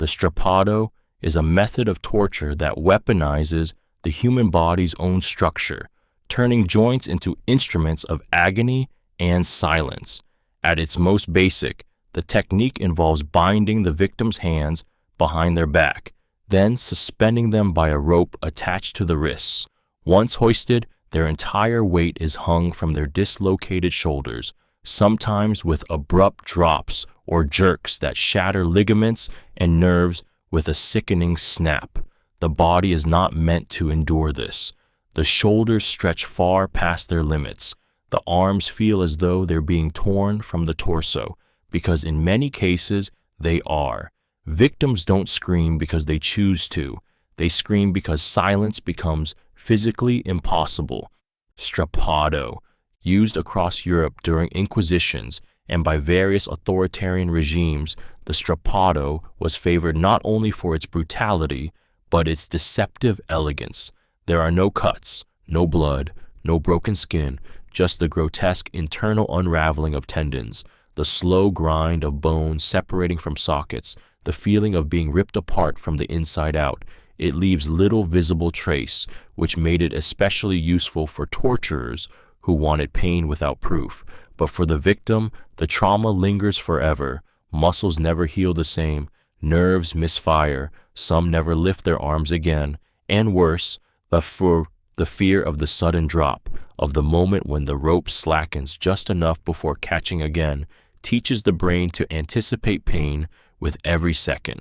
The Strapado is a method of torture that weaponizes the human body's own structure, turning joints into instruments of agony and silence. At its most basic, the technique involves binding the victim's hands behind their back, then suspending them by a rope attached to the wrists. Once hoisted, their entire weight is hung from their dislocated shoulders, sometimes with abrupt drops or jerks that shatter ligaments and nerves with a sickening snap. The body is not meant to endure this. The shoulders stretch far past their limits. The arms feel as though they're being torn from the torso, because in many cases, they are. Victims don't scream because they choose to. They scream because silence becomes physically impossible. Strapado, used across Europe during inquisitions and by various authoritarian regimes, the Strapado was favored not only for its brutality, but its deceptive elegance. There are no cuts, no blood, no broken skin, just the grotesque internal unraveling of tendons, the slow grind of bones separating from sockets, the feeling of being ripped apart from the inside out. It leaves little visible trace, which made it especially useful for torturers who wanted pain without proof. But for the victim, the trauma lingers forever. Muscles never heal the same, nerves misfire, some never lift their arms again, and worse, for the fear of the sudden drop, of the moment when the rope slackens just enough before catching again, teaches the brain to anticipate pain with every second.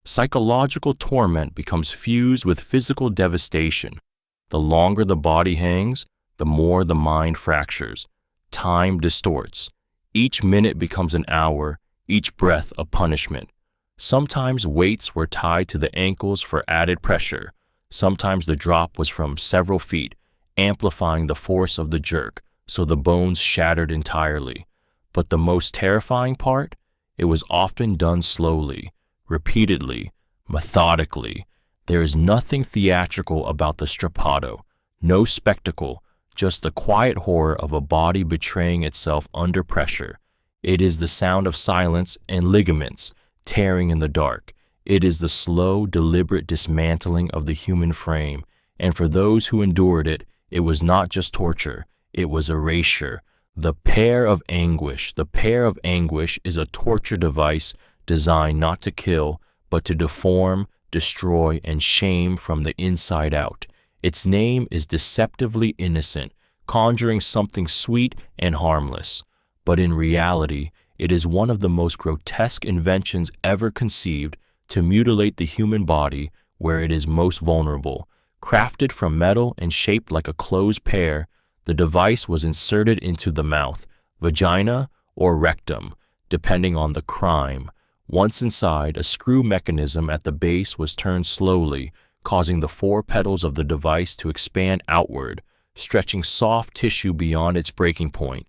Psychological torment becomes fused with physical devastation. The longer the body hangs, the more the mind fractures. Time distorts. Each minute becomes an hour, each breath a punishment. Sometimes weights were tied to the ankles for added pressure. Sometimes the drop was from several feet, amplifying the force of the jerk, so the bones shattered entirely. But the most terrifying part? It was often done slowly, repeatedly, methodically. There is nothing theatrical about the Strapado, no spectacle, just the quiet horror of a body betraying itself under pressure. It is the sound of silence and ligaments tearing in the dark. It is the slow, deliberate dismantling of the human frame, and for those who endured it, it was not just torture, it was erasure. The Pear of Anguish. The Pear of Anguish is a torture device designed not to kill, but to deform, destroy, and shame from the inside out. Its name is deceptively innocent, conjuring something sweet and harmless. But in reality, it is one of the most grotesque inventions ever conceived to mutilate the human body where it is most vulnerable. Crafted from metal and shaped like a closed pear, the device was inserted into the mouth, vagina, or rectum, depending on the crime. Once inside, a screw mechanism at the base was turned slowly, causing the 4 petals of the device to expand outward, stretching soft tissue beyond its breaking point.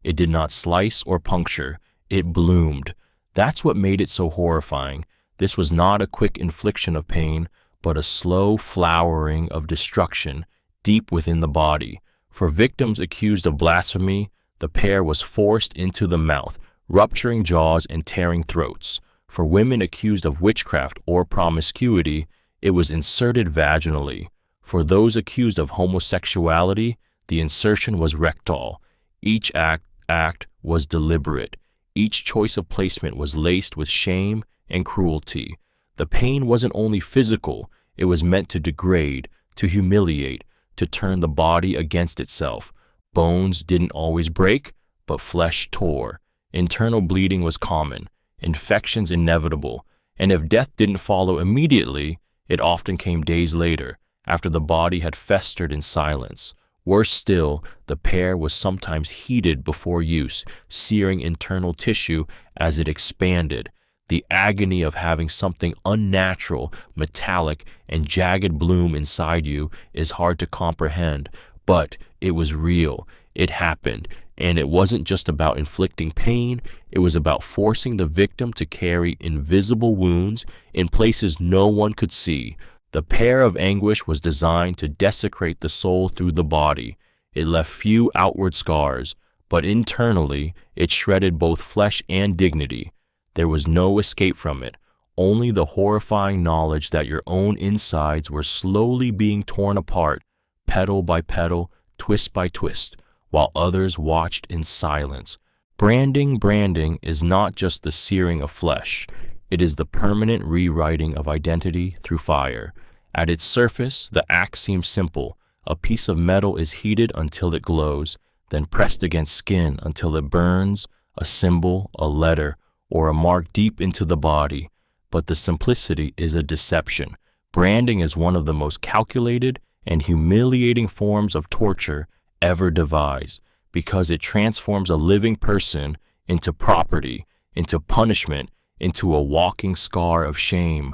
It did not slice or puncture, it bloomed. That's what made it so horrifying. This was not a quick infliction of pain, but a slow flowering of destruction deep within the body. For victims accused of blasphemy, the pear was forced into the mouth, rupturing jaws and tearing throats. For women accused of witchcraft or promiscuity, it was inserted vaginally. For those accused of homosexuality, the insertion was rectal. Each act was deliberate. Each choice of placement was laced with shame and cruelty. The pain wasn't only physical, it was meant to degrade, to humiliate, to turn the body against itself. Bones didn't always break, but flesh tore. Internal bleeding was common, infections inevitable, and if death didn't follow immediately, it often came days later, after the body had festered in silence. Worse still, the pear was sometimes heated before use, searing internal tissue as it expanded. The agony of having something unnatural, metallic, and jagged bloom inside you is hard to comprehend, but it was real. It happened, and it wasn't just about inflicting pain, it was about forcing the victim to carry invisible wounds in places no one could see. The Pear of Anguish was designed to desecrate the soul through the body. It left few outward scars, but internally, it shredded both flesh and dignity. There was no escape from it. only the horrifying knowledge that your own insides were slowly being torn apart, petal by petal, twist by twist, while others watched in silence. Branding is not just the searing of flesh. It is the permanent rewriting of identity through fire. At its surface, the act seems simple. A piece of metal is heated until it glows, then pressed against skin until it burns, a symbol, a letter, or a mark deep into the body. But the simplicity is a deception. Branding is one of the most calculated and humiliating forms of torture ever devised, because it transforms a living person into property, into punishment, into a walking scar of shame.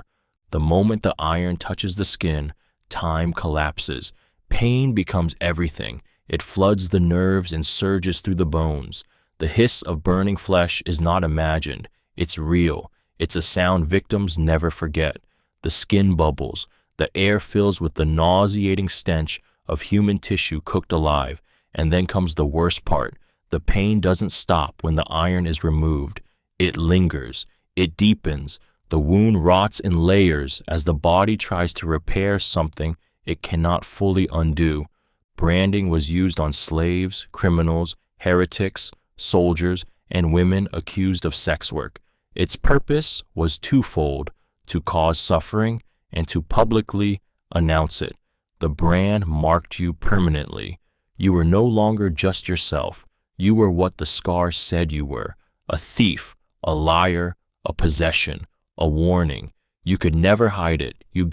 The moment the iron touches the skin, time collapses. Pain becomes everything. It floods the nerves and surges through the bones. The hiss of burning flesh is not imagined. It's real. It's a sound victims never forget. The skin bubbles. The air fills with the nauseating stench of human tissue cooked alive. And then comes the worst part. The pain doesn't stop when the iron is removed. It lingers. It deepens. The wound rots in layers as the body tries to repair something it cannot fully undo. Branding was used on slaves, criminals, heretics, soldiers, and women accused of sex work. Its purpose was twofold: to cause suffering and to publicly announce it. The brand marked you permanently. You were no longer just yourself. You were what the scar said you were: a thief, a liar, a possession, a warning. You could never hide it. You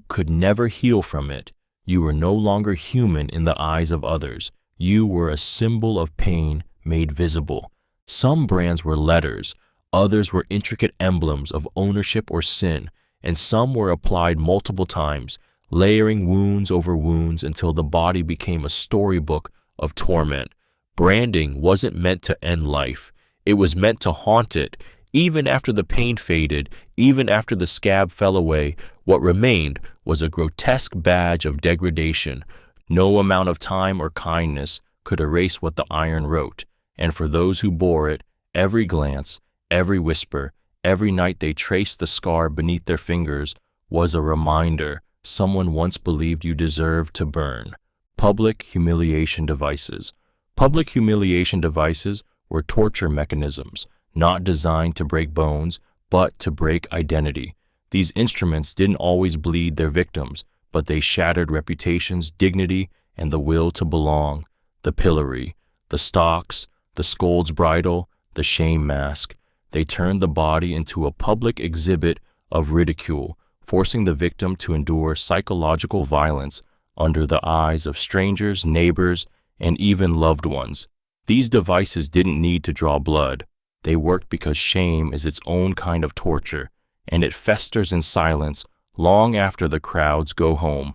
could never heal from it. You were no longer human in the eyes of others. You were a symbol of pain made visible. Some brands were letters, others were intricate emblems of ownership or sin, and some were applied multiple times, layering wounds over wounds until the body became a storybook of torment. Branding wasn't meant to end life. It was meant to haunt it. Even after the pain faded, even after the scab fell away, what remained was a grotesque badge of degradation. No amount of time or kindness could erase what the iron wrote. And for those who bore it, every glance, every whisper, every night they traced the scar beneath their fingers was a reminder someone once believed you deserved to burn. Public humiliation devices. Public humiliation devices were torture mechanisms, not designed to break bones, but to break identity. These instruments didn't always bleed their victims, but they shattered reputations, dignity, and the will to belong. The pillory, the stocks, the scold's bridle, the shame mask. They turned the body into a public exhibit of ridicule, forcing the victim to endure psychological violence under the eyes of strangers, neighbors, and even loved ones. These devices didn't need to draw blood. They worked because shame is its own kind of torture, and it festers in silence long after the crowds go home.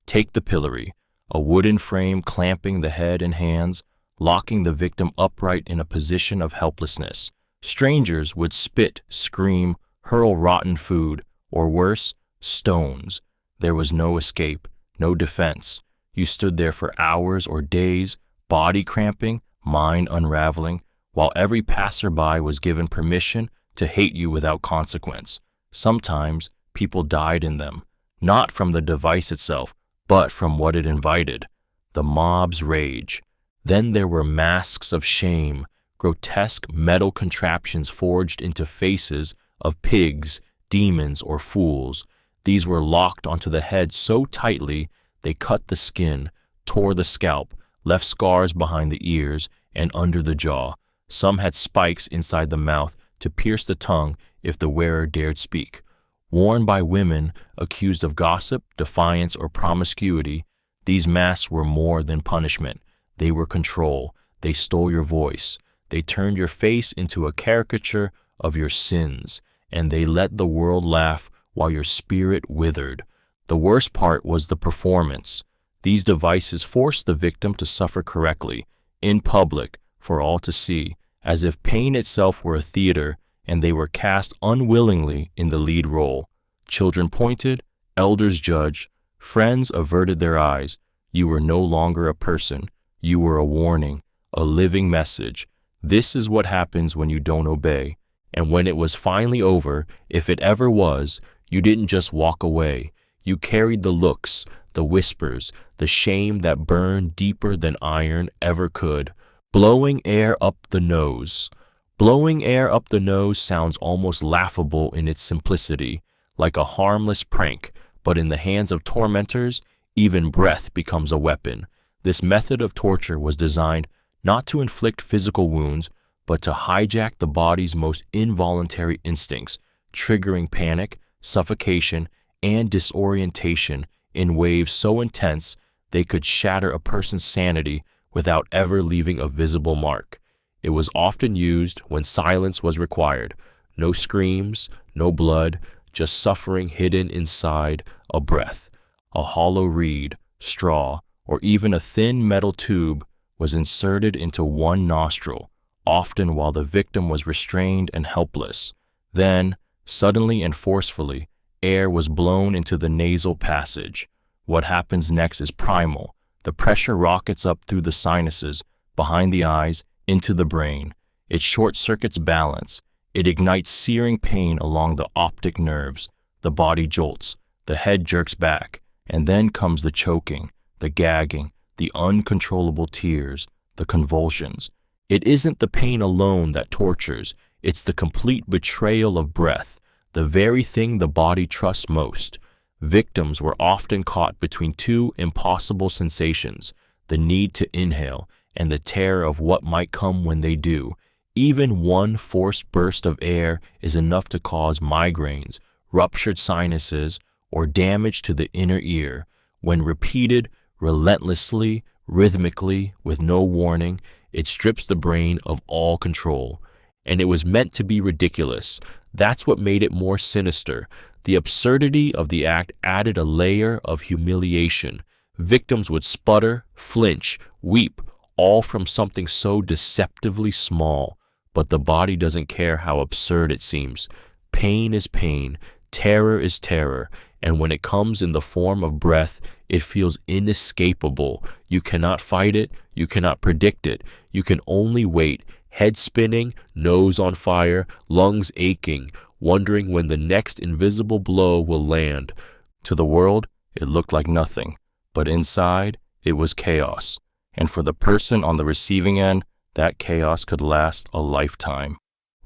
Take the pillory, a wooden frame clamping the head and hands, locking the victim upright in a position of helplessness. Strangers would spit, scream, hurl rotten food, or worse, stones. There was no escape, no defense. You stood there for hours or days, body cramping, mind unraveling, while every passerby was given permission to hate you without consequence. Sometimes people died in them, not from the device itself, but from what it invited, the mob's rage. Then there were masks of shame, grotesque metal contraptions forged into faces of pigs, demons, or fools. These were locked onto the head so tightly they cut the skin, tore the scalp, left scars behind the ears and under the jaw. Some had spikes inside the mouth to pierce the tongue if the wearer dared speak. Worn by women accused of gossip, defiance, or promiscuity, these masks were more than punishment. They were control. They stole your voice. They turned your face into a caricature of your sins, and they let the world laugh while your spirit withered. The worst part was the performance. These devices forced the victim to suffer correctly, in public, for all to see, as if pain itself were a theater and they were cast unwillingly in the lead role. Children pointed, elders judged, friends averted their eyes. You were no longer a person. You were a warning, a living message. This is what happens when you don't obey. And when it was finally over, if it ever was, you didn't just walk away. You carried the looks, the whispers, the shame that burned deeper than iron ever could. Blowing air up the nose. Blowing air up the nose sounds almost laughable in its simplicity, like a harmless prank, but in the hands of tormentors, even breath becomes a weapon. This method of torture was designed not to inflict physical wounds, but to hijack the body's most involuntary instincts, triggering panic, suffocation, and disorientation in waves so intense they could shatter a person's sanity without ever leaving a visible mark. It was often used when silence was required. No screams, no blood, just suffering hidden inside a breath. A hollow reed, straw, or even a thin metal tube was inserted into one nostril, often while the victim was restrained and helpless. Then, suddenly and forcefully, air was blown into the nasal passage. What happens next is primal. The pressure rockets up through the sinuses, behind the eyes, into the brain. It short-circuits balance. It ignites searing pain along the optic nerves. The body jolts. The head jerks back. And then comes the choking, the gagging, the uncontrollable tears, the convulsions. It isn't the pain alone that tortures. It's the complete betrayal of breath, the very thing the body trusts most. Victims were often caught between two impossible sensations, the need to inhale and the terror of what might come when they do. Even one forced burst of air is enough to cause migraines, ruptured sinuses, or damage to the inner ear. When repeated relentlessly, rhythmically, with no warning, it strips the brain of all control. And it was meant to be ridiculous. That's what made it more sinister. The absurdity of the act added a layer of humiliation. Victims would sputter, flinch, weep, all from something so deceptively small. But the body doesn't care how absurd it seems. Pain is pain, terror is terror, and when it comes in the form of breath, it feels inescapable. You cannot fight it, you cannot predict it, you can only wait, head spinning, nose on fire, lungs aching, wondering when the next invisible blow will land. To the world, it looked like nothing, but inside, it was chaos. And for the person on the receiving end, that chaos could last a lifetime.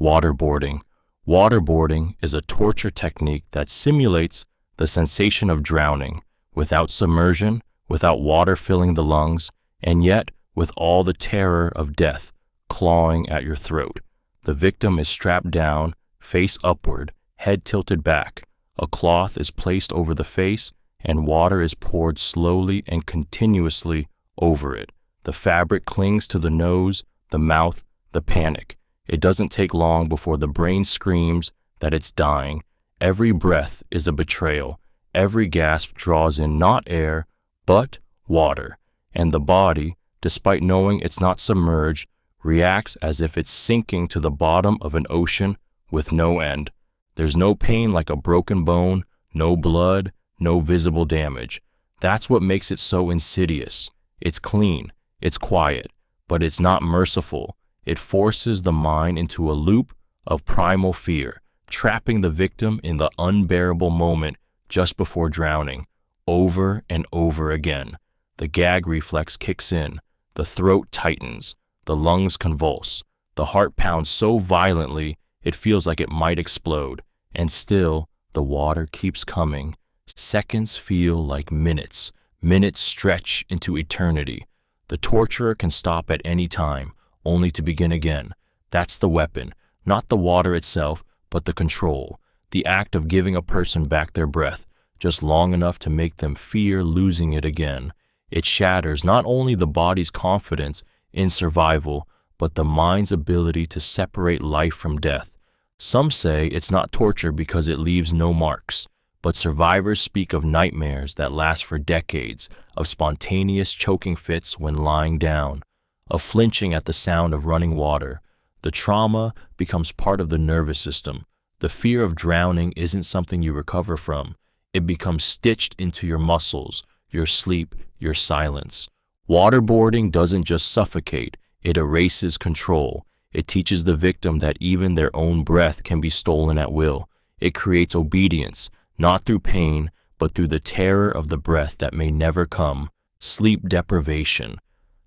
Waterboarding. Waterboarding is a torture technique that simulates the sensation of drowning, without submersion, without water filling the lungs, and yet with all the terror of death clawing at your throat. The victim is strapped down, face upward, head tilted back. A cloth is placed over the face, and water is poured slowly and continuously over it. The fabric clings to the nose, the mouth, the panic. It doesn't take long before the brain screams that it's dying. Every breath is a betrayal. Every gasp draws in not air, but water. And the body, despite knowing it's not submerged, reacts as if it's sinking to the bottom of an ocean with no end. There's no pain like a broken bone, no blood, no visible damage. That's what makes it so insidious. It's clean, it's quiet, but it's not merciful. It forces the mind into a loop of primal fear, trapping the victim in the unbearable moment just before drowning, over and over again. The gag reflex kicks in, the throat tightens, the lungs convulse, the heart pounds so violently it feels like it might explode, and still the water keeps coming. Seconds feel like minutes, minutes stretch into eternity. The torturer can stop at any time, only to begin again. That's the weapon, not the water itself, but the control, the act of giving a person back their breath, just long enough to make them fear losing it again. It shatters not only the body's confidence in survival, but the mind's ability to separate life from death. Some say it's not torture because it leaves no marks, but survivors speak of nightmares that last for decades, of spontaneous choking fits when lying down, of flinching at the sound of running water. The trauma becomes part of the nervous system. The fear of drowning isn't something you recover from. It becomes stitched into your muscles, your sleep, your silence. Waterboarding doesn't just suffocate, it erases control. It teaches the victim that even their own breath can be stolen at will. It creates obedience, not through pain, but through the terror of the breath that may never come. Sleep deprivation.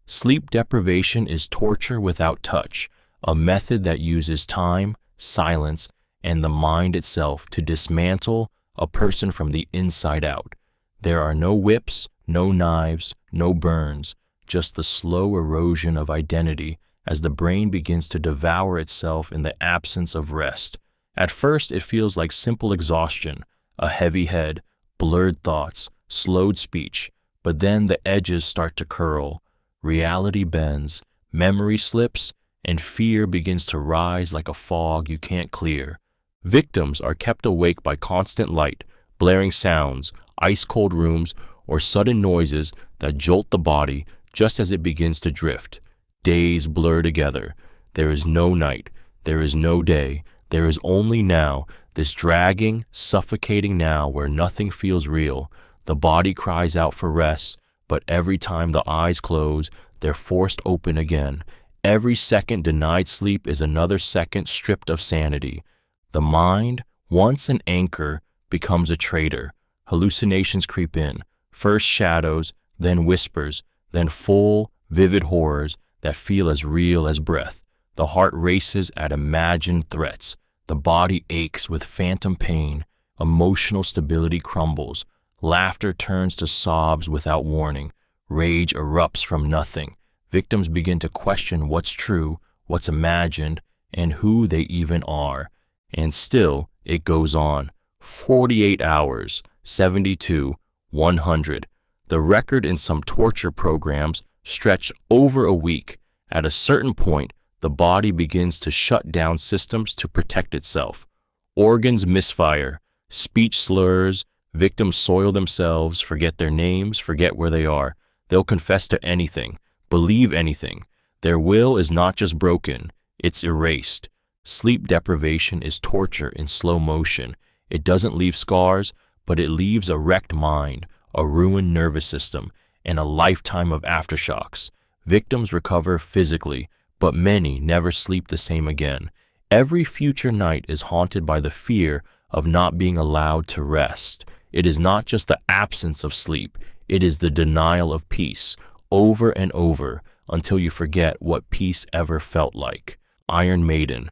Sleep deprivation is torture without touch, a method that uses time, silence, and the mind itself to dismantle a person from the inside out. There are no whips, no knives, no burns, just the slow erosion of identity as the brain begins to devour itself in the absence of rest. At first, it feels like simple exhaustion, a heavy head, blurred thoughts, slowed speech, but then the edges start to curl, reality bends, memory slips, and fear begins to rise like a fog you can't clear. Victims are kept awake by constant light, blaring sounds, ice-cold rooms, or sudden noises that jolt the body just as it begins to drift. Days blur together. There is no night. There is no day. There is only now, this dragging, suffocating now where nothing feels real. The body cries out for rest, but every time the eyes close, they're forced open again. Every second denied sleep is another second stripped of sanity. The mind, once an anchor, becomes a traitor. Hallucinations creep in, first shadows, then whispers, then full, vivid horrors that feel as real as breath. The heart races at imagined threats. The body aches with phantom pain. Emotional stability crumbles. Laughter turns to sobs without warning. Rage erupts from nothing. Victims begin to question what's true, what's imagined, and who they even are. And still, it goes on. 48 hours, 72, 100. The record in some torture programs stretched over a week. At a certain point, the body begins to shut down systems to protect itself. Organs misfire, speech slurs, victims soil themselves, forget their names, forget where they are. They'll confess to anything, believe anything. Their will is not just broken, it's erased. Sleep deprivation is torture in slow motion. It doesn't leave scars, but it leaves a wrecked mind, a ruined nervous system, and a lifetime of aftershocks. Victims recover physically, but many never sleep the same again. Every future night is haunted by the fear of not being allowed to rest. It is not just the absence of sleep, it is the denial of peace, over and over, until you forget what peace ever felt like. Iron Maiden.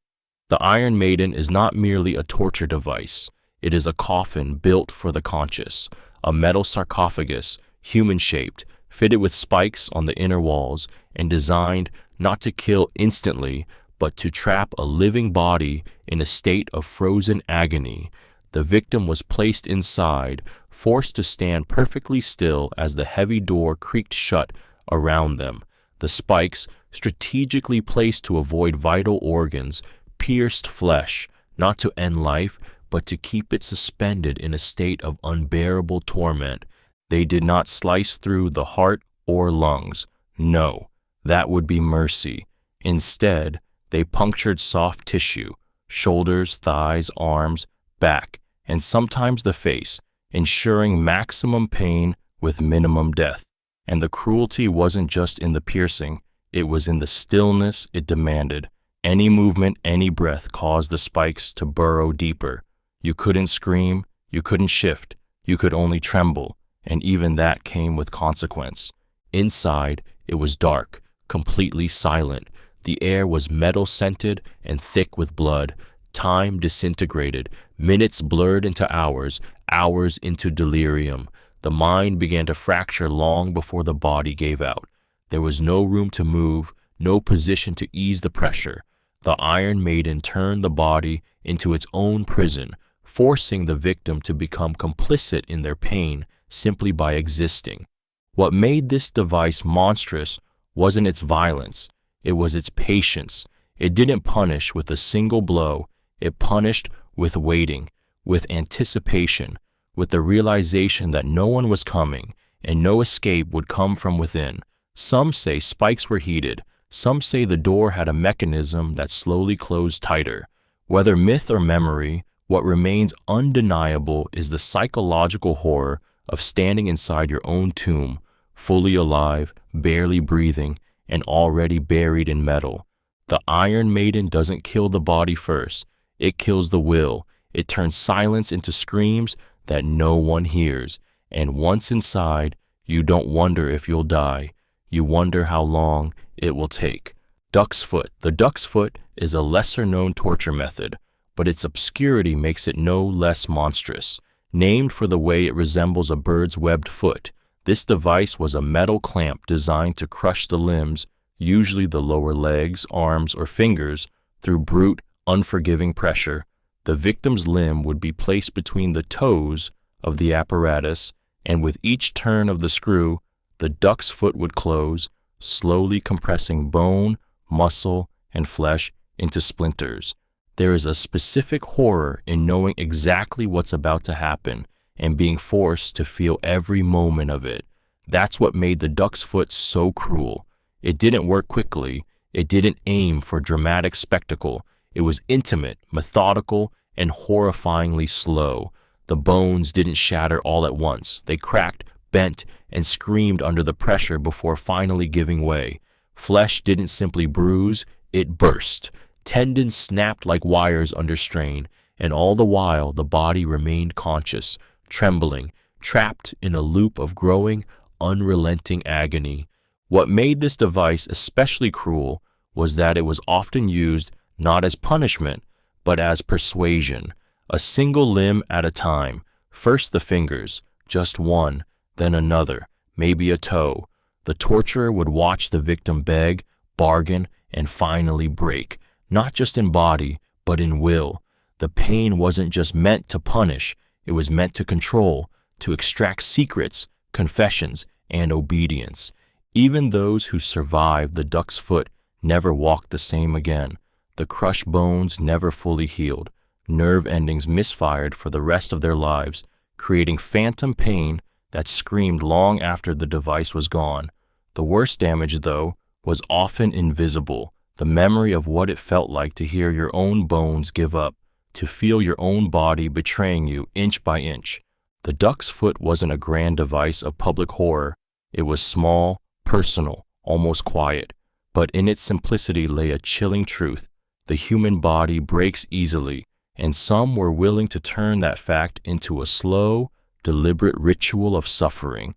The Iron Maiden is not merely a torture device. It is a coffin built for the conscious, a metal sarcophagus, human-shaped, fitted with spikes on the inner walls, and designed not to kill instantly, but to trap a living body in a state of frozen agony. The victim was placed inside, forced to stand perfectly still as the heavy door creaked shut around them. The spikes, strategically placed to avoid vital organs, pierced flesh, not to end life, but to keep it suspended in a state of unbearable torment. They did not slice through the heart or lungs. No, that would be mercy. Instead, they punctured soft tissue, shoulders, thighs, arms, back, and sometimes the face, ensuring maximum pain with minimum death. And the cruelty wasn't just in the piercing, it was in the stillness it demanded. Any movement, any breath caused the spikes to burrow deeper. You couldn't scream, you couldn't shift, you could only tremble, and even that came with consequence. Inside, it was dark, completely silent. The air was metal-scented and thick with blood. Time disintegrated, minutes blurred into hours, hours into delirium. The mind began to fracture long before the body gave out. There was no room to move, no position to ease the pressure. The Iron Maiden turned the body into its own prison, forcing the victim to become complicit in their pain simply by existing. What made this device monstrous wasn't its violence, it was its patience. It didn't punish with a single blow, it punished with waiting, with anticipation, with the realization that no one was coming and no escape would come from within. Some say spikes were heated, some say the door had a mechanism that slowly closed tighter. Whether myth or memory, what remains undeniable is the psychological horror of standing inside your own tomb, fully alive, barely breathing, and already buried in metal. The Iron Maiden doesn't kill the body first. It kills the will. It turns silence into screams that no one hears. And once inside, you don't wonder if you'll die. You wonder how long it will take. Duck's foot. The duck's foot is a lesser-known torture method, but its obscurity makes it no less monstrous. Named for the way it resembles a bird's webbed foot, this device was a metal clamp designed to crush the limbs, usually the lower legs, arms, or fingers, through brute, unforgiving pressure. The victim's limb would be placed between the toes of the apparatus, and with each turn of the screw, the duck's foot would close, slowly compressing bone, muscle, and flesh into splinters. There is a specific horror in knowing exactly what's about to happen and being forced to feel every moment of it. That's what made the duck's foot so cruel. It didn't work quickly. It didn't aim for dramatic spectacle. It was intimate, methodical, and horrifyingly slow. The bones didn't shatter all at once. They cracked, bent, and screamed under the pressure before finally giving way. Flesh didn't simply bruise, it burst. Tendons snapped like wires under strain, and all the while the body remained conscious, trembling, trapped in a loop of growing, unrelenting agony. What made this device especially cruel was that it was often used not as punishment, but as persuasion. A single limb at a time, first the fingers, just one, then another, maybe a toe. The torturer would watch the victim beg, bargain, and finally break, not just in body, but in will. The pain wasn't just meant to punish, it was meant to control, to extract secrets, confessions, and obedience. Even those who survived the duck's foot never walked the same again. The crushed bones never fully healed. Nerve endings misfired for the rest of their lives, creating phantom pain that screamed long after the device was gone. The worst damage, though, was often invisible. The memory of what it felt like to hear your own bones give up, to feel your own body betraying you inch by inch. The duck's foot wasn't a grand device of public horror. It was small, personal, almost quiet. But in its simplicity lay a chilling truth. The human body breaks easily, and some were willing to turn that fact into a slow, deliberate ritual of suffering.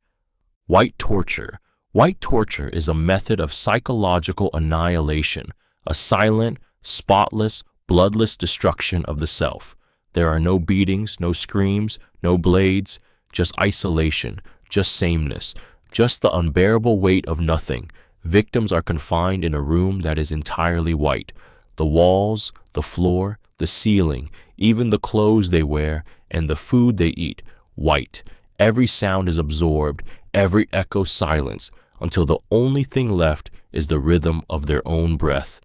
White torture. White torture is a method of psychological annihilation, a silent, spotless, bloodless destruction of the self. There are no beatings, no screams, no blades, just isolation, just sameness, just the unbearable weight of nothing. Victims are confined in a room that is entirely white. The walls, the floor, the ceiling, even the clothes they wear, and the food they eat, white. Every sound is absorbed, every echo silenced, until the only thing left is the rhythm of their own breath.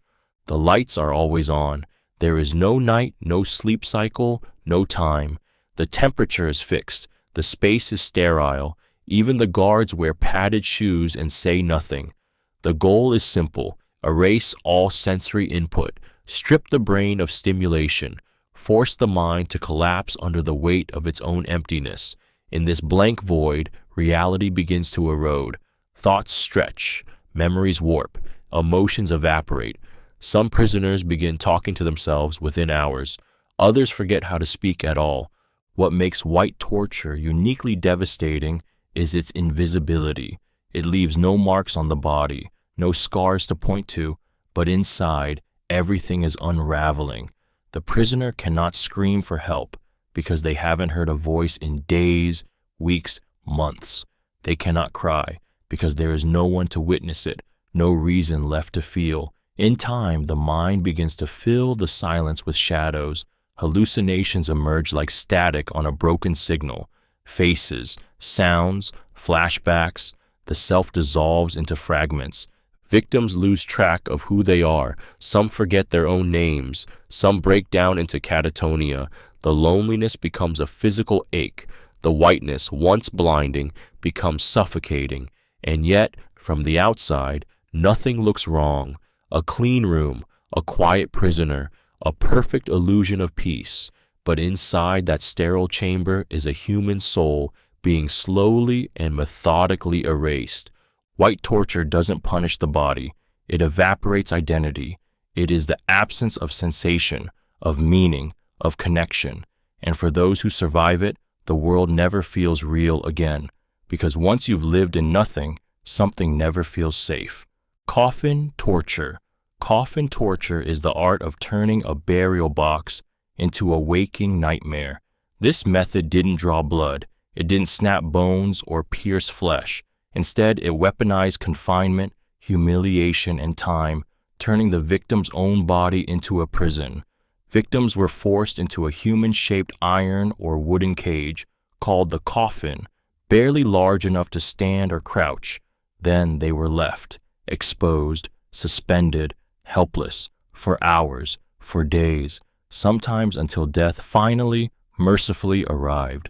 The lights are always on. There is no night, no sleep cycle, no time. The temperature is fixed. The space is sterile. Even the guards wear padded shoes and say nothing. The goal is simple. Erase all sensory input. Strip the brain of stimulation. Force the mind to collapse under the weight of its own emptiness. In this blank void, reality begins to erode. Thoughts stretch. Memories warp. Emotions evaporate. Some prisoners begin talking to themselves within hours. Others forget how to speak at all. What makes white torture uniquely devastating is its invisibility. It leaves no marks on the body, no scars to point to, but inside, everything is unraveling. The prisoner cannot scream for help because they haven't heard a voice in days, weeks, months. They cannot cry because there is no one to witness it, no reason left to feel. In time, the mind begins to fill the silence with shadows. Hallucinations emerge like static on a broken signal. Faces, sounds, flashbacks. The self dissolves into fragments. Victims lose track of who they are. Some forget their own names. Some break down into catatonia. The loneliness becomes a physical ache. The whiteness, once blinding, becomes suffocating. And yet, from the outside, nothing looks wrong. A clean room, a quiet prisoner, a perfect illusion of peace. But inside that sterile chamber is a human soul being slowly and methodically erased. White torture doesn't punish the body. It evaporates identity. It is the absence of sensation, of meaning, of connection. And for those who survive it, the world never feels real again, because once you've lived in nothing, something never feels safe. Coffin Torture. Coffin torture is the art of turning a burial box into a waking nightmare. This method didn't draw blood, it didn't snap bones or pierce flesh. Instead, it weaponized confinement, humiliation, and time, turning the victim's own body into a prison. Victims were forced into a human-shaped iron or wooden cage called the coffin, barely large enough to stand or crouch. Then they were left, exposed, suspended, helpless, for hours, for days, sometimes until death finally, mercifully arrived.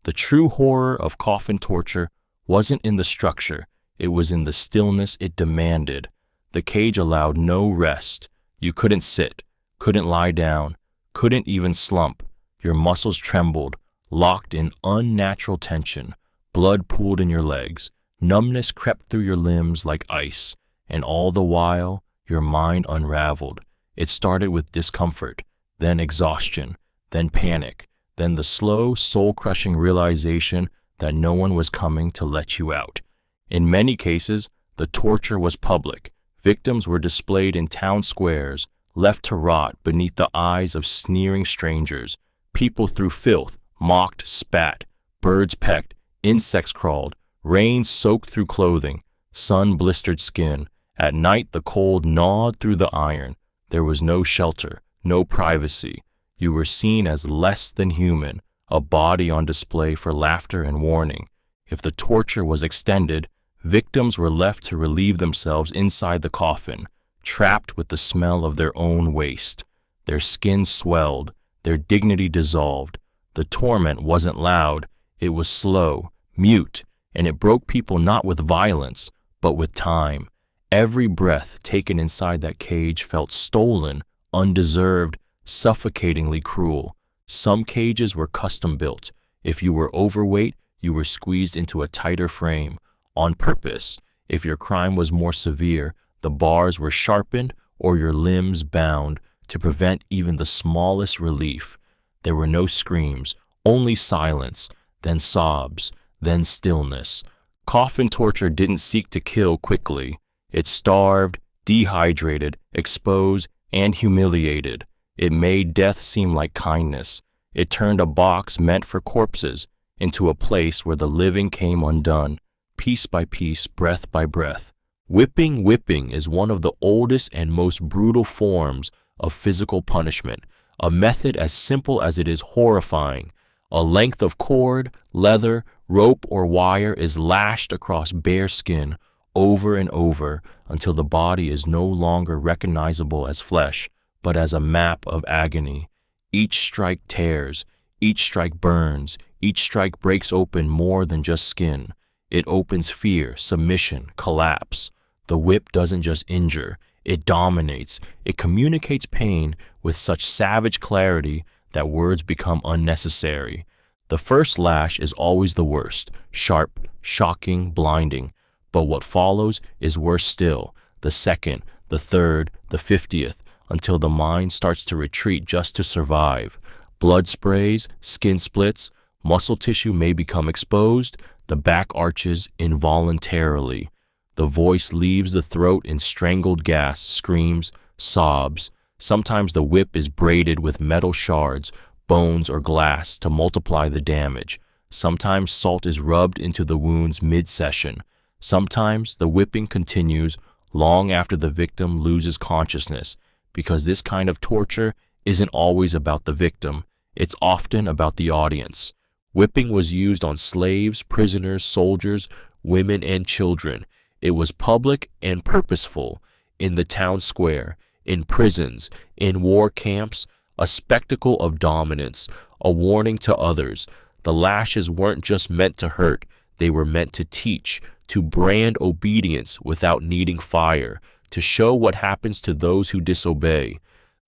The true horror of coffin torture wasn't in the structure, it was in the stillness it demanded. The cage allowed no rest. You couldn't sit, couldn't lie down, couldn't even slump. Your muscles trembled, locked in unnatural tension. Blood pooled in your legs. Numbness crept through your limbs like ice. And all the while, your mind unraveled. It started with discomfort, then exhaustion, then panic, then the slow, soul-crushing realization that no one was coming to let you out. In many cases, the torture was public. Victims were displayed in town squares, left to rot beneath the eyes of sneering strangers. People threw filth, mocked, spat. Birds pecked, insects crawled, rain soaked through clothing, sun blistered skin. At night, the cold gnawed through the iron. There was no shelter, no privacy. You were seen as less than human, a body on display for laughter and warning. If the torture was extended, victims were left to relieve themselves inside the coffin, trapped with the smell of their own waste. Their skin swelled, their dignity dissolved. The torment wasn't loud, it was slow, mute, and it broke people not with violence, but with time. Every breath taken inside that cage felt stolen, undeserved, suffocatingly cruel. Some cages were custom built. If you were overweight, you were squeezed into a tighter frame, on purpose. If your crime was more severe, the bars were sharpened or your limbs bound to prevent even the smallest relief. There were no screams, only silence, then sobs, then stillness. Coffin torture didn't seek to kill quickly. It starved, dehydrated, exposed, and humiliated. It made death seem like kindness. It turned a box meant for corpses into a place where the living came undone, piece by piece, breath by breath. Whipping is one of the oldest and most brutal forms of physical punishment, a method as simple as it is horrifying. A length of cord, leather, rope, or wire is lashed across bare skin over and over until the body is no longer recognizable as flesh, but as a map of agony. Each strike tears, each strike burns, each strike breaks open more than just skin. It opens fear, submission, collapse. The whip doesn't just injure, it dominates. It communicates pain with such savage clarity that words become unnecessary. The first lash is always the worst, sharp, shocking, blinding. But what follows is worse still, the second, the third, the 50th, until the mind starts to retreat just to survive. Blood sprays, skin splits, muscle tissue may become exposed, the back arches involuntarily. The voice leaves the throat in strangled gasps, screams, sobs. Sometimes the whip is braided with metal shards, bones, or glass to multiply the damage. Sometimes salt is rubbed into the wounds mid-session. Sometimes the whipping continues long after the victim loses consciousness, because this kind of torture isn't always about the victim, it's often about the audience. Whipping was used on slaves, prisoners, soldiers, women, and children. It was public and purposeful, in the town square, in prisons, in war camps, a spectacle of dominance, a warning to others. The lashes weren't just meant to hurt, they were meant to teach, to brand obedience without needing fire, to show what happens to those who disobey.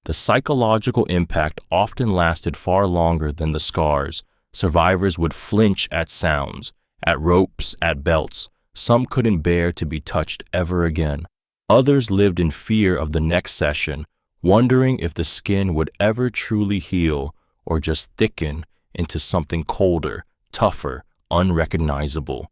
The psychological impact often lasted far longer than the scars. Survivors would flinch at sounds, at ropes, at belts. Some couldn't bear to be touched ever again. Others lived in fear of the next session, wondering if the skin would ever truly heal or just thicken into something colder, tougher, unrecognizable.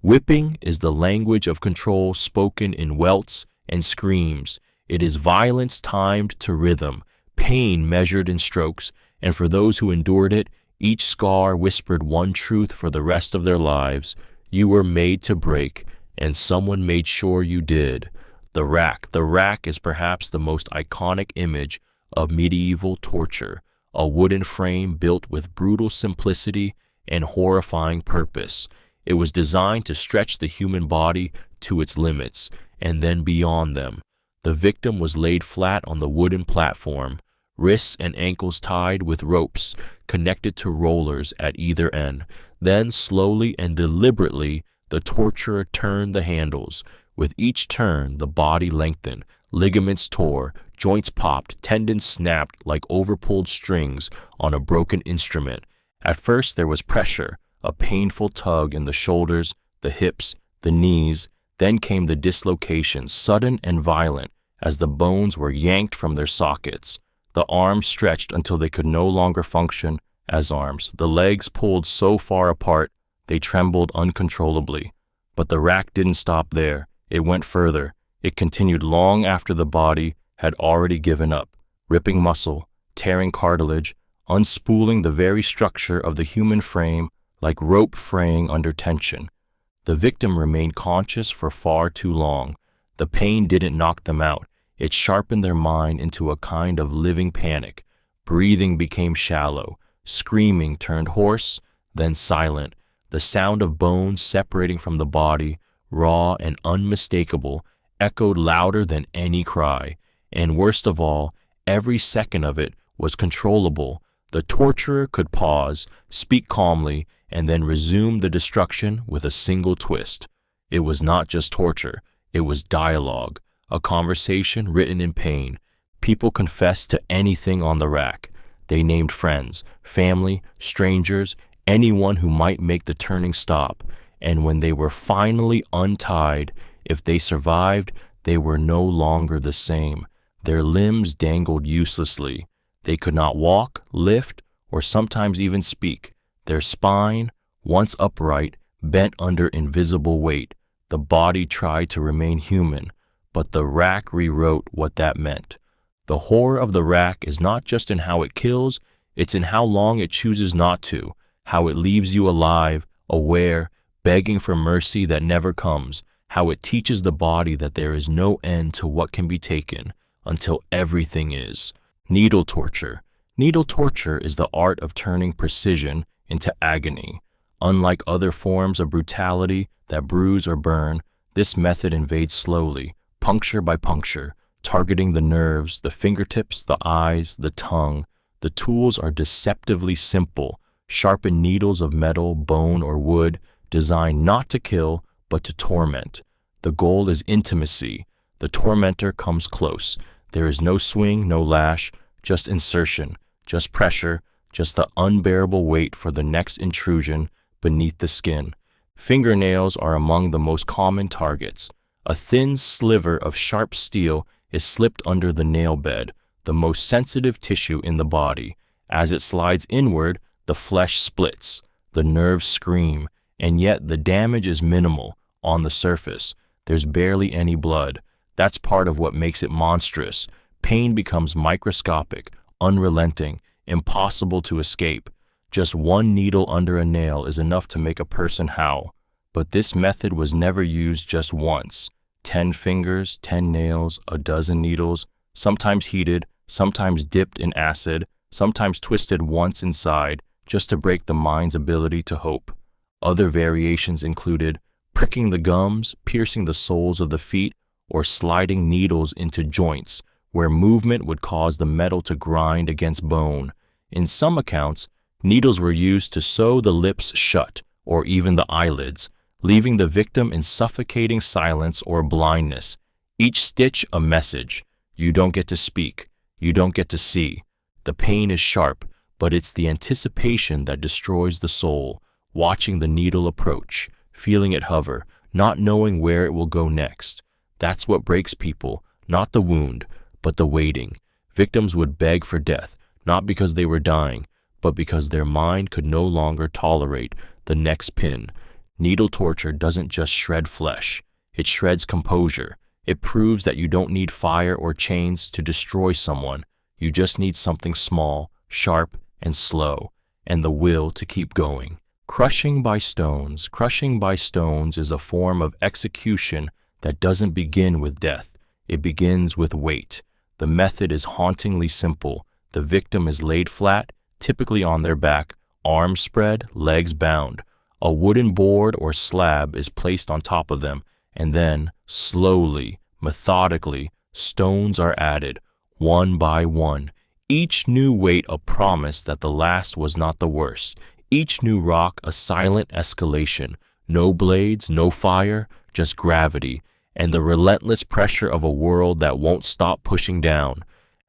Whipping is the language of control spoken in welts and screams. It is violence timed to rhythm, pain measured in strokes, and for those who endured it, each scar whispered one truth for the rest of their lives. You were made to break, and someone made sure you did. The rack. The rack is perhaps the most iconic image of medieval torture, a wooden frame built with brutal simplicity and horrifying purpose. It was designed to stretch the human body to its limits, and then beyond them. The victim was laid flat on the wooden platform, wrists and ankles tied with ropes connected to rollers at either end. Then, slowly and deliberately, the torturer turned the handles. With each turn, the body lengthened, ligaments tore, joints popped, tendons snapped like overpulled strings on a broken instrument. At first there was pressure, a painful tug in the shoulders, the hips, the knees. Then came the dislocation, sudden and violent, as the bones were yanked from their sockets. The arms stretched until they could no longer function as arms. The legs pulled so far apart they trembled uncontrollably. But the rack didn't stop there. It went further. It continued long after the body had already given up, ripping muscle, tearing cartilage, unspooling the very structure of the human frame like rope fraying under tension. The victim remained conscious for far too long. The pain didn't knock them out. It sharpened their mind into a kind of living panic. Breathing became shallow. Screaming turned hoarse, then silent. The sound of bones separating from the body, raw and unmistakable, echoed louder than any cry. And worst of all, every second of it was controllable. The torturer could pause, speak calmly, and then resume the destruction with a single twist. It was not just torture. It was dialogue, a conversation written in pain. People confessed to anything on the rack. They named friends, family, strangers, anyone who might make the turning stop. And when they were finally untied, if they survived, they were no longer the same. Their limbs dangled uselessly. They could not walk, lift, or sometimes even speak. Their spine, once upright, bent under invisible weight. The body tried to remain human, but the rack rewrote what that meant. The horror of the rack is not just in how it kills, it's in how long it chooses not to, how it leaves you alive, aware, begging for mercy that never comes, how it teaches the body that there is no end to what can be taken until everything is. Needle torture. Needle torture is the art of turning precision into agony. Unlike other forms of brutality that bruise or burn, this method invades slowly, puncture by puncture, targeting the nerves, the fingertips, the eyes, the tongue. The tools are deceptively simple, sharpened needles of metal, bone, or wood, designed not to kill, but to torment. The goal is intimacy. The tormentor comes close. There is no swing, no lash, just insertion, just pressure, just the unbearable wait for the next intrusion beneath the skin. Fingernails are among the most common targets. A thin sliver of sharp steel is slipped under the nail bed, the most sensitive tissue in the body. As it slides inward, the flesh splits, the nerves scream, and yet the damage is minimal. On the surface, there's barely any blood. That's part of what makes it monstrous. Pain becomes microscopic, unrelenting, impossible to escape. Just one needle under a nail is enough to make a person howl. But this method was never used just once. 10 fingers, 10 nails, a dozen needles, sometimes heated, sometimes dipped in acid, sometimes twisted once inside, just to break the mind's ability to hope. Other variations included pricking the gums, piercing the soles of the feet, or sliding needles into joints, where movement would cause the metal to grind against bone. In some accounts, needles were used to sew the lips shut, or even the eyelids, leaving the victim in suffocating silence or blindness. Each stitch a message. You don't get to speak. You don't get to see. The pain is sharp, but it's the anticipation that destroys the soul, watching the needle approach, feeling it hover, not knowing where it will go next. That's what breaks people, not the wound, but the waiting. Victims would beg for death, not because they were dying, but because their mind could no longer tolerate the next pin. Needle torture doesn't just shred flesh, it shreds composure. It proves that you don't need fire or chains to destroy someone. You just need something small, sharp, and slow, and the will to keep going. Crushing by stones. Crushing by stones is a form of execution that doesn't begin with death. It begins with weight. The method is hauntingly simple. The victim is laid flat, typically on their back, arms spread, legs bound. A wooden board or slab is placed on top of them, and then, slowly, methodically, stones are added, one by one. Each new weight a promise that the last was not the worst. Each new rock a silent escalation. No blades, no fire, just gravity, and the relentless pressure of a world that won't stop pushing down.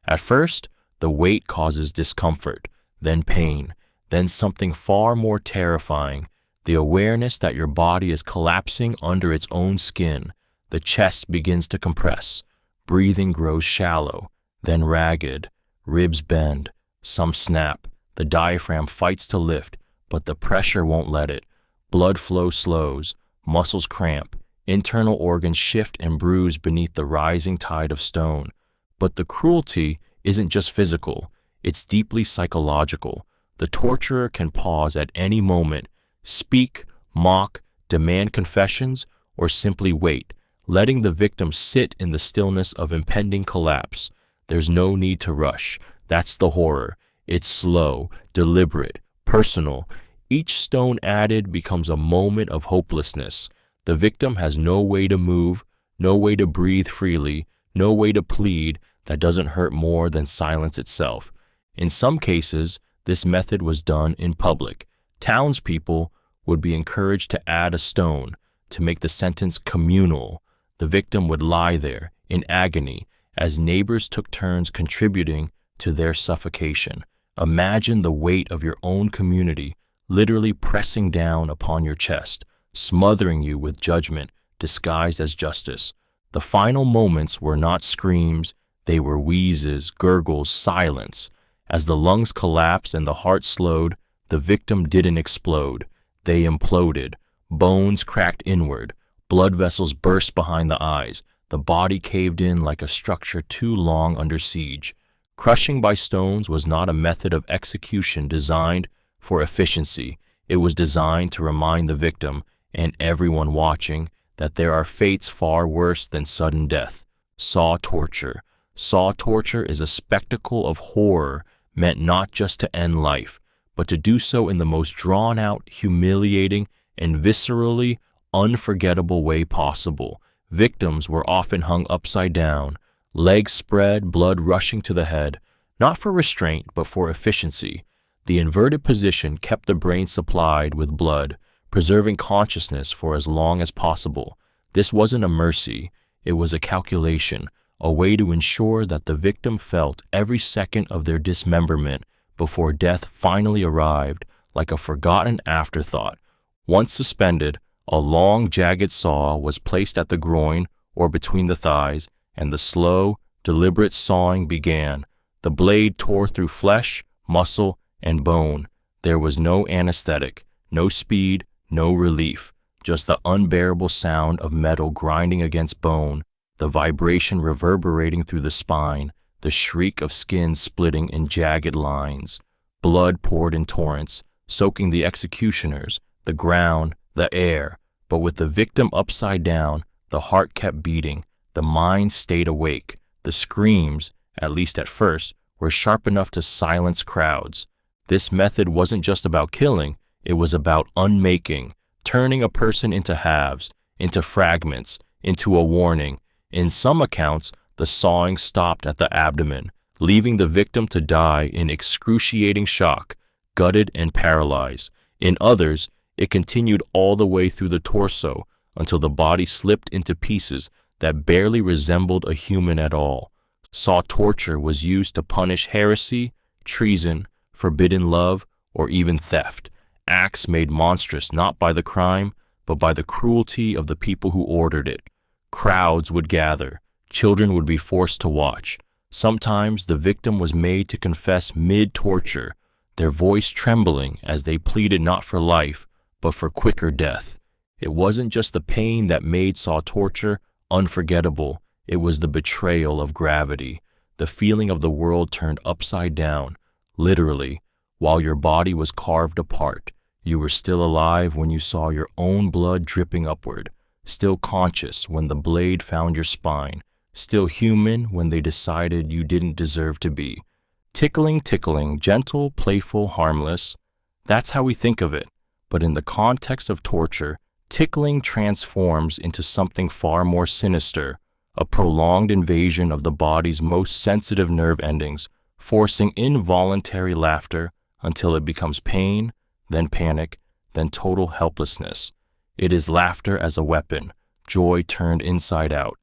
At first, the weight causes discomfort, then pain, then something far more terrifying, the awareness that your body is collapsing under its own skin. The chest begins to compress, breathing grows shallow, then ragged, ribs bend, some snap, the diaphragm fights to lift, but the pressure won't let it. Blood flow slows, muscles cramp, internal organs shift and bruise beneath the rising tide of stone. But the cruelty isn't just physical, it's deeply psychological. The torturer can pause at any moment, speak, mock, demand confessions, or simply wait, letting the victim sit in the stillness of impending collapse. There's no need to rush. That's the horror. It's slow, deliberate, personal. Each stone added becomes a moment of hopelessness. The victim has no way to move, no way to breathe freely, no way to plead that doesn't hurt more than silence itself. In some cases, this method was done in public. Townspeople would be encouraged to add a stone to make the sentence communal. The victim would lie there in agony as neighbors took turns contributing to their suffocation. Imagine the weight of your own community literally pressing down upon your chest, smothering you with judgment disguised as justice. The final moments were not screams, they were wheezes, gurgles, silence. As the lungs collapsed and the heart slowed, the victim didn't explode. They imploded. Bones cracked inward. Blood vessels burst behind the eyes. The body caved in like a structure too long under siege. Crushing by stones was not a method of execution designed for efficiency. It was designed to remind the victim and everyone watching that there are fates far worse than sudden death. Saw torture. Saw torture is a spectacle of horror meant not just to end life, but to do so in the most drawn-out, humiliating, and viscerally unforgettable way possible. Victims were often hung upside down, legs spread, blood rushing to the head, not for restraint, but for efficiency. The inverted position kept the brain supplied with blood, preserving consciousness for as long as possible. This wasn't a mercy, it was a calculation, a way to ensure that the victim felt every second of their dismemberment before death finally arrived like a forgotten afterthought. Once suspended, a long, jagged saw was placed at the groin or between the thighs, and the slow, deliberate sawing began. The blade tore through flesh, muscle, and bone. There was no anesthetic, no speed, no relief, just the unbearable sound of metal grinding against bone, the vibration reverberating through the spine, the shriek of skin splitting in jagged lines. Blood poured in torrents, soaking the executioners, the ground, the air. But with the victim upside down, the heart kept beating, the mind stayed awake. The screams, at least at first, were sharp enough to silence crowds. This method wasn't just about killing, it was about unmaking, turning a person into halves, into fragments, into a warning. In some accounts, the sawing stopped at the abdomen, leaving the victim to die in excruciating shock, gutted and paralyzed. In others, it continued all the way through the torso until the body slipped into pieces that barely resembled a human at all. Saw torture was used to punish heresy, treason, forbidden love, or even theft, acts made monstrous not by the crime, but by the cruelty of the people who ordered it. Crowds would gather, children would be forced to watch. Sometimes the victim was made to confess mid-torture, their voice trembling as they pleaded not for life, but for quicker death. It wasn't just the pain that made Saw torture unforgettable, it was the betrayal of gravity, the feeling of the world turned upside down. Literally, while your body was carved apart, you were still alive when you saw your own blood dripping upward, still conscious when the blade found your spine, still human when they decided you didn't deserve to be. Tickling, gentle, playful, harmless. That's how we think of it. But in the context of torture, tickling transforms into something far more sinister, a prolonged invasion of the body's most sensitive nerve endings, forcing involuntary laughter until it becomes pain, then panic, then total helplessness. It is laughter as a weapon, joy turned inside out.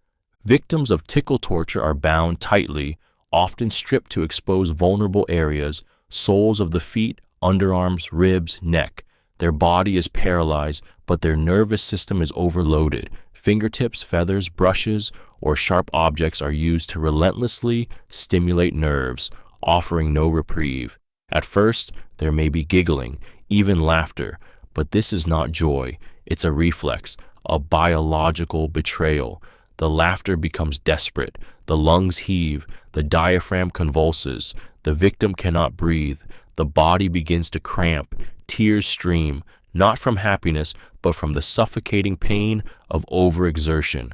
Victims of tickle torture are bound tightly, often stripped to expose vulnerable areas, soles of the feet, underarms, ribs, neck. Their body is paralyzed, but their nervous system is overloaded. Fingertips, feathers, brushes, or sharp objects are used to relentlessly stimulate nerves, offering no reprieve. At first, there may be giggling, even laughter, but this is not joy. It's a reflex, a biological betrayal. The laughter becomes desperate, the lungs heave, the diaphragm convulses, the victim cannot breathe, the body begins to cramp, tears stream, not from happiness, but from the suffocating pain of overexertion.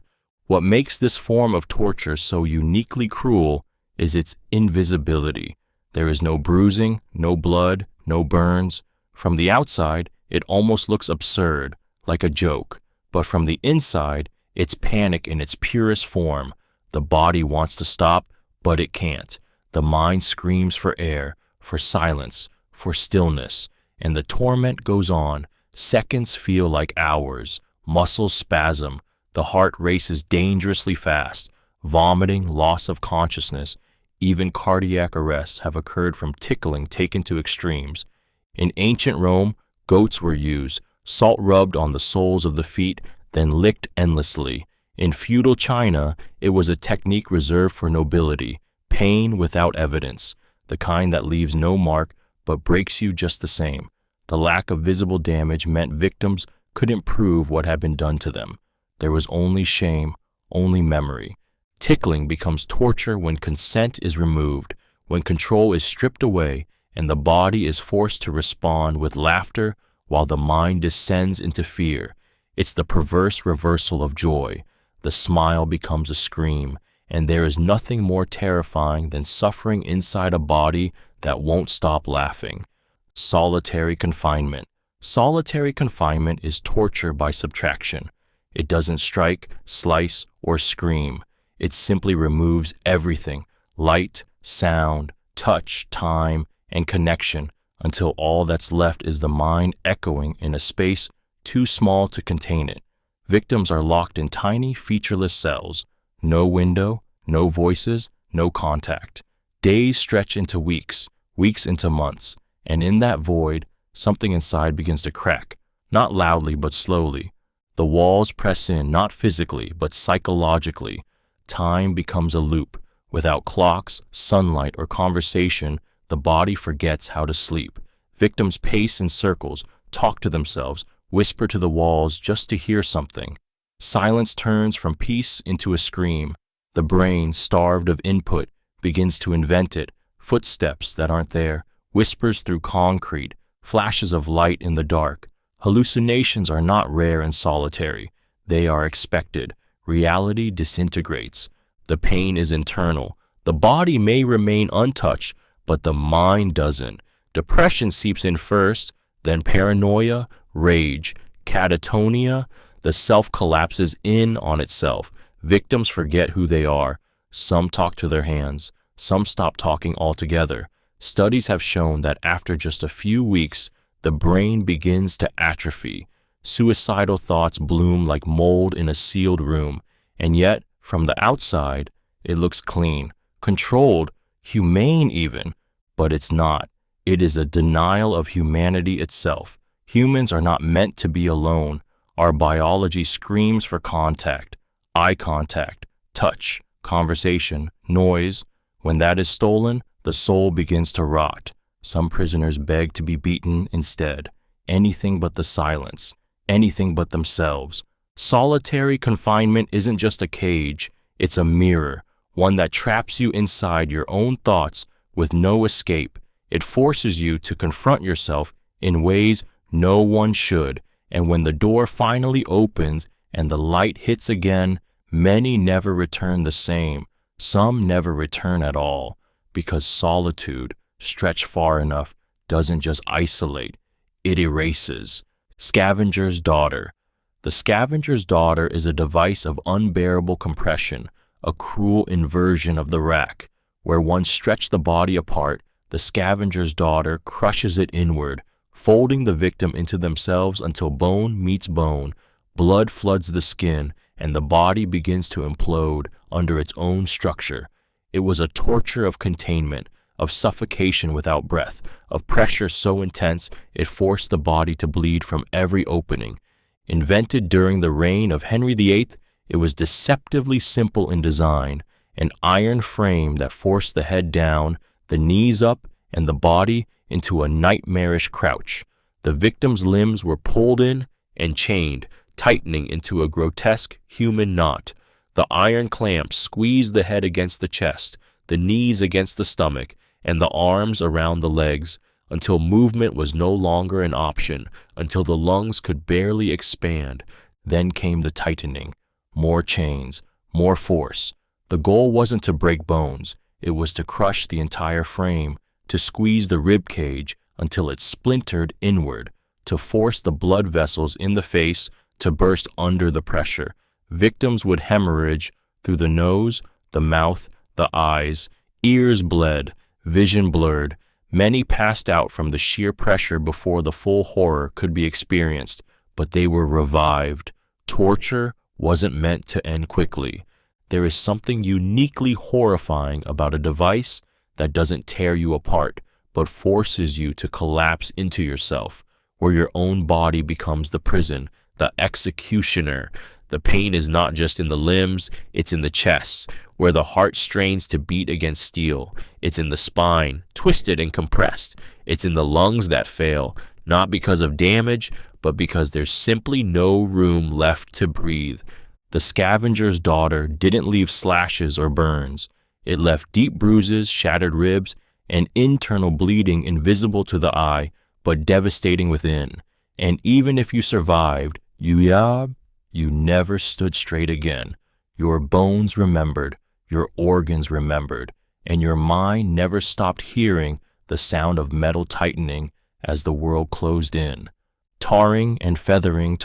What makes this form of torture so uniquely cruel is its invisibility. There is no bruising, no blood, no burns. From the outside, it almost looks absurd, like a joke, but from the inside, it's panic in its purest form. The body wants to stop, but it can't. The mind screams for air, for silence, for stillness, and the torment goes on. Seconds feel like hours, muscles spasm, the heart races dangerously fast, vomiting, loss of consciousness, even cardiac arrests have occurred from tickling taken to extremes. In ancient Rome, goats were used, salt rubbed on the soles of the feet, then licked endlessly. In feudal China, it was a technique reserved for nobility, pain without evidence, the kind that leaves no mark but breaks you just the same. The lack of visible damage meant victims couldn't prove what had been done to them. There was only shame, only memory. Tickling becomes torture when consent is removed, when control is stripped away, and the body is forced to respond with laughter while the mind descends into fear. It's the perverse reversal of joy. The smile becomes a scream, and there is nothing more terrifying than suffering inside a body that won't stop laughing. Solitary confinement. Solitary confinement is torture by subtraction. It doesn't strike, slice, or scream. It simply removes everything, light, sound, touch, time, and connection, until all that's left is the mind echoing in a space too small to contain it. Victims are locked in tiny, featureless cells. No window, no voices, no contact. Days stretch into weeks, weeks into months, and in that void, something inside begins to crack, not loudly but slowly. The walls press in, not physically, but psychologically. Time becomes a loop. Without clocks, sunlight, or conversation, the body forgets how to sleep. Victims pace in circles, talk to themselves, whisper to the walls just to hear something. Silence turns from peace into a scream. The brain, starved of input, begins to invent it. Footsteps that aren't there, whispers through concrete, flashes of light in the dark. Hallucinations are not rare and solitary. They are expected. Reality disintegrates. The pain is internal. The body may remain untouched, but the mind doesn't. Depression seeps in first, then paranoia, rage, catatonia. The self collapses in on itself. Victims forget who they are. Some talk to their hands. Some stop talking altogether. Studies have shown that after just a few weeks, the brain begins to atrophy. Suicidal thoughts bloom like mold in a sealed room. And yet, from the outside, it looks clean, controlled, humane even. But it's not. It is a denial of humanity itself. Humans are not meant to be alone. Our biology screams for contact, eye contact, touch, conversation, noise. When that is stolen, the soul begins to rot. Some prisoners beg to be beaten instead. Anything but the silence. Anything but themselves. Solitary confinement isn't just a cage, it's a mirror, one that traps you inside your own thoughts with no escape. It forces you to confront yourself in ways no one should, and when the door finally opens and the light hits again, many never return the same. Some never return at all, because solitude, stretched far enough, doesn't just isolate, it erases. Scavenger's Daughter. The Scavenger's Daughter is a device of unbearable compression, a cruel inversion of the rack. Where one stretched the body apart, the Scavenger's Daughter crushes it inward, folding the victim into themselves until bone meets bone, blood floods the skin, and the body begins to implode under its own structure. It was a torture of containment, of suffocation without breath, of pressure so intense it forced the body to bleed from every opening. Invented during the reign of Henry VIII, it was deceptively simple in design, an iron frame that forced the head down, the knees up, and the body into a nightmarish crouch. The victim's limbs were pulled in and chained, tightening into a grotesque human knot. The iron clamps squeezed the head against the chest, the knees against the stomach, and the arms around the legs, until movement was no longer an option, until the lungs could barely expand. Then came the tightening. More chains, more force. The goal wasn't to break bones, it was to crush the entire frame, to squeeze the rib cage until it splintered inward, to force the blood vessels in the face to burst under the pressure. Victims would hemorrhage through the nose, the mouth, the eyes, ears bled, vision blurred. Many passed out from the sheer pressure before the full horror could be experienced, but they were revived. Torture wasn't meant to end quickly. There is something uniquely horrifying about a device that doesn't tear you apart, but forces you to collapse into yourself, where your own body becomes the prison, the executioner. The pain is not just in the limbs, it's in the chest, where the heart strains to beat against steel. It's in the spine, twisted and compressed. It's in the lungs that fail, not because of damage, but because there's simply no room left to breathe. The Scavenger's Daughter didn't leave slashes or burns. It left deep bruises, shattered ribs, and internal bleeding invisible to the eye, but devastating within. And even if you survived, you never stood straight again. Your bones remembered, your organs remembered, and your mind never stopped hearing the sound of metal tightening as the world closed in. Tarring and feathering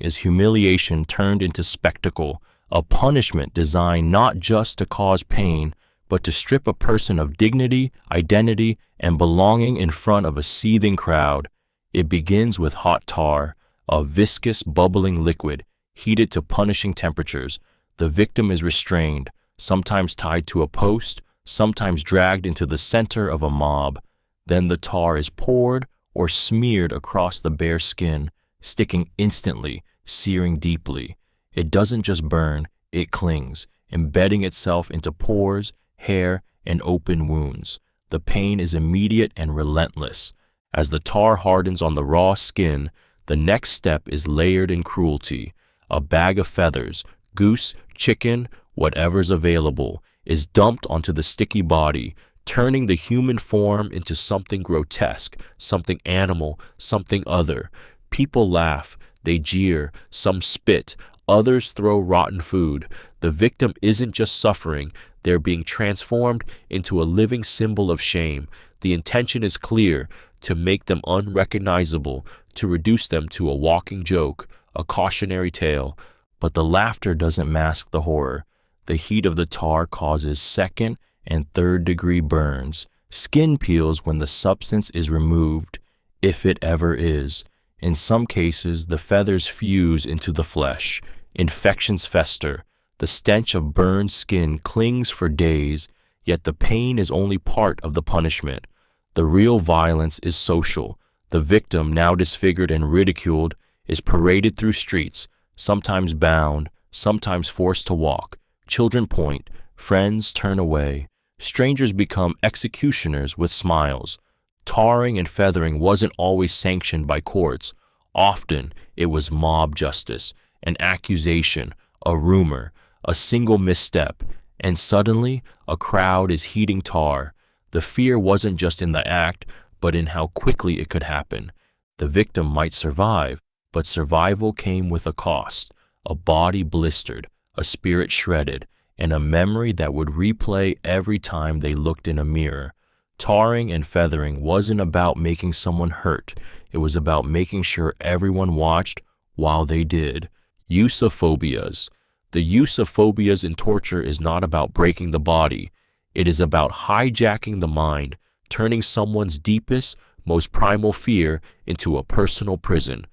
is humiliation turned into spectacle, a punishment designed not just to cause pain, but to strip a person of dignity, identity, and belonging in front of a seething crowd. It begins with hot tar, a viscous, bubbling liquid, heated to punishing temperatures. The victim is restrained, sometimes tied to a post, sometimes dragged into the center of a mob. Then the tar is poured or smeared across the bare skin, sticking instantly, searing deeply. It doesn't just burn, it clings, embedding itself into pores, hair, and open wounds. The pain is immediate and relentless. As the tar hardens on the raw skin, the next step is layered in cruelty. A bag of feathers, goose, chicken, whatever's available, is dumped onto the sticky body, turning the human form into something grotesque, something animal, something other. People laugh, they jeer, some spit, others throw rotten food. The victim isn't just suffering, they're being transformed into a living symbol of shame. The intention is clear, to make them unrecognizable, to reduce them to a walking joke, a cautionary tale. But the laughter doesn't mask the horror. The heat of the tar causes second and third-degree burns. Skin peels when the substance is removed, if it ever is. In some cases, the feathers fuse into the flesh. Infections fester. The stench of burned skin clings for days, yet the pain is only part of the punishment. The real violence is social. The victim, now disfigured and ridiculed, is paraded through streets, sometimes bound, sometimes forced to walk. Children point, friends turn away. Strangers become executioners with smiles. Tarring and feathering wasn't always sanctioned by courts. Often it was mob justice, an accusation, a rumor, a single misstep, and suddenly a crowd is heeding tar. The fear wasn't just in the act, but in how quickly it could happen. The victim might survive, but survival came with a cost, a body blistered, a spirit shredded, and a memory that would replay every time they looked in a mirror. Tarring and feathering wasn't about making someone hurt. It was about making sure everyone watched while they did. Use of phobias. The use of phobias in torture is not about breaking the body. It is about hijacking the mind, turning someone's deepest, most primal fear into a personal prison.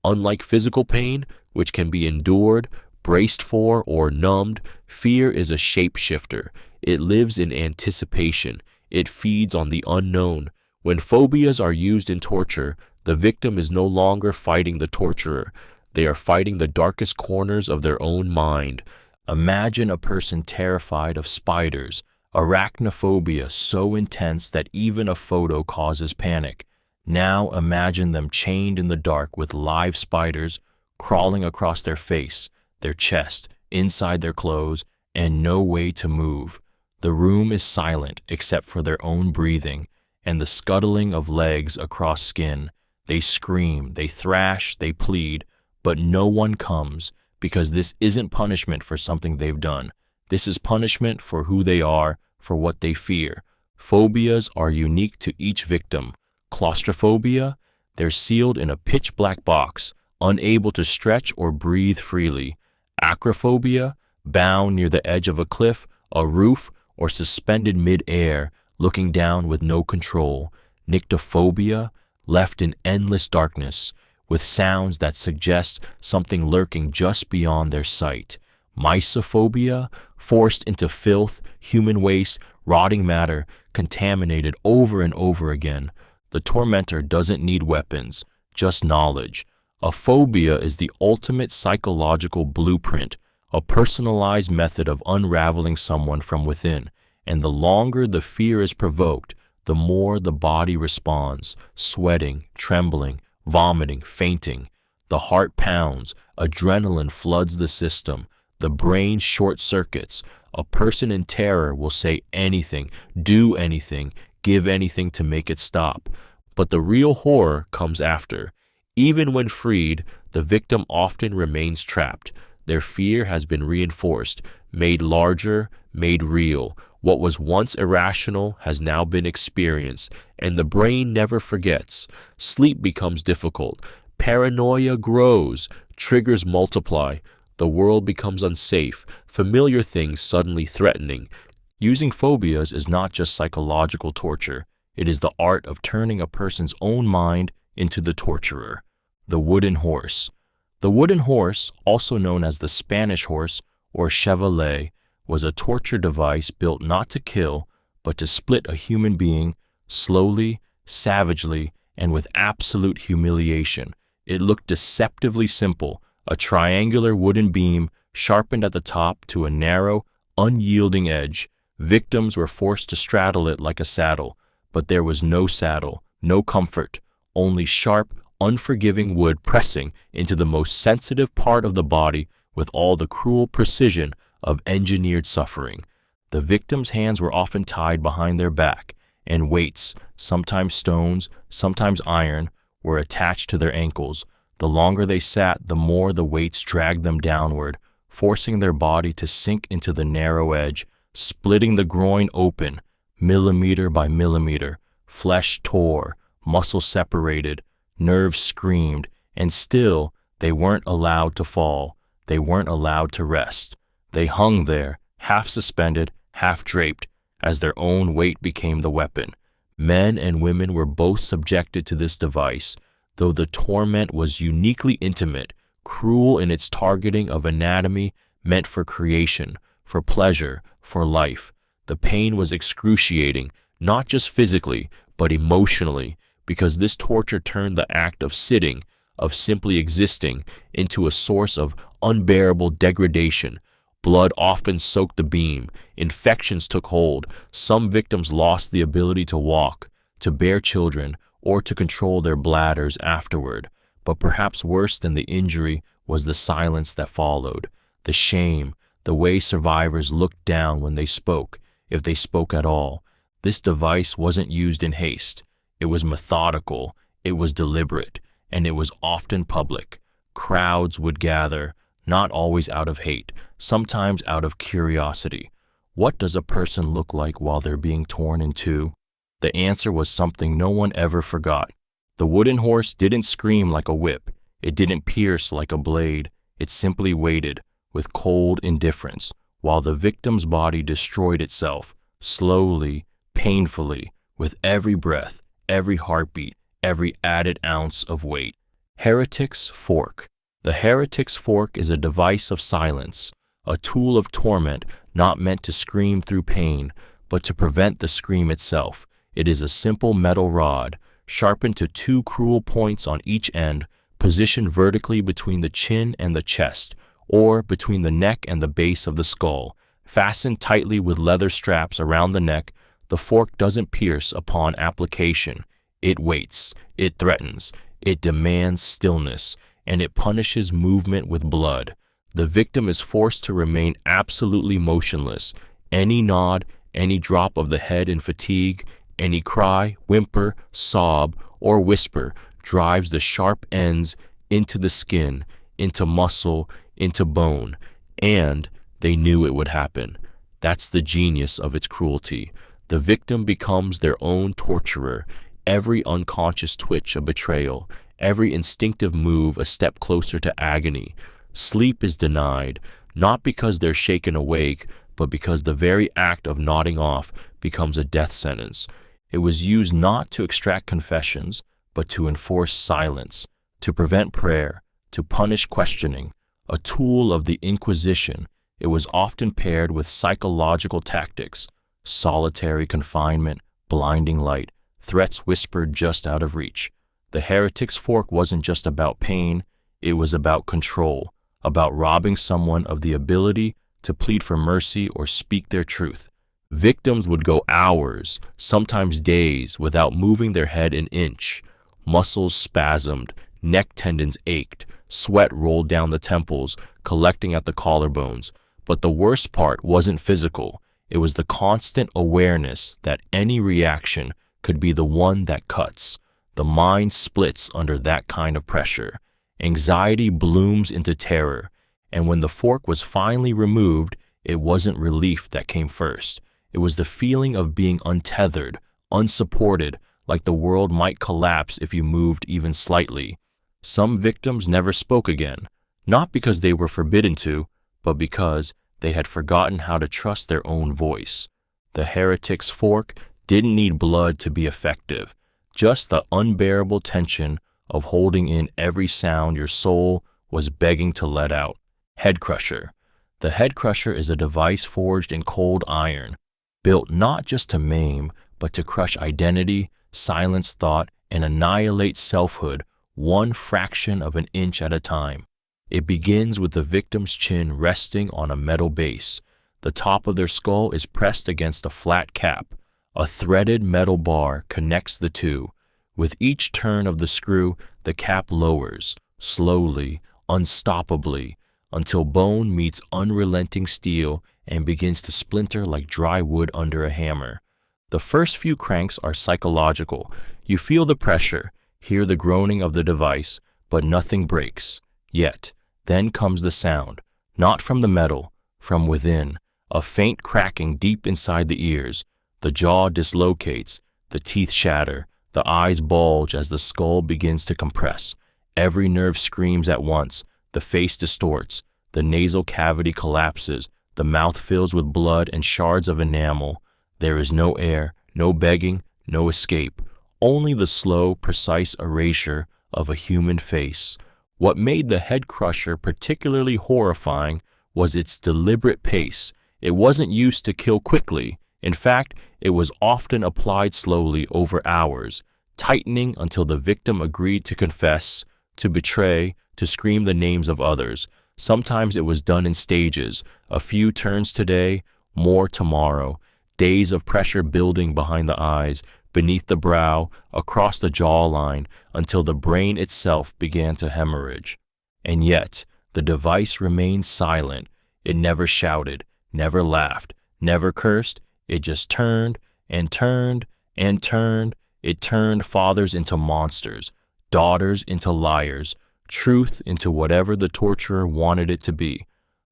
Unlike physical pain, which can be endured, braced for, or numbed, fear is a shapeshifter. It lives in anticipation. It feeds on the unknown. When phobias are used in torture, the victim is no longer fighting the torturer. They are fighting the darkest corners of their own mind. Imagine a person terrified of spiders, arachnophobia so intense that even a photo causes panic. Now imagine them chained in the dark with live spiders crawling across their face, their chest, inside their clothes, and no way to move. The room is silent except for their own breathing and the scuttling of legs across skin. They scream, they thrash, they plead, but no one comes because this isn't punishment for something they've done. This is punishment for who they are, for what they fear. Phobias are unique to each victim. Claustrophobia, they're sealed in a pitch-black box, unable to stretch or breathe freely. Acrophobia, bound near the edge of a cliff, a roof, or suspended mid-air, looking down with no control. Nyctophobia, left in endless darkness, with sounds that suggest something lurking just beyond their sight. Mysophobia, forced into filth, human waste, rotting matter, contaminated over and over again. The tormentor doesn't need weapons, just knowledge. A phobia is the ultimate psychological blueprint, a personalized method of unraveling someone from within, and the longer the fear is provoked, the more the body responds, sweating, trembling, vomiting, fainting. The heart pounds, adrenaline floods the system, the brain short-circuits. A person in terror will say anything, do anything, give anything to make it stop. But the real horror comes after. Even when freed, the victim often remains trapped. Their fear has been reinforced, made larger, made real. What was once irrational has now been experienced, and the brain never forgets. Sleep becomes difficult. Paranoia grows. Triggers multiply. The world becomes unsafe. Familiar things suddenly threatening. Using phobias is not just psychological torture. It is the art of turning a person's own mind into the torturer. The wooden horse. The wooden horse, also known as the Spanish horse or chevalet, was a torture device built not to kill, but to split a human being slowly, savagely, and with absolute humiliation. It looked deceptively simple, a triangular wooden beam sharpened at the top to a narrow, unyielding edge. Victims were forced to straddle it like a saddle, but there was no saddle, no comfort, only sharp, unforgiving wood pressing into the most sensitive part of the body with all the cruel precision of engineered suffering. The victim's hands were often tied behind their back, and weights, sometimes stones, sometimes iron, were attached to their ankles. The longer they sat, the more the weights dragged them downward, forcing their body to sink into the narrow edge, splitting the groin open, millimeter by millimeter. Flesh tore, muscle separated, nerves screamed, and still they weren't allowed to fall. They weren't allowed to rest. They hung there, half suspended, half draped, as their own weight became the weapon. Men and women were both subjected to this device, though the torment was uniquely intimate, cruel in its targeting of anatomy meant for creation, for pleasure, for life. The pain was excruciating, not just physically, but emotionally, because this torture turned the act of sitting, of simply existing, into a source of unbearable degradation. Blood often soaked the beam. Infections took hold. Some victims lost the ability to walk, to bear children, or to control their bladders afterward. But perhaps worse than the injury was the silence that followed. The shame, the way survivors looked down when they spoke, if they spoke at all. This device wasn't used in haste. It was methodical, it was deliberate, and it was often public. Crowds would gather, not always out of hate, sometimes out of curiosity. What does a person look like while they're being torn in two? The answer was something no one ever forgot. The wooden horse didn't scream like a whip. It didn't pierce like a blade. It simply waited, with cold indifference, while the victim's body destroyed itself, slowly, painfully, with every breath, every heartbeat, every added ounce of weight. Heretic's Fork. The Heretic's Fork is a device of silence, a tool of torment not meant to scream through pain, but to prevent the scream itself. It is a simple metal rod, sharpened to 2 cruel points on each end, positioned vertically between the chin and the chest, or between the neck and the base of the skull. Fastened tightly with leather straps around the neck, the fork doesn't pierce upon application. It waits, it threatens, it demands stillness, and it punishes movement with blood. The victim is forced to remain absolutely motionless. Any nod, any drop of the head in fatigue, any cry, whimper, sob, or whisper drives the sharp ends into the skin, into muscle, into bone, and they knew it would happen. That's the genius of its cruelty. The victim becomes their own torturer, every unconscious twitch a betrayal, every instinctive move a step closer to agony. Sleep is denied, not because they're shaken awake, but because the very act of nodding off becomes a death sentence. It was used not to extract confessions, but to enforce silence, to prevent prayer, to punish questioning. A tool of the Inquisition, it was often paired with psychological tactics, solitary confinement, blinding light, threats whispered just out of reach. The Heretic's Fork wasn't just about pain, it was about control, about robbing someone of the ability to plead for mercy or speak their truth. Victims would go hours, sometimes days, without moving their head an inch. Muscles spasmed, neck tendons ached, sweat rolled down the temples, collecting at the collarbones. But the worst part wasn't physical. It was the constant awareness that any reaction could be the one that cuts. The mind splits under that kind of pressure. Anxiety blooms into terror, and when the fork was finally removed, it wasn't relief that came first. It was the feeling of being untethered, unsupported, like the world might collapse if you moved even slightly. Some victims never spoke again, not because they were forbidden to, but because they had forgotten how to trust their own voice. The Heretic's Fork didn't need blood to be effective, just the unbearable tension of holding in every sound your soul was begging to let out. Headcrusher. The Headcrusher is a device forged in cold iron, built not just to maim, but to crush identity, silence thought, and annihilate selfhood 1 fraction of an inch at a time. It begins with the victim's chin resting on a metal base. The top of their skull is pressed against a flat cap. A threaded metal bar connects the two. With each turn of the screw, the cap lowers, slowly, unstoppably, until bone meets unrelenting steel and begins to splinter like dry wood under a hammer. The first few cranks are psychological. You feel the pressure, hear the groaning of the device, but nothing breaks. Yet, then comes the sound, not from the metal, from within, a faint cracking deep inside the ears. The jaw dislocates, the teeth shatter, the eyes bulge as the skull begins to compress. Every nerve screams at once, the face distorts, the nasal cavity collapses, the mouth fills with blood and shards of enamel. There is no air, no begging, no escape, only the slow, precise erasure of a human face. What made the Headcrusher particularly horrifying was its deliberate pace. It wasn't used to kill quickly. In fact, it was often applied slowly over hours, tightening until the victim agreed to confess, to betray, to scream the names of others. Sometimes it was done in stages, a few turns today, more tomorrow, days of pressure building behind the eyes, beneath the brow, across the jawline, until the brain itself began to hemorrhage. And yet, the device remained silent. It never shouted, never laughed, never cursed. It just turned and turned and turned. It turned fathers into monsters, daughters into liars, truth into whatever the torturer wanted it to be.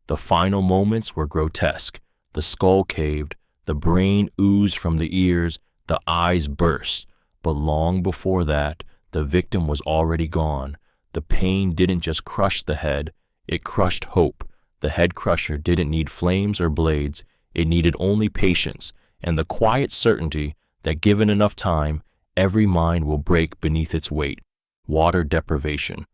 The final moments were grotesque. The skull caved, the brain oozed from the ears, the eyes burst. But long before that, the victim was already gone. The pain didn't just crush the head, it crushed hope. The Headcrusher didn't need flames or blades, it needed only patience and the quiet certainty that given enough time, every mind will break beneath its weight. Water deprivation.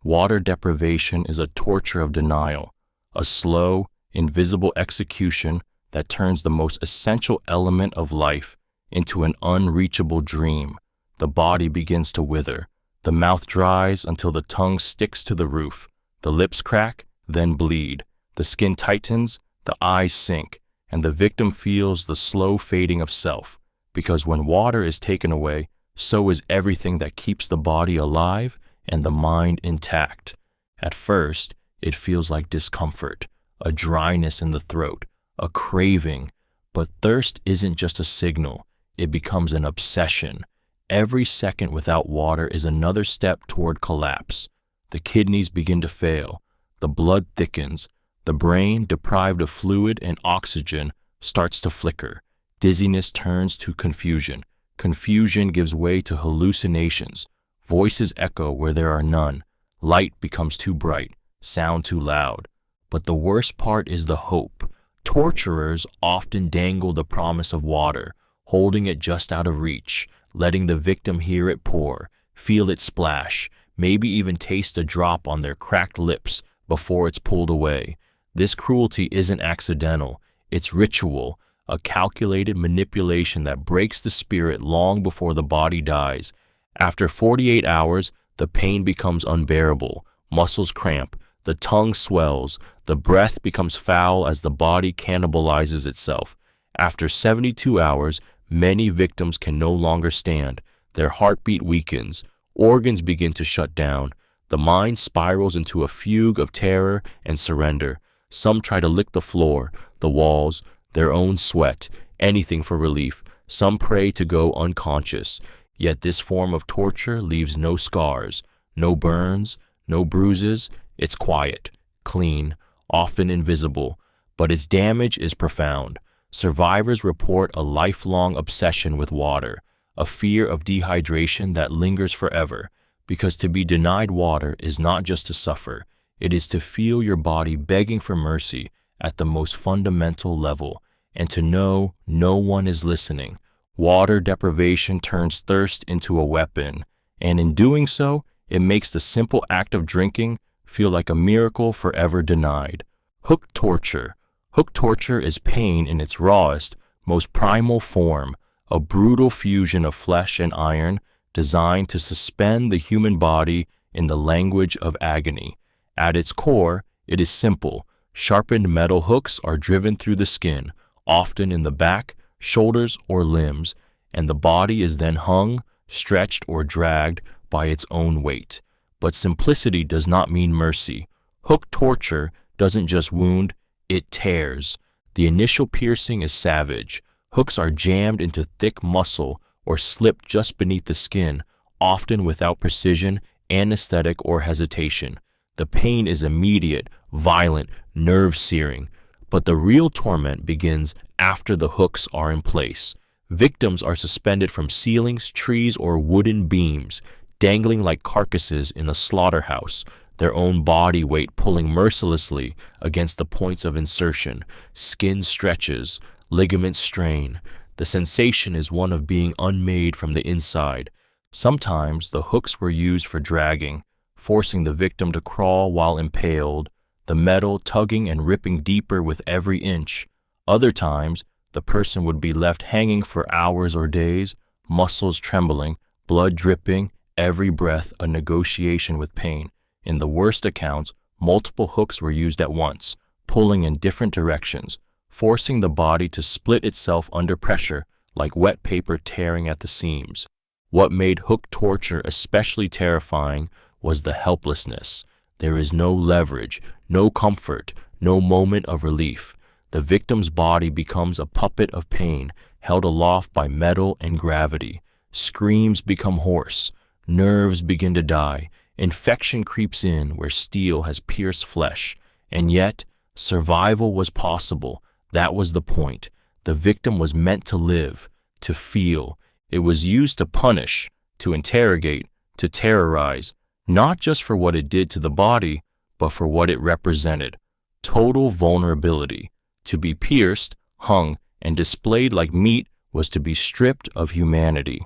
Water deprivation is a torture of denial, a slow, invisible execution that turns the most essential element of life into an unreachable dream. The body begins to wither. The mouth dries until the tongue sticks to the roof. The lips crack, then bleed. The skin tightens, the eyes sink, and the victim feels the slow fading of self. Because when water is taken away, so is everything that keeps the body alive and the mind intact. At first, it feels like discomfort, a dryness in the throat, a craving. But thirst isn't just a signal, it becomes an obsession. Every second without water is another step toward collapse. The kidneys begin to fail, the blood thickens, the brain, deprived of fluid and oxygen, starts to flicker. Dizziness turns to confusion. Confusion gives way to hallucinations. Voices echo where there are none. Light becomes too bright, sound too loud. But the worst part is the hope. Torturers often dangle the promise of water, holding it just out of reach, letting the victim hear it pour, feel it splash, maybe even taste a drop on their cracked lips before it's pulled away. This cruelty isn't accidental, it's ritual, a calculated manipulation that breaks the spirit long before the body dies. After 48 hours, the pain becomes unbearable, muscles cramp, the tongue swells, the breath becomes foul as the body cannibalizes itself. After 72 hours, many victims can no longer stand. Their heartbeat weakens, organs begin to shut down, the mind spirals into a fugue of terror and surrender. Some try to lick the floor, the walls, their own sweat, anything for relief. Some pray to go unconscious. Yet this form of torture leaves no scars, no burns, no bruises. It's quiet, clean, often invisible, but its damage is profound. Survivors report a lifelong obsession with water, a fear of dehydration that lingers forever, because to be denied water is not just to suffer, it is to feel your body begging for mercy at the most fundamental level, and to know no one is listening. Water deprivation turns thirst into a weapon, and in doing so, it makes the simple act of drinking feel like a miracle forever denied. Hook torture. Hook torture is pain in its rawest, most primal form, a brutal fusion of flesh and iron designed to suspend the human body in the language of agony. At its core, it is simple. Sharpened metal hooks are driven through the skin, often in the back, shoulders, or limbs, and the body is then hung, stretched, or dragged by its own weight. But simplicity does not mean mercy. Hook torture doesn't just wound, it tears. The initial piercing is savage. Hooks are jammed into thick muscle or slipped just beneath the skin, often without precision, anesthetic, or hesitation. The pain is immediate, violent, nerve-searing. But the real torment begins after the hooks are in place. Victims are suspended from ceilings, trees, or wooden beams, dangling like carcasses in a slaughterhouse, their own body weight pulling mercilessly against the points of insertion. Skin stretches, ligaments strain. The sensation is one of being unmade from the inside. Sometimes the hooks were used for dragging, forcing the victim to crawl while impaled, the metal tugging and ripping deeper with every inch. Other times, the person would be left hanging for hours or days, muscles trembling, blood dripping, every breath a negotiation with pain. In the worst accounts, multiple hooks were used at once, pulling in different directions, forcing the body to split itself under pressure like wet paper tearing at the seams. What made hook torture especially terrifying was the helplessness. There is no leverage, no comfort, no moment of relief. The victim's body becomes a puppet of pain, held aloft by metal and gravity. Screams become hoarse. Nerves begin to die. Infection creeps in where steel has pierced flesh. And yet, survival was possible. That was the point. The victim was meant to live, to feel. It was used to punish, to interrogate, to terrorize, not just for what it did to the body, but for what it represented. Total vulnerability. To be pierced, hung, and displayed like meat was to be stripped of humanity.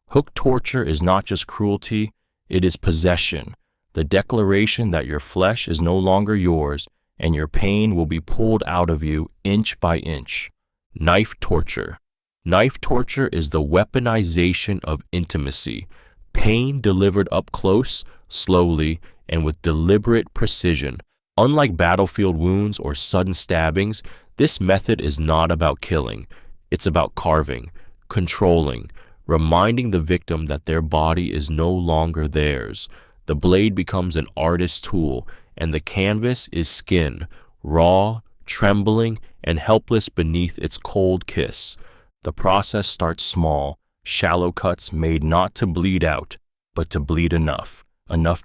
Hook torture is not just cruelty, it is possession, the declaration that your flesh is no longer yours and your pain will be pulled out of you inch by inch. Knife torture. Knife torture is the weaponization of intimacy. Pain delivered up close, slowly, and with deliberate precision. Unlike battlefield wounds or sudden stabbings, this method is not about killing. It's about carving, controlling, reminding the victim that their body is no longer theirs. The blade becomes an artist's tool, and the canvas is skin, raw, trembling, and helpless beneath its cold kiss. The process starts small, shallow cuts made not to bleed out, but to bleed enough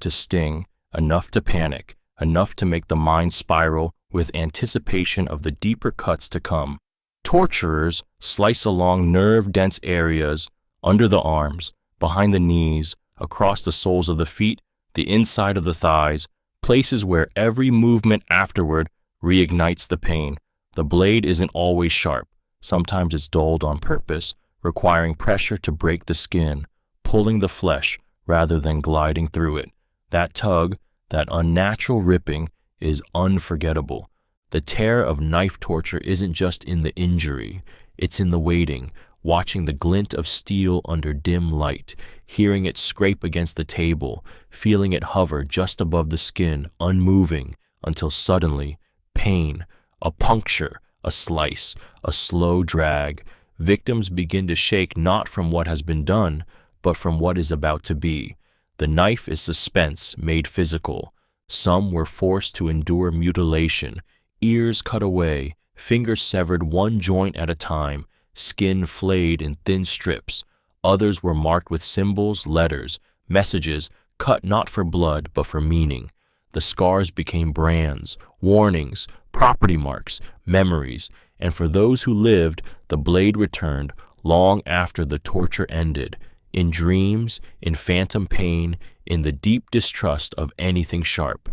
to sting, enough to panic, enough to make the mind spiral with anticipation of the deeper cuts to come. Torturers slice along nerve-dense areas, under the arms, behind the knees, across the soles of the feet, the inside of the thighs, places where every movement afterward reignites the pain. The blade isn't always sharp. Sometimes it's dulled on purpose, requiring pressure to break the skin, pulling the flesh rather than gliding through it. That tug, that unnatural ripping, is unforgettable. The terror of knife torture isn't just in the injury, it's in the waiting, watching the glint of steel under dim light, hearing it scrape against the table, feeling it hover just above the skin, unmoving, until suddenly, pain, a puncture, a slice, a slow drag. Victims begin to shake not from what has been done, but from what is about to be. The knife is suspense made physical. Some were forced to endure mutilation, ears cut away, fingers severed one joint at a time, skin flayed in thin strips. Others were marked with symbols, letters, messages, cut not for blood but for meaning. The scars became brands, warnings, property marks, memories, and for those who lived, the blade returned long after the torture ended, in dreams, in phantom pain, in the deep distrust of anything sharp.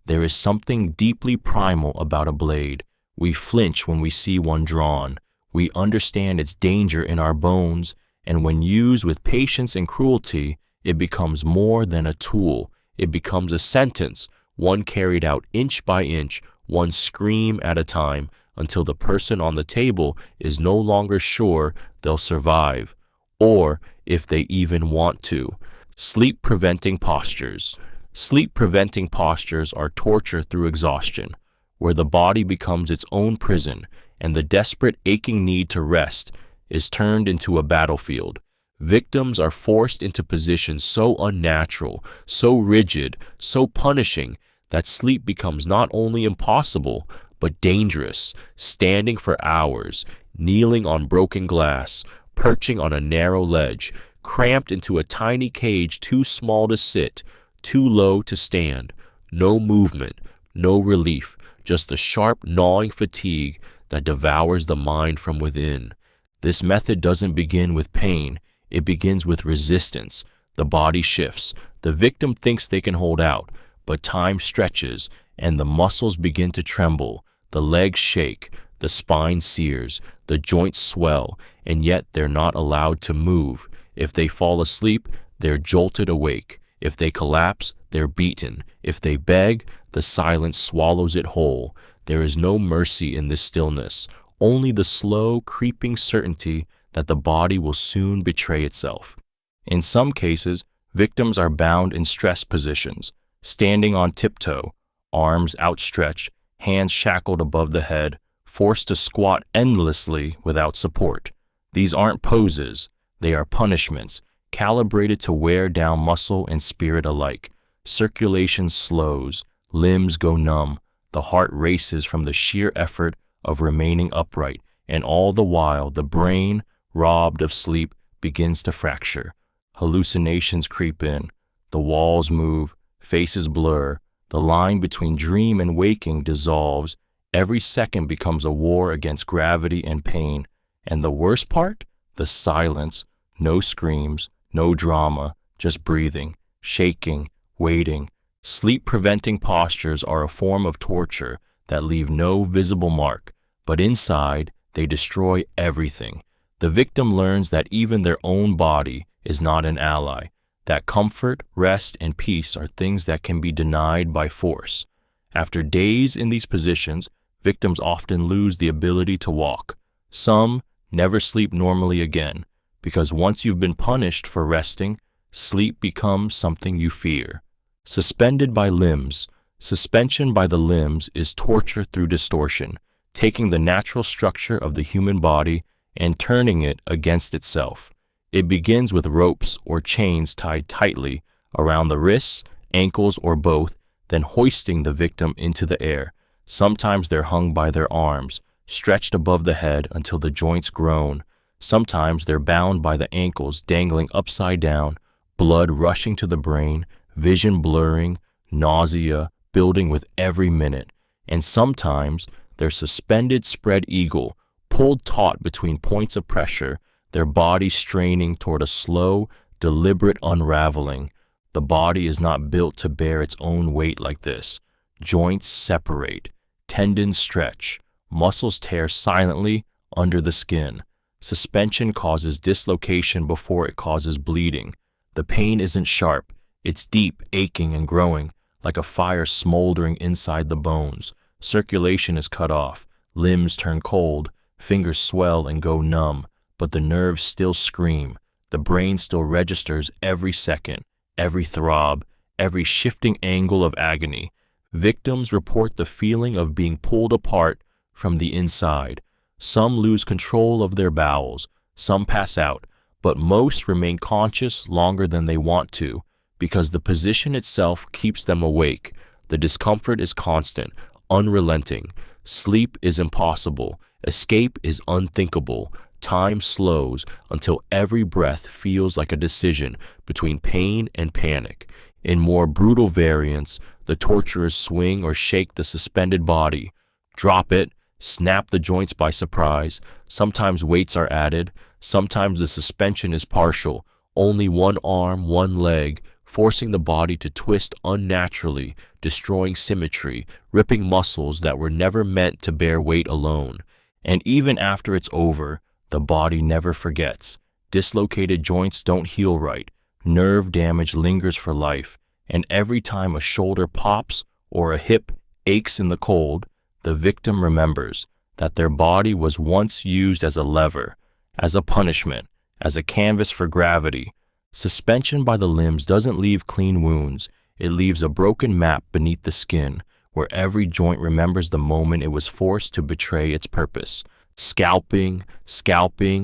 There is something deeply primal about a blade. We flinch when we see one drawn. We understand its danger in our bones, and when used with patience and cruelty, it becomes more than a tool. It becomes a sentence, one carried out inch by inch, one scream at a time, until the person on the table is no longer sure they'll survive, or if they even want to. Sleep-preventing postures. Sleep-preventing postures are torture through exhaustion, where the body becomes its own prison, and the desperate aching need to rest is turned into a battlefield. Victims are forced into positions so unnatural, so rigid, so punishing, that sleep becomes not only impossible, but dangerous, standing for hours, kneeling on broken glass, perching on a narrow ledge, cramped into a tiny cage too small to sit, too low to stand. No movement, no relief, just the sharp gnawing fatigue that devours the mind from within. This method doesn't begin with pain, it begins with resistance. The body shifts, the victim thinks they can hold out, but time stretches and the muscles begin to tremble, the legs shake, the spine sears, the joints swell, and yet they're not allowed to move. If they fall asleep, they're jolted awake. If they collapse, they're beaten. If they beg, the silence swallows it whole. There is no mercy in this stillness, only the slow, creeping certainty that the body will soon betray itself. In some cases, victims are bound in stress positions, standing on tiptoe, arms outstretched, hands shackled above the head, forced to squat endlessly without support. These aren't poses, they are punishments, calibrated to wear down muscle and spirit alike. Circulation slows, limbs go numb, the heart races from the sheer effort of remaining upright, and all the while the brain, robbed of sleep, begins to fracture. Hallucinations creep in, the walls move, faces blur, the line between dream and waking dissolves. Every second becomes a war against gravity and pain. And the worst part? The silence. No screams, no drama, just breathing, shaking, waiting. Sleep-preventing postures are a form of torture that leave no visible mark, but inside, they destroy everything. The victim learns that even their own body is not an ally, that comfort, rest, and peace are things that can be denied by force. After days in these positions, victims often lose the ability to walk. Some never sleep normally again, because once you've been punished for resting, sleep becomes something you fear. Suspended by limbs. Suspension by the limbs is torture through distortion, taking the natural structure of the human body and turning it against itself. It begins with ropes or chains tied tightly around the wrists, ankles, or both, then hoisting the victim into the air. Sometimes they're hung by their arms, stretched above the head until the joints groan. Sometimes they're bound by the ankles, dangling upside down, blood rushing to the brain, vision blurring, nausea building with every minute. And sometimes they're suspended spread eagle, pulled taut between points of pressure, their body straining toward a slow, deliberate unraveling. The body is not built to bear its own weight like this. Joints separate, tendons stretch, muscles tear silently under the skin. Suspension causes dislocation before it causes bleeding. The pain isn't sharp, it's deep, aching, and growing, like a fire smoldering inside the bones. Circulation is cut off, limbs turn cold, fingers swell and go numb, but the nerves still scream. The brain still registers every second, every throb, every shifting angle of agony. Victims report the feeling of being pulled apart from the inside. Some lose control of their bowels, some pass out, but most remain conscious longer than they want to, because the position itself keeps them awake. The discomfort is constant, unrelenting. Sleep is impossible. Escape is unthinkable. Time slows until every breath feels like a decision between pain and panic. In more brutal variants, the torturers swing or shake the suspended body, drop it, snap the joints by surprise. Sometimes weights are added. Sometimes the suspension is partial, only one arm, one leg, forcing the body to twist unnaturally, destroying symmetry, ripping muscles that were never meant to bear weight alone. And even after it's over, the body never forgets. Dislocated joints don't heal right. Nerve damage lingers for life. And every time a shoulder pops or a hip aches in the cold, the victim remembers that their body was once used as a lever, as a punishment, as a canvas for gravity. Suspension by the limbs doesn't leave clean wounds. It leaves a broken map beneath the skin, where every joint remembers the moment it was forced to betray its purpose. Scalping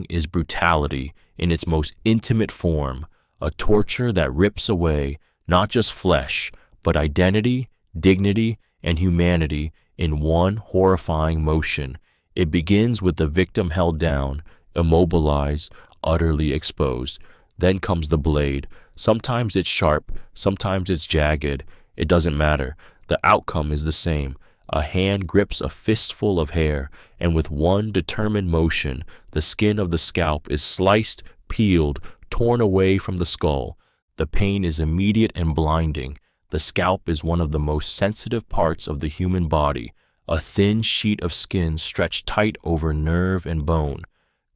is brutality in its most intimate form, a torture that rips away not just flesh, but identity, dignity, and humanity in one horrifying motion. It begins with the victim held down, immobilized, utterly exposed. Then comes the blade. Sometimes it's sharp, sometimes it's jagged. It doesn't matter. The outcome is the same. A hand grips a fistful of hair, and with one determined motion, the skin of the scalp is sliced, peeled, torn away from the skull. The pain is immediate and blinding. The scalp is one of the most sensitive parts of the human body, a thin sheet of skin stretched tight over nerve and bone.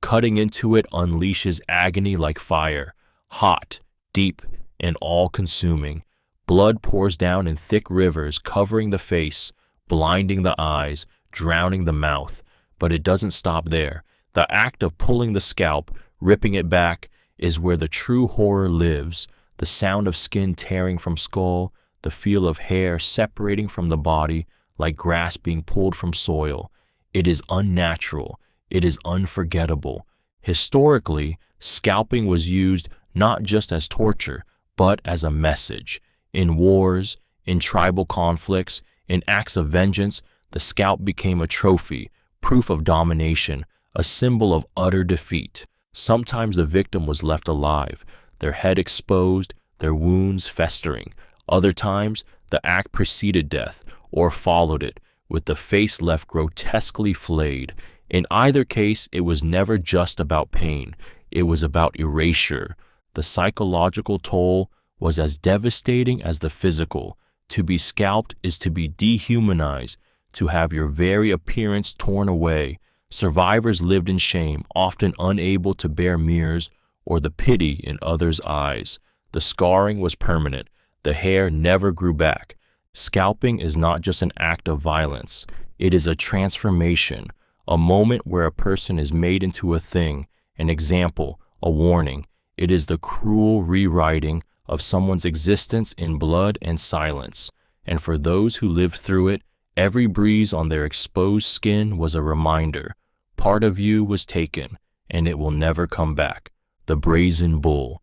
Cutting into it unleashes agony like fire, hot, deep, and all-consuming. Blood pours down in thick rivers, covering the face, blinding the eyes, drowning the mouth. But it doesn't stop there. The act of pulling the scalp, ripping it back, is where the true horror lives. The sound of skin tearing from skull, the feel of hair separating from the body like grass being pulled from soil. It is unnatural. It is unforgettable. Historically, scalping was used not just as torture, but as a message. In wars, in tribal conflicts, in acts of vengeance, the scalp became a trophy, proof of domination, a symbol of utter defeat. Sometimes the victim was left alive, their head exposed, their wounds festering. Other times, the act preceded death or followed it, with the face left grotesquely flayed. In either case, it was never just about pain. It was about erasure. The psychological toll was as devastating as the physical. To be scalped is to be dehumanized, to have your very appearance torn away. Survivors lived in shame, often unable to bear mirrors or the pity in others' eyes. The scarring was permanent. The hair never grew back. Scalping is not just an act of violence. It is a transformation, a moment where a person is made into a thing, an example, a warning. It is the cruel rewriting of someone's existence in blood and silence. And for those who lived through it, every breeze on their exposed skin was a reminder. Part of you was taken, and it will never come back. The Brazen Bull.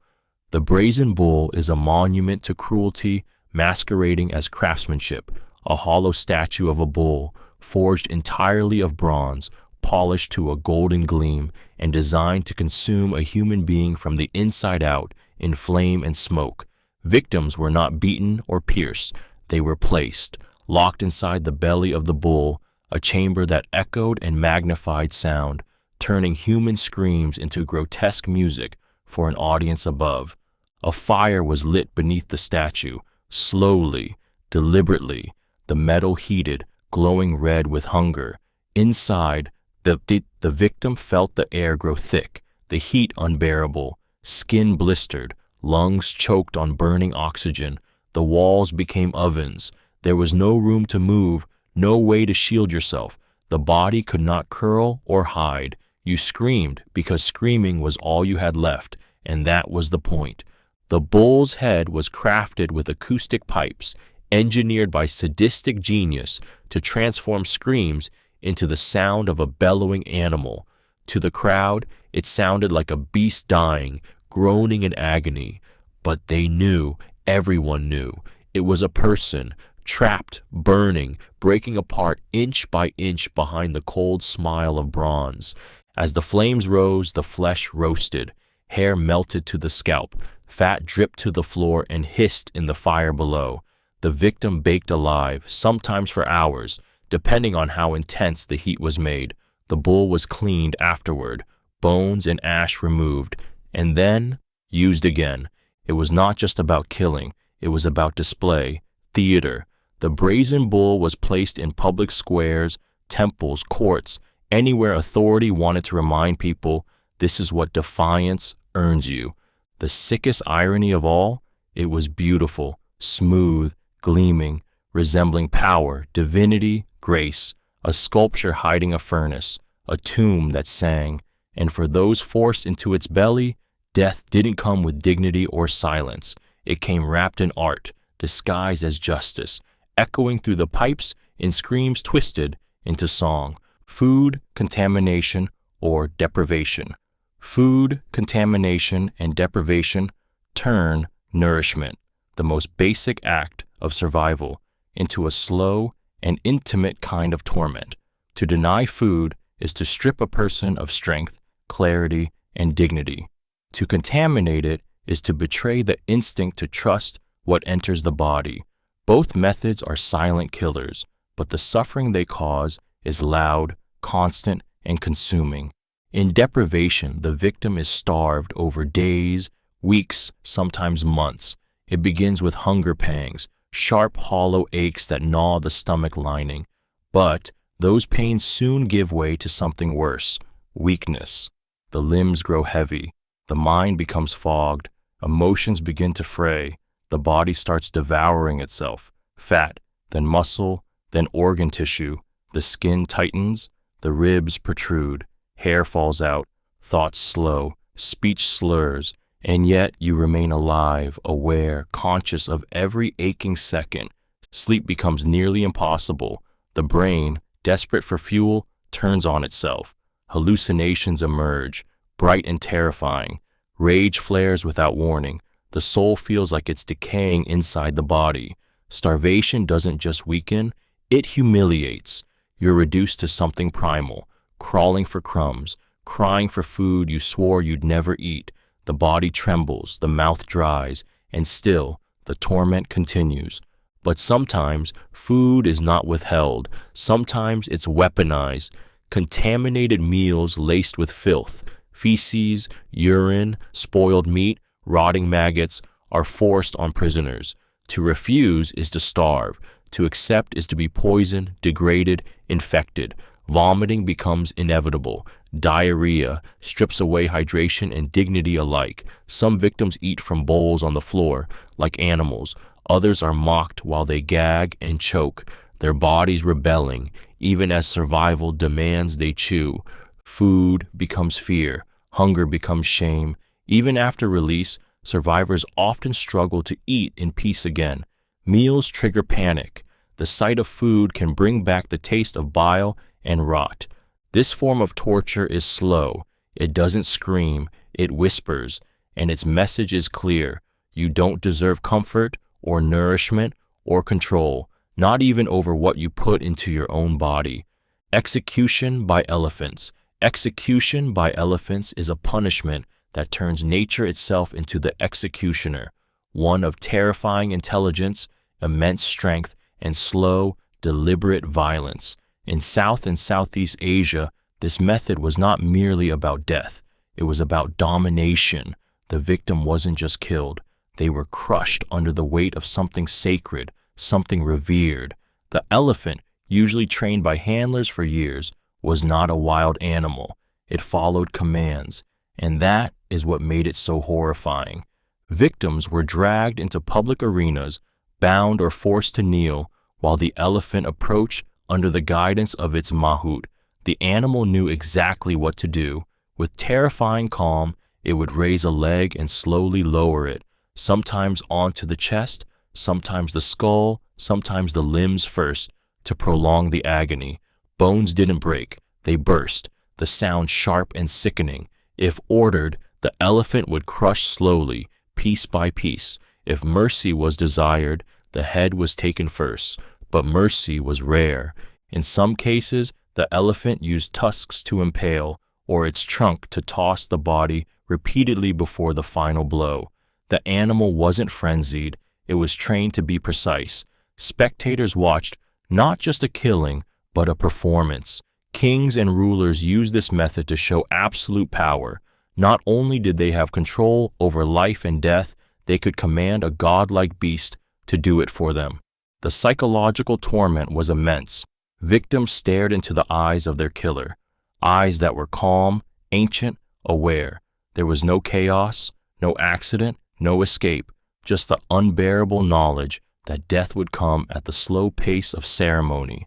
The Brazen Bull is a monument to cruelty masquerading as craftsmanship, a hollow statue of a bull, forged entirely of bronze, polished to a golden gleam, and designed to consume a human being from the inside out in flame and smoke. Victims were not beaten or pierced. They were placed, locked inside the belly of the bull, a chamber that echoed and magnified sound, turning human screams into grotesque music for an audience above. A fire was lit beneath the statue, slowly, deliberately, the metal heated, glowing red with hunger. Inside, the victim felt the air grow thick, the heat unbearable, skin blistered, lungs choked on burning oxygen. The walls became ovens. There was no room to move, no way to shield yourself. The body could not curl or hide. You screamed because screaming was all you had left, and that was the point. The bull's head was crafted with acoustic pipes, engineered by sadistic genius to transform screams into the sound of a bellowing animal. To the crowd, it sounded like a beast dying, groaning in agony. But they knew, everyone knew, it was a person, trapped, burning, breaking apart inch by inch behind the cold smile of bronze. As the flames rose, the flesh roasted. Hair melted to the scalp, fat dripped to the floor and hissed in the fire below. The victim baked alive, sometimes for hours, depending on how intense the heat was made. The bull was cleaned afterward, bones and ash removed, and then used again. It was not just about killing, it was about display, theater. The Brazen Bull was placed in public squares, temples, courts, anywhere authority wanted to remind people, this is what defiance earns you. The sickest irony of all, it was beautiful, smooth, gleaming, resembling power, divinity, grace, a sculpture hiding a furnace, a tomb that sang. And for those forced into its belly, death didn't come with dignity or silence. It came wrapped in art, disguised as justice, echoing through the pipes in screams twisted into song. Food, contamination, or deprivation. Food, contamination, and deprivation turn nourishment, the most basic act of survival, into a slow and intimate kind of torment. To deny food is to strip a person of strength, clarity, and dignity. To contaminate it is to betray the instinct to trust what enters the body. Both methods are silent killers, but the suffering they cause is loud, constant, and consuming. In deprivation, the victim is starved over days, weeks, sometimes months. It begins with hunger pangs, sharp, hollow aches that gnaw the stomach lining. But those pains soon give way to something worse, weakness. The limbs grow heavy, the mind becomes fogged, emotions begin to fray, the body starts devouring itself, fat, then muscle, then organ tissue, the skin tightens, the ribs protrude, hair falls out, thoughts slow, speech slurs, And yet you remain alive, aware, conscious of every aching second. Sleep becomes nearly impossible. The brain, desperate for fuel, turns on itself. Hallucinations emerge, bright and terrifying. Rage flares without warning. The soul feels like it's decaying inside the body. Starvation doesn't just weaken, it humiliates. You're reduced to something primal, crawling for crumbs, crying for food you swore you'd never eat. The body trembles, the mouth dries, and still the torment continues. But sometimes food is not withheld. Sometimes it's weaponized. Contaminated meals laced with filth, feces, urine, spoiled meat, rotting maggots are forced on prisoners. To refuse is to starve. To accept is to be poisoned, degraded, infected. Vomiting becomes inevitable. Diarrhea strips away hydration and dignity alike. Some victims eat from bowls on the floor, like animals. Others are mocked while they gag and choke, their bodies rebelling, even as survival demands they chew. Food becomes fear. Hunger becomes shame. Even after release, survivors often struggle to eat in peace again. Meals trigger panic. The sight of food can bring back the taste of bile and rot. This form of torture is slow. It doesn't scream, it whispers, and its message is clear. You don't deserve comfort or nourishment or control, not even over what you put into your own body. Execution by elephants. Execution by elephants is a punishment that turns nature itself into the executioner, one of terrifying intelligence, immense strength, and slow, deliberate violence. In South and Southeast Asia, this method was not merely about death. It was about domination. The victim wasn't just killed. They were crushed under the weight of something sacred, something revered. The elephant, usually trained by handlers for years, was not a wild animal. It followed commands, and that is what made it so horrifying. Victims were dragged into public arenas, bound or forced to kneel, while the elephant approached under the guidance of its mahout. The animal knew exactly what to do. With terrifying calm, it would raise a leg and slowly lower it, sometimes onto the chest, sometimes the skull, sometimes the limbs first, to prolong the agony. Bones didn't break, they burst, the sound sharp and sickening. If ordered, the elephant would crush slowly, piece by piece. If mercy was desired, the head was taken first. But mercy was rare. In some cases, the elephant used tusks to impale, or its trunk to toss the body repeatedly before the final blow. The animal wasn't frenzied, it was trained to be precise. Spectators watched not just a killing, but a performance. Kings and rulers used this method to show absolute power. Not only did they have control over life and death, they could command a godlike beast to do it for them. The psychological torment was immense. Victims stared into the eyes of their killer, eyes that were calm, ancient, aware. There was no chaos, no accident, no escape, just the unbearable knowledge that death would come at the slow pace of ceremony.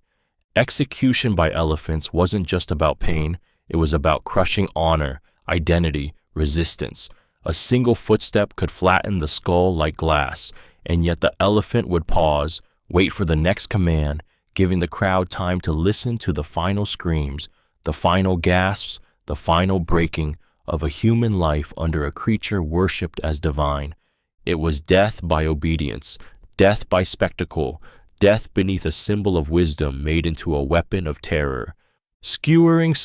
Execution by elephants wasn't just about pain, it was about crushing honor, identity, resistance. A single footstep could flatten the skull like glass, and yet the elephant would pause, wait for the next command, giving the crowd time to listen to the final screams, the final gasps, the final breaking of a human life under a creature worshipped as divine. It was death by obedience, death by spectacle, death beneath a symbol of wisdom made into a weapon of terror. Skewering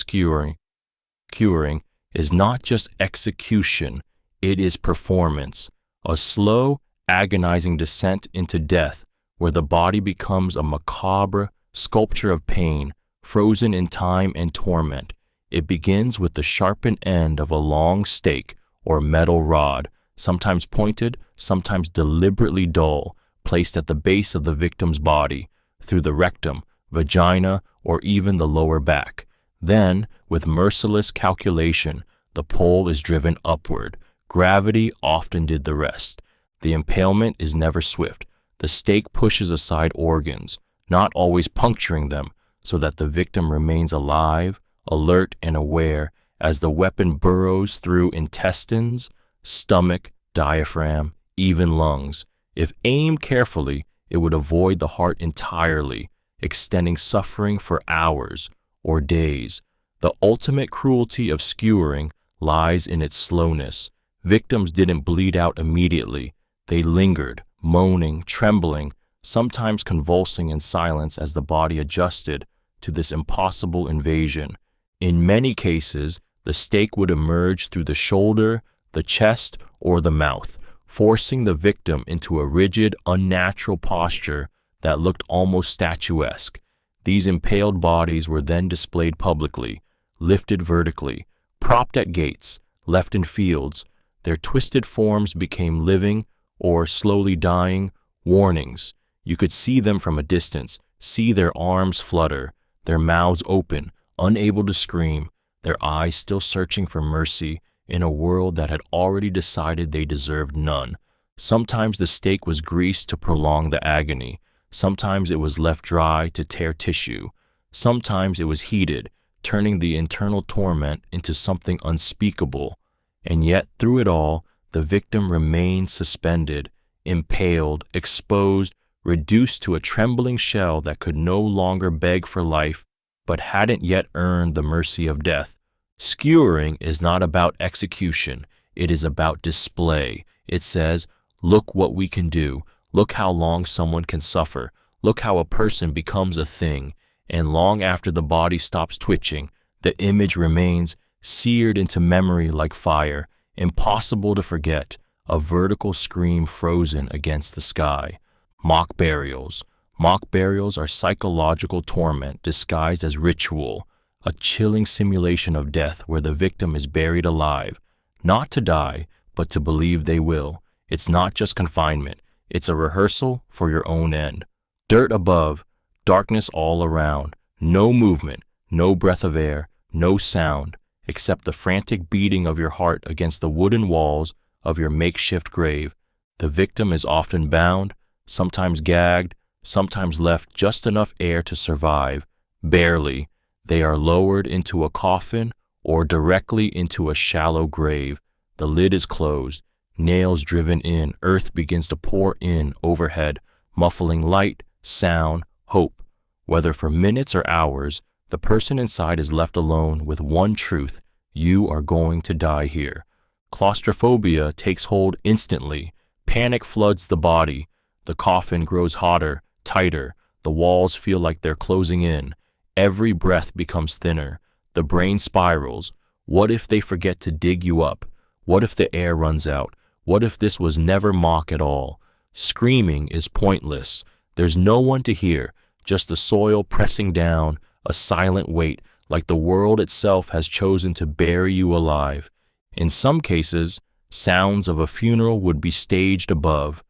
is not just execution, it is performance, a slow, agonizing descent into death where the body becomes a macabre sculpture of pain, frozen in time and torment. It begins with the sharpened end of a long stake or metal rod, sometimes pointed, sometimes deliberately dull, placed at the base of the victim's body, through the rectum, vagina, or even the lower back. Then, with merciless calculation, the pole is driven upward. Gravity often did the rest. The impalement is never swift. The stake pushes aside organs, not always puncturing them, so that the victim remains alive, alert, and aware as the weapon burrows through intestines, stomach, diaphragm, even lungs. If aimed carefully, it would avoid the heart entirely, extending suffering for hours or days. The ultimate cruelty of skewering lies in its slowness. Victims didn't bleed out immediately. They lingered, moaning, trembling, sometimes convulsing in silence as the body adjusted to this impossible invasion. In many cases, the stake would emerge through the shoulder, the chest, or the mouth, forcing the victim into a rigid, unnatural posture that looked almost statuesque. These impaled bodies were then displayed publicly, lifted vertically, propped at gates, left in fields. Their twisted forms became living or slowly dying warnings. You could see them from a distance, see their arms flutter, their mouths open, unable to scream, their eyes still searching for mercy in a world that had already decided they deserved none. Sometimes the stake was greased to prolong the agony. Sometimes it was left dry to tear tissue. Sometimes it was heated, turning the internal torment into something unspeakable. And yet, through it all, the victim remained suspended, impaled, exposed, reduced to a trembling shell that could no longer beg for life, but hadn't yet earned the mercy of death. Skewering is not about execution. It is about display. It says, look what we can do. Look how long someone can suffer. Look how a person becomes a thing. And long after the body stops twitching, the image remains seared into memory like fire, impossible to forget, a vertical scream frozen against the sky. Mock burials. Mock burials are psychological torment disguised as ritual, a chilling simulation of death where the victim is buried alive, not to die, but to believe they will. It's not just confinement. It's a rehearsal for your own end. Dirt above, darkness all around, no movement, no breath of air, no sound, except the frantic beating of your heart against the wooden walls of your makeshift grave. The victim is often bound, sometimes gagged, sometimes left just enough air to survive. Barely. They are lowered into a coffin or directly into a shallow grave. The lid is closed, nails driven in, earth begins to pour in overhead, muffling light, sound, hope. Whether for minutes or hours, the person inside is left alone with one truth: you are going to die here. Claustrophobia takes hold instantly. Panic floods the body. The coffin grows hotter, tighter. The walls feel like they're closing in. Every breath becomes thinner. The brain spirals. What if they forget to dig you up? What if the air runs out? What if this was never mock at all? Screaming is pointless. There's no one to hear, just the soil pressing down, a silent weight, like the world itself has chosen to bury you alive. In some cases, sounds of a funeral would be staged above.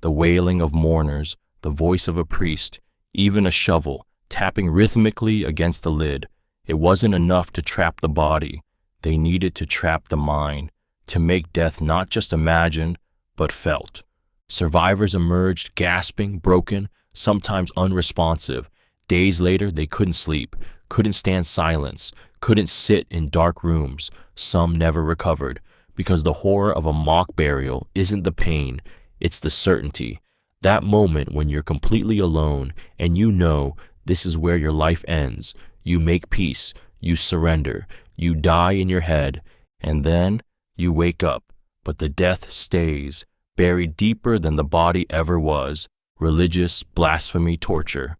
The wailing of mourners, the voice of a priest, even a shovel, tapping rhythmically against the lid. It wasn't enough to trap the body. They needed to trap the mind, to make death not just imagined, but felt. Survivors emerged gasping, broken, sometimes unresponsive. Days later, they couldn't sleep, couldn't stand silence, couldn't sit in dark rooms. Some never recovered, because the horror of a mock burial isn't the pain, it's the certainty. That moment when you're completely alone and you know this is where your life ends. You make peace, you surrender, you die in your head, and then you wake up, but the death stays, buried deeper than the body ever was. Religious blasphemy torture.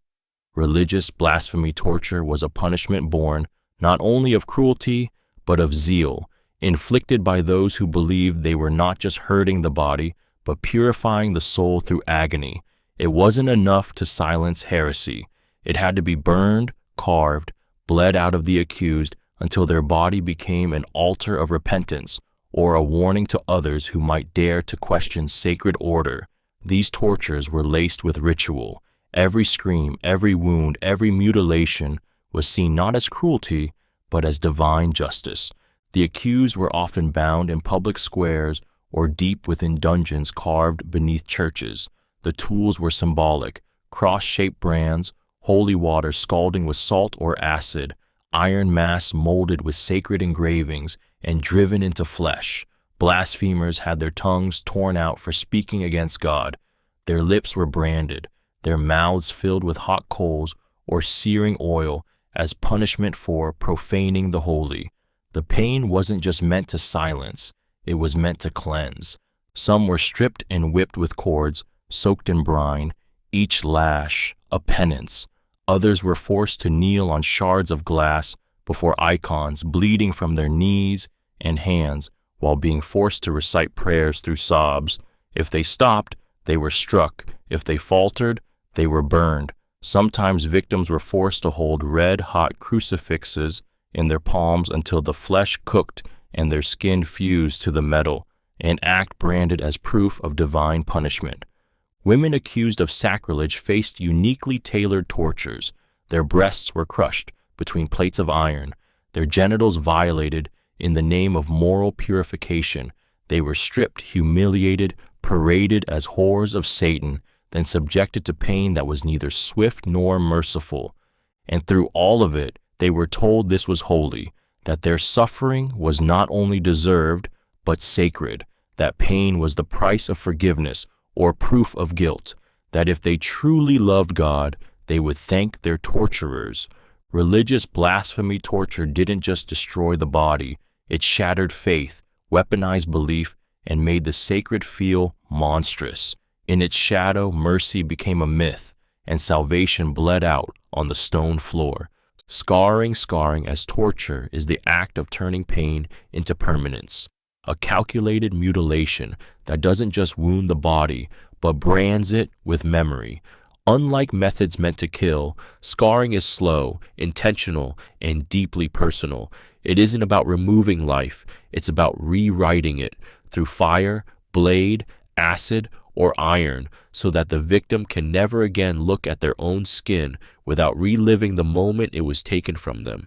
Religious blasphemy torture was a punishment born not only of cruelty, but of zeal, inflicted by those who believed they were not just hurting the body, but purifying the soul through agony. It wasn't enough to silence heresy. It had to be burned, carved, bled out of the accused until their body became an altar of repentance or a warning to others who might dare to question sacred order. These tortures were laced with ritual. Every scream, every wound, every mutilation was seen not as cruelty, but as divine justice. The accused were often bound in public squares or deep within dungeons carved beneath churches. The tools were symbolic: cross-shaped brands, holy water scalding with salt or acid, iron masks molded with sacred engravings and driven into flesh. Blasphemers had their tongues torn out for speaking against God. Their lips were branded, their mouths filled with hot coals or searing oil as punishment for profaning the holy. The pain wasn't just meant to silence, it was meant to cleanse. Some were stripped and whipped with cords, soaked in brine, each lash a penance. Others were forced to kneel on shards of glass before icons, bleeding from their knees and hands while being forced to recite prayers through sobs. If they stopped, they were struck. If they faltered, they were burned. Sometimes victims were forced to hold red-hot crucifixes in their palms until the flesh cooked and their skin fused to the metal, an act branded as proof of divine punishment. Women accused of sacrilege faced uniquely tailored tortures. Their breasts were crushed between plates of iron, their genitals violated in the name of moral purification. They were stripped, humiliated, paraded as whores of Satan, then subjected to pain that was neither swift nor merciful. And through all of it, they were told this was holy, that their suffering was not only deserved, but sacred, that pain was the price of forgiveness or proof of guilt, that if they truly loved God, they would thank their torturers. Religious blasphemy torture didn't just destroy the body, it shattered faith, weaponized belief, and made the sacred feel monstrous. In its shadow, mercy became a myth, and salvation bled out on the stone floor. Scaring as torture is the act of turning pain into permanence, a calculated mutilation that doesn't just wound the body, but brands it with memory. Unlike methods meant to kill, scarring is slow, intentional, and deeply personal. It isn't about removing life, it's about rewriting it through fire, blade, acid, or iron, so that the victim can never again look at their own skin without reliving the moment it was taken from them.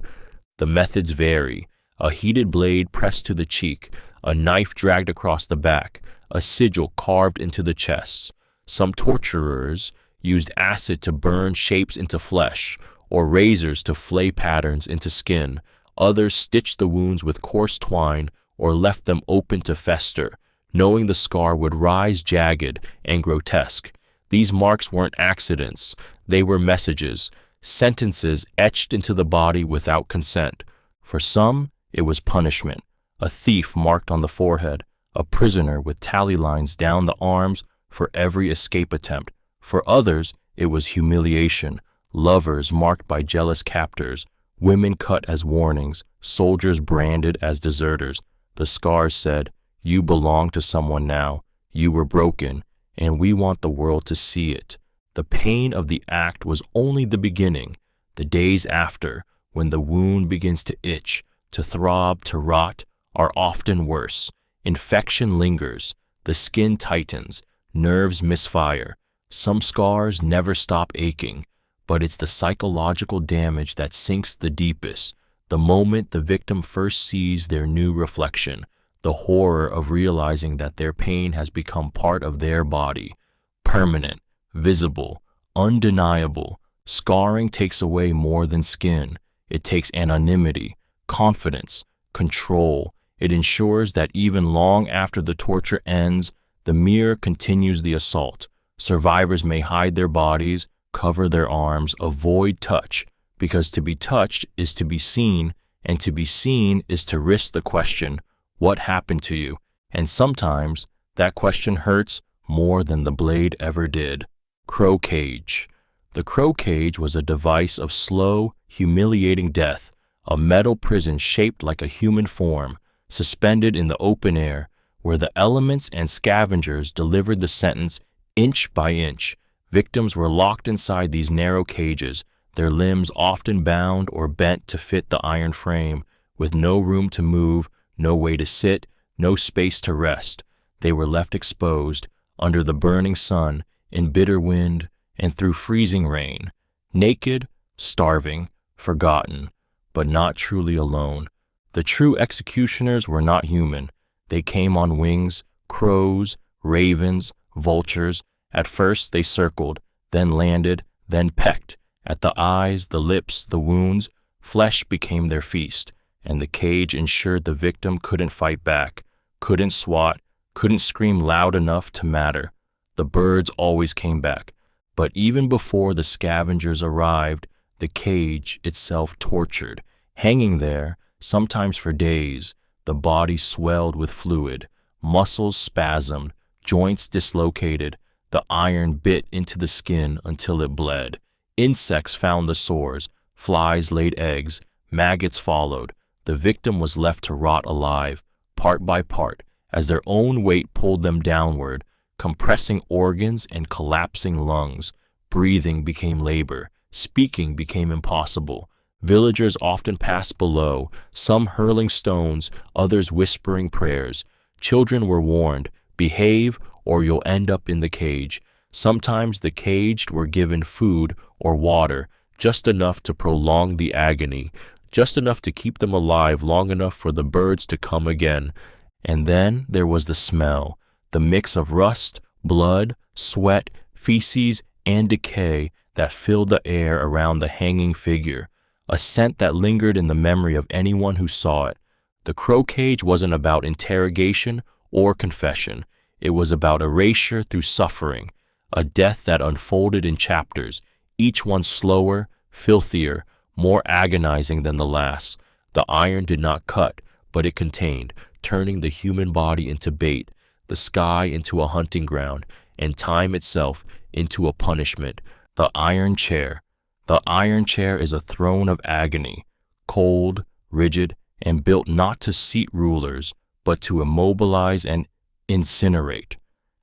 The methods vary: a heated blade pressed to the cheek, a knife dragged across the back, a sigil carved into the chest. Some torturers used acid to burn shapes into flesh, or razors to flay patterns into skin. Others stitched the wounds with coarse twine or left them open to fester, knowing the scar would rise jagged and grotesque. These marks weren't accidents, they were messages, sentences etched into the body without consent. For some, it was punishment, a thief marked on the forehead, a prisoner with tally lines down the arms for every escape attempt. For others, it was humiliation, lovers marked by jealous captors, women cut as warnings, soldiers branded as deserters. The scars said, "You belong to someone now. You were broken, and we want the world to see it." The pain of the act was only the beginning. The days after, when the wound begins to itch, to throb, to rot, are often worse. Infection lingers, the skin tightens, nerves misfire. Some scars never stop aching, but it's the psychological damage that sinks the deepest. The moment the victim first sees their new reflection, the horror of realizing that their pain has become part of their body, permanent, visible, undeniable. Scarring takes away more than skin. It takes anonymity, confidence, control. It ensures that even long after the torture ends, the mirror continues the assault. Survivors may hide their bodies, cover their arms, avoid touch, because to be touched is to be seen, and to be seen is to risk the question, what happened to you? And sometimes that question hurts more than the blade ever did. Crow cage. The crow cage was a device of slow, humiliating death, a metal prison shaped like a human form, suspended in the open air, where the elements and scavengers delivered the sentence inch by inch. Victims were locked inside these narrow cages, their limbs often bound or bent to fit the iron frame, with no room to move, no way to sit, no space to rest. They were left exposed, under the burning sun, in bitter wind, and through freezing rain, naked, starving, forgotten, but not truly alone. The true executioners were not human. They came on wings, crows, ravens, vultures. At first they circled, then landed, then pecked. At the eyes, the lips, the wounds, flesh became their feast, and the cage ensured the victim couldn't fight back, couldn't swat, couldn't scream loud enough to matter. The birds always came back. But even before the scavengers arrived, the cage itself tortured, hanging there, sometimes for days. The body swelled with fluid, muscles spasmed, joints dislocated. The iron bit into the skin until it bled. Insects found the sores, flies laid eggs, maggots followed. The victim was left to rot alive, part by part, as their own weight pulled them downward, compressing organs and collapsing lungs. Breathing became labor. Speaking became impossible. Villagers often passed below, some hurling stones, others whispering prayers. Children were warned, behave or you'll end up in the cage. Sometimes the caged were given food or water, just enough to prolong the agony, just enough to keep them alive long enough for the birds to come again. And then there was the smell, the mix of rust, blood, sweat, feces, and decay that filled the air around the hanging figure, a scent that lingered in the memory of anyone who saw it. The crow cage wasn't about interrogation or confession. It was about erasure through suffering, a death that unfolded in chapters, each one slower, filthier, more agonizing than the last. The iron did not cut, but it contained, turning the human body into bait, the sky into a hunting ground, and time itself into a punishment. The iron chair. The iron chair is a throne of agony, cold, rigid, and built not to seat rulers, but to immobilize and incinerate.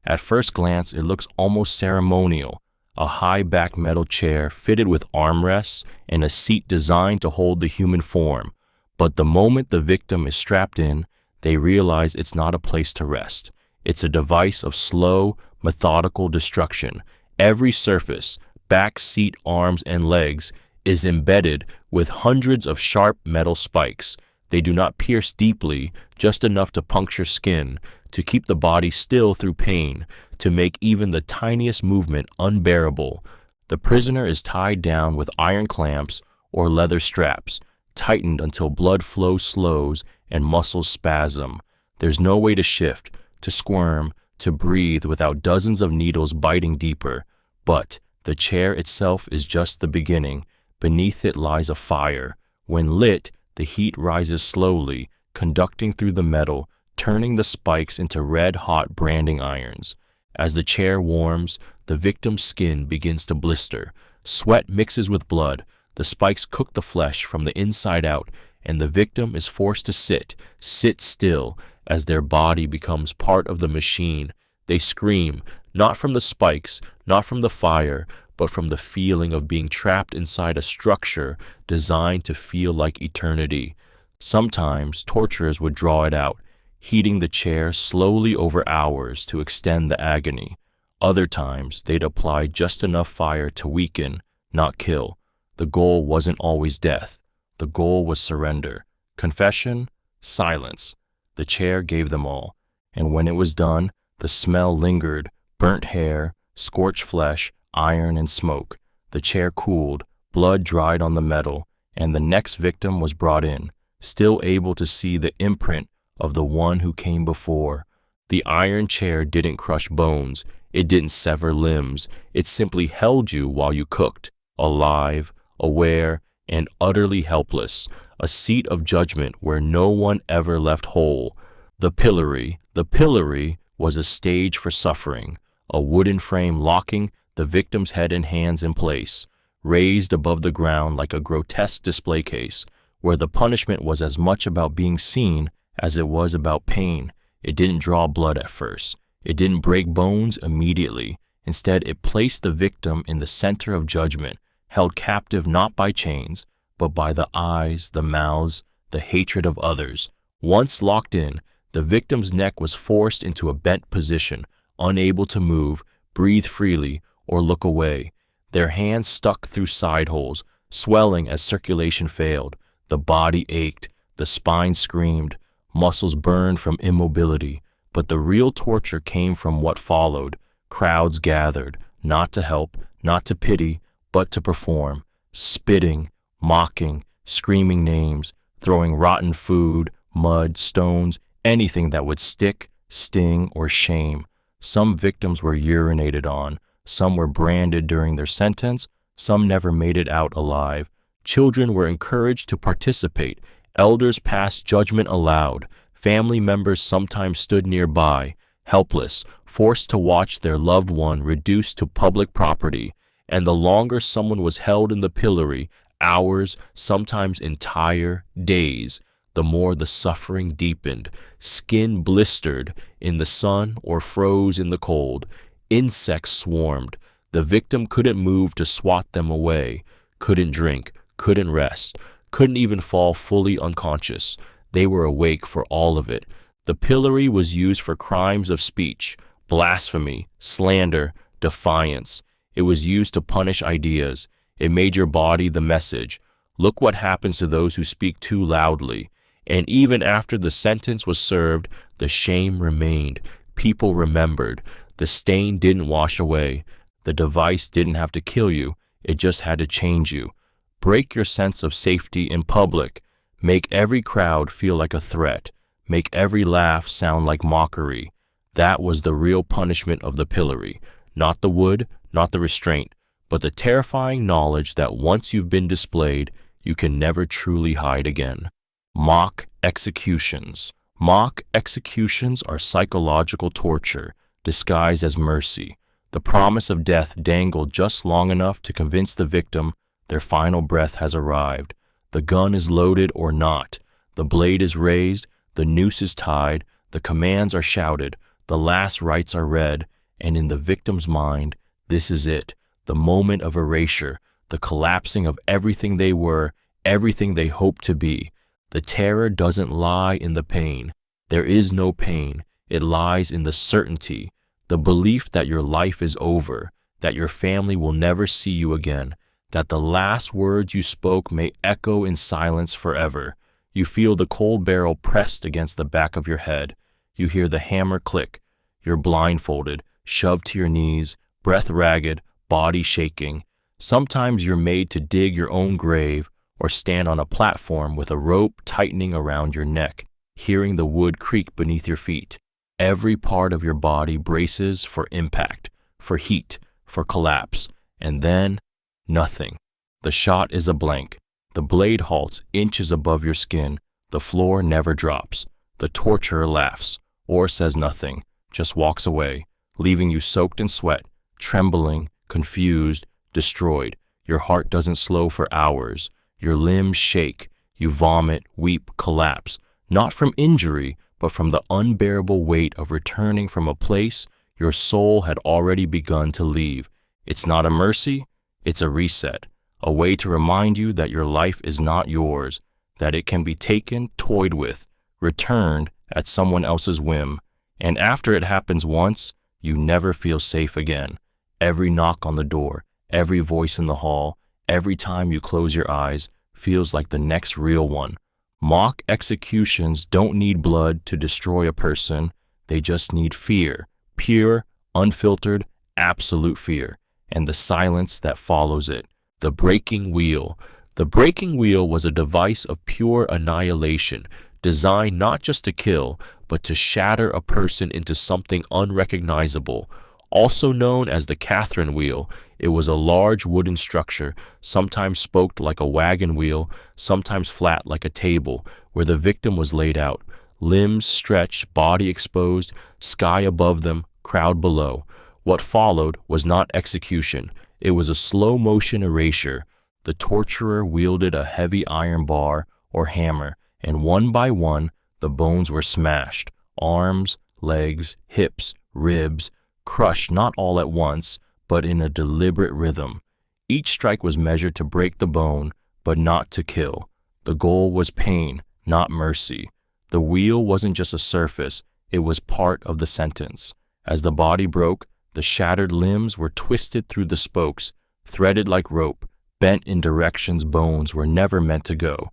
At first glance, it looks almost ceremonial, a high-backed metal chair fitted with armrests and a seat designed to hold the human form. But the moment the victim is strapped in, they realize it's not a place to rest. It's a device of slow, methodical destruction. Every surface, back, seat, arms, and legs, is embedded with hundreds of sharp metal spikes. They do not pierce deeply, just enough to puncture skin, to keep the body still through pain, to make even the tiniest movement unbearable. The prisoner is tied down with iron clamps or leather straps, tightened until blood flow slows and muscles spasm. There's no way to shift, to squirm, to breathe without dozens of needles biting deeper. But the chair itself is just the beginning. Beneath it lies a fire. When lit, the heat rises slowly, conducting through the metal, turning the spikes into red-hot branding irons. As the chair warms, the victim's skin begins to blister. Sweat mixes with blood. The spikes cook the flesh from the inside out, and the victim is forced to sit still, as their body becomes part of the machine. They scream, not from the spikes, not from the fire, but from the feeling of being trapped inside a structure designed to feel like eternity. Sometimes torturers would draw it out, heating the chair slowly over hours to extend the agony. Other times, they'd apply just enough fire to weaken, not kill. The goal wasn't always death. The goal was surrender. Confession, silence. The chair gave them all. And when it was done, the smell lingered, burnt hair, scorched flesh, iron and smoke. The chair cooled, blood dried on the metal, and the next victim was brought in, still able to see the imprint of the one who came before. The iron chair didn't crush bones, it didn't sever limbs, it simply held you while you cooked, alive, aware, and utterly helpless, a seat of judgment where no one ever left whole. The pillory was a stage for suffering, a wooden frame locking the victim's head and hands in place, raised above the ground like a grotesque display case, where the punishment was as much about being seen as it was about pain. It didn't draw blood at first. It didn't break bones immediately. Instead, it placed the victim in the center of judgment, held captive not by chains, but by the eyes, the mouths, the hatred of others. Once locked in, the victim's neck was forced into a bent position, unable to move, breathe freely, or look away. Their hands stuck through side holes, swelling as circulation failed. The body ached, the spine screamed, muscles burned from immobility. But the real torture came from what followed. Crowds gathered, not to help, not to pity, but to perform, spitting, mocking, screaming names, throwing rotten food, mud, stones, anything that would stick, sting, or shame. Some victims were urinated on, some were branded during their sentence, some never made it out alive. Children were encouraged to participate, elders passed judgment aloud, family members sometimes stood nearby, helpless, forced to watch their loved one reduced to public property, and the longer someone was held in the pillory, hours, sometimes entire days, the more the suffering deepened. Skin blistered in the sun or froze in the cold. Insects swarmed. The victim couldn't move to swat them away, couldn't drink, couldn't rest, couldn't even fall fully unconscious. They were awake for all of it. The pillory was used for crimes of speech, blasphemy, slander, defiance. It was used to punish ideas. It made your body the message. Look what happens to those who speak too loudly. And even after the sentence was served, the shame remained. People remembered. The stain didn't wash away. The device didn't have to kill you. It just had to change you. Break your sense of safety in public. Make every crowd feel like a threat. Make every laugh sound like mockery. That was the real punishment of the pillory. Not the wood, not the restraint, but the terrifying knowledge that once you've been displayed, you can never truly hide again. Mock executions. Mock executions are psychological torture, disguised as mercy. The promise of death dangled just long enough to convince the victim their final breath has arrived. The gun is loaded or not. The blade is raised, the noose is tied, the commands are shouted, the last rites are read, and in the victim's mind, this is it, the moment of erasure, the collapsing of everything they were, everything they hoped to be. The terror doesn't lie in the pain. There is no pain. It lies in the certainty, the belief that your life is over, that your family will never see you again, that the last words you spoke may echo in silence forever. You feel the cold barrel pressed against the back of your head. You hear the hammer click. You're blindfolded, shoved to your knees, breath ragged, body shaking. Sometimes you're made to dig your own grave or stand on a platform with a rope tightening around your neck, hearing the wood creak beneath your feet. Every part of your body braces for impact, for heat, for collapse, and then nothing. The shot is a blank. The blade halts inches above your skin. The floor never drops. The torturer laughs, or says nothing, just walks away, leaving you soaked in sweat, trembling, confused, destroyed. Your heart doesn't slow for hours. Your limbs shake. You vomit, weep, collapse, not from injury, but from the unbearable weight of returning from a place your soul had already begun to leave. It's not a mercy, it's a reset, a way to remind you that your life is not yours, that it can be taken, toyed with, returned at someone else's whim. And after it happens once, you never feel safe again. Every knock on the door, every voice in the hall, every time you close your eyes feels like the next real one. Mock executions don't need blood to destroy a person. They just need fear, pure, unfiltered, absolute fear, and the silence that follows it. The breaking wheel. The breaking wheel was a device of pure annihilation, designed not just to kill, but to shatter a person into something unrecognizable. Also known as the Catherine wheel, it was a large wooden structure, sometimes spoked like a wagon wheel, sometimes flat like a table, where the victim was laid out. Limbs stretched, body exposed, sky above them, crowd below. What followed was not execution. It was a slow-motion erasure. The torturer wielded a heavy iron bar or hammer, and one by one, the bones were smashed. Arms, legs, hips, ribs, crushed not all at once, but in a deliberate rhythm. Each strike was measured to break the bone, but not to kill. The goal was pain, not mercy. The wheel wasn't just a surface, it was part of the sentence. As the body broke, the shattered limbs were twisted through the spokes, threaded like rope, bent in directions bones were never meant to go.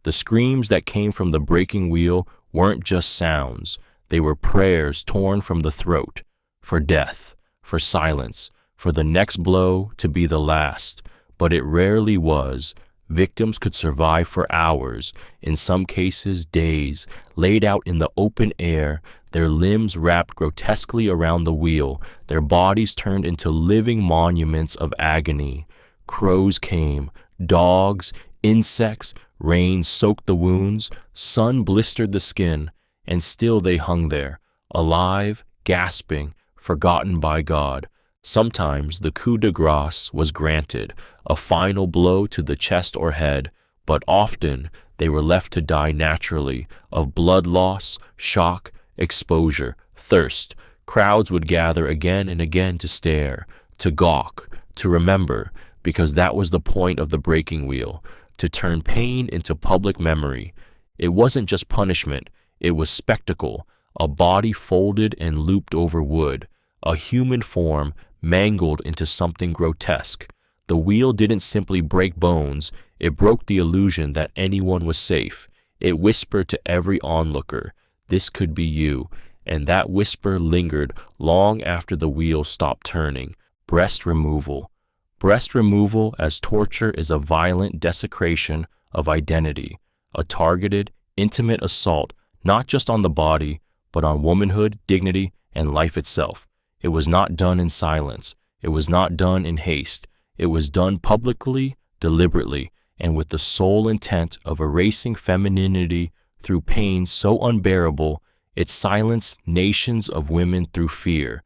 The screams that came from the breaking wheel weren't just sounds, they were prayers torn from the throat, for death, for silence, for the next blow to be the last. But it rarely was. Victims could survive for hours, in some cases days, laid out in the open air, their limbs wrapped grotesquely around the wheel, their bodies turned into living monuments of agony. Crows came, dogs, insects, rain soaked the wounds, sun blistered the skin, and still they hung there, alive, gasping, forgotten by God. Sometimes the coup de grace was granted, a final blow to the chest or head, but often they were left to die naturally of blood loss, shock, exposure, thirst. Crowds would gather again and again to stare, to gawk, to remember, because that was the point of the breaking wheel, to turn pain into public memory. It wasn't just punishment, it was spectacle, a body folded and looped over wood, a human form mangled into something grotesque. The wheel didn't simply break bones, it broke the illusion that anyone was safe. It whispered to every onlooker, "This could be you," and that whisper lingered long after the wheel stopped turning. Breast removal. Breast removal as torture is a violent desecration of identity, a targeted, intimate assault not just on the body, but on womanhood, dignity, and life itself. It was not done in silence. It was not done in haste. It was done publicly, deliberately, and with the sole intent of erasing femininity through pain so unbearable it silenced nations of women through fear.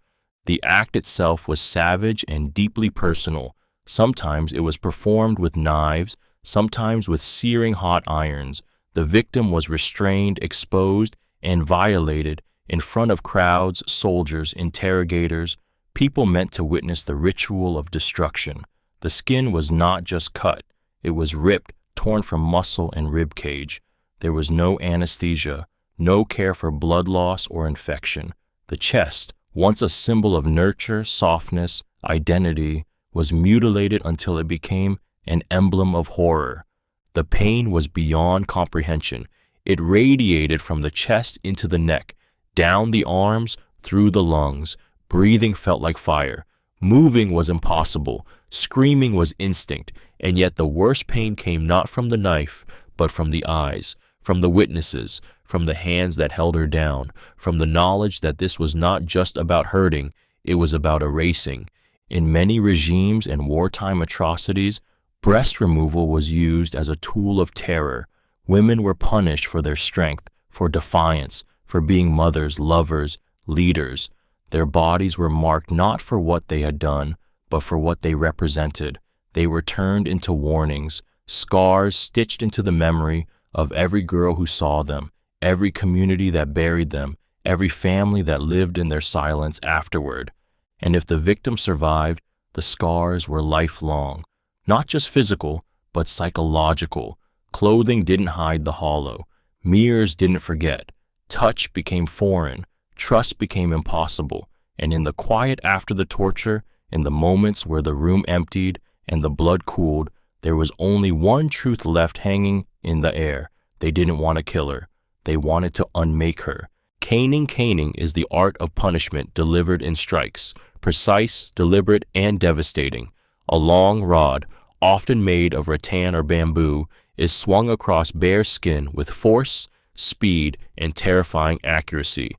The act itself was savage and deeply personal. Sometimes it was performed with knives, sometimes with searing hot irons. The victim was restrained, exposed, and violated in front of crowds, soldiers, interrogators, people meant to witness the ritual of destruction. The skin was not just cut, it was ripped, torn from muscle and rib cage. There was no anesthesia, no care for blood loss or infection. The chest, once a symbol of nurture, softness, identity, was mutilated until it became an emblem of horror. The pain was beyond comprehension. It radiated from the chest into the neck, down the arms, through the lungs. Breathing felt like fire. Moving was impossible. Screaming was instinct. And yet the worst pain came not from the knife, but from the eyes, from the witnesses, from the hands that held her down, from the knowledge that this was not just about hurting, it was about erasing. In many regimes and wartime atrocities, breast removal was used as a tool of terror. Women were punished for their strength, for defiance, for being mothers, lovers, leaders. Their bodies were marked not for what they had done, but for what they represented. They were turned into warnings, scars stitched into the memory of every girl who saw them, every community that buried them, every family that lived in their silence afterward. And if the victim survived, the scars were lifelong, not just physical, but psychological. Clothing didn't hide the hollow. Mirrors didn't forget. Touch became foreign. Trust became impossible. And in the quiet after the torture, in the moments where the room emptied and the blood cooled, there was only one truth left hanging in the air. They didn't want to kill her. They wanted to unmake her. Caning is the art of punishment delivered in strikes, precise, deliberate, and devastating. A long rod, often made of rattan or bamboo, is swung across bare skin with force, speed, and terrifying accuracy.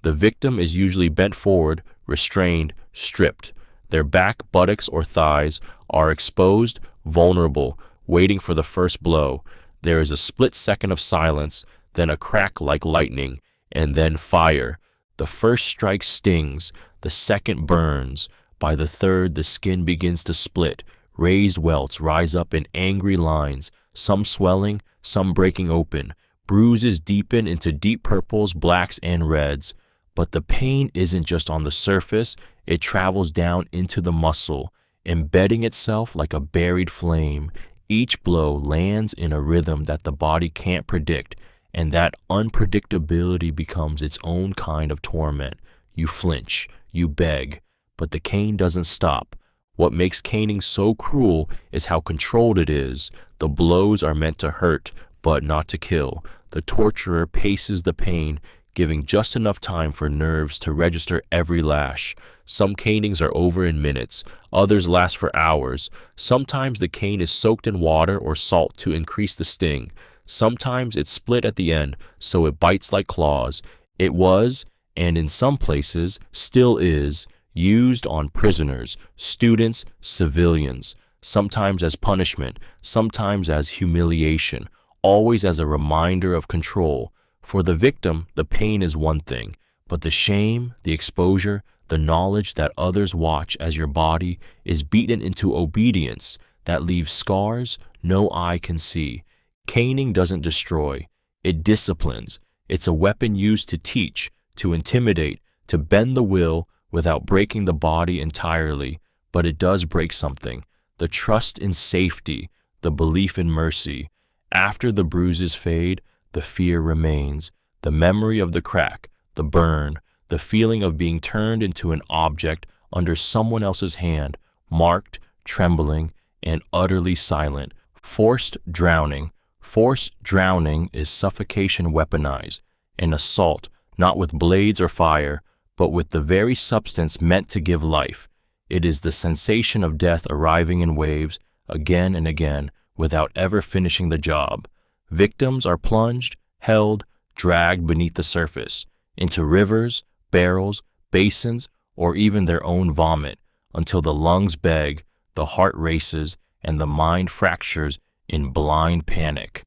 The victim is usually bent forward, restrained, stripped. Their back, buttocks, or thighs are exposed, vulnerable, waiting for the first blow. There is a split second of silence, then a crack like lightning, and then fire. The first strike stings, the second burns. By the third, the skin begins to split. Raised welts rise up in angry lines, some swelling, some breaking open. Bruises deepen into deep purples, blacks, and reds. But the pain isn't just on the surface, it travels down into the muscle, embedding itself like a buried flame. Each blow lands in a rhythm that the body can't predict, and that unpredictability becomes its own kind of torment. You flinch, you beg, but the cane doesn't stop. What makes caning so cruel is how controlled it is. The blows are meant to hurt, but not to kill. The torturer paces the pain, giving just enough time for nerves to register every lash. Some canings are over in minutes, others last for hours. Sometimes the cane is soaked in water or salt to increase the sting. Sometimes it's split at the end, so it bites like claws. It was, and in some places still is, used on prisoners, students, civilians, sometimes as punishment, sometimes as humiliation, always as a reminder of control. For the victim, the pain is one thing, but the shame, the exposure, the knowledge that others watch as your body is beaten into obedience that leaves scars no eye can see. Caning doesn't destroy, it disciplines. It's a weapon used to teach, to intimidate, to bend the will without breaking the body entirely. But it does break something: the trust in safety, the belief in mercy. After the bruises fade, the fear remains, the memory of the crack, the burn, the feeling of being turned into an object under someone else's hand, marked, trembling, and utterly silent. Forced drowning. Forced drowning is suffocation weaponized, an assault not with blades or fire, but with the very substance meant to give life. It is the sensation of death arriving in waves, again and again, without ever finishing the job. Victims are plunged, held, dragged beneath the surface, into rivers, barrels, basins, or even their own vomit, until the lungs beg, the heart races, and the mind fractures in blind panic.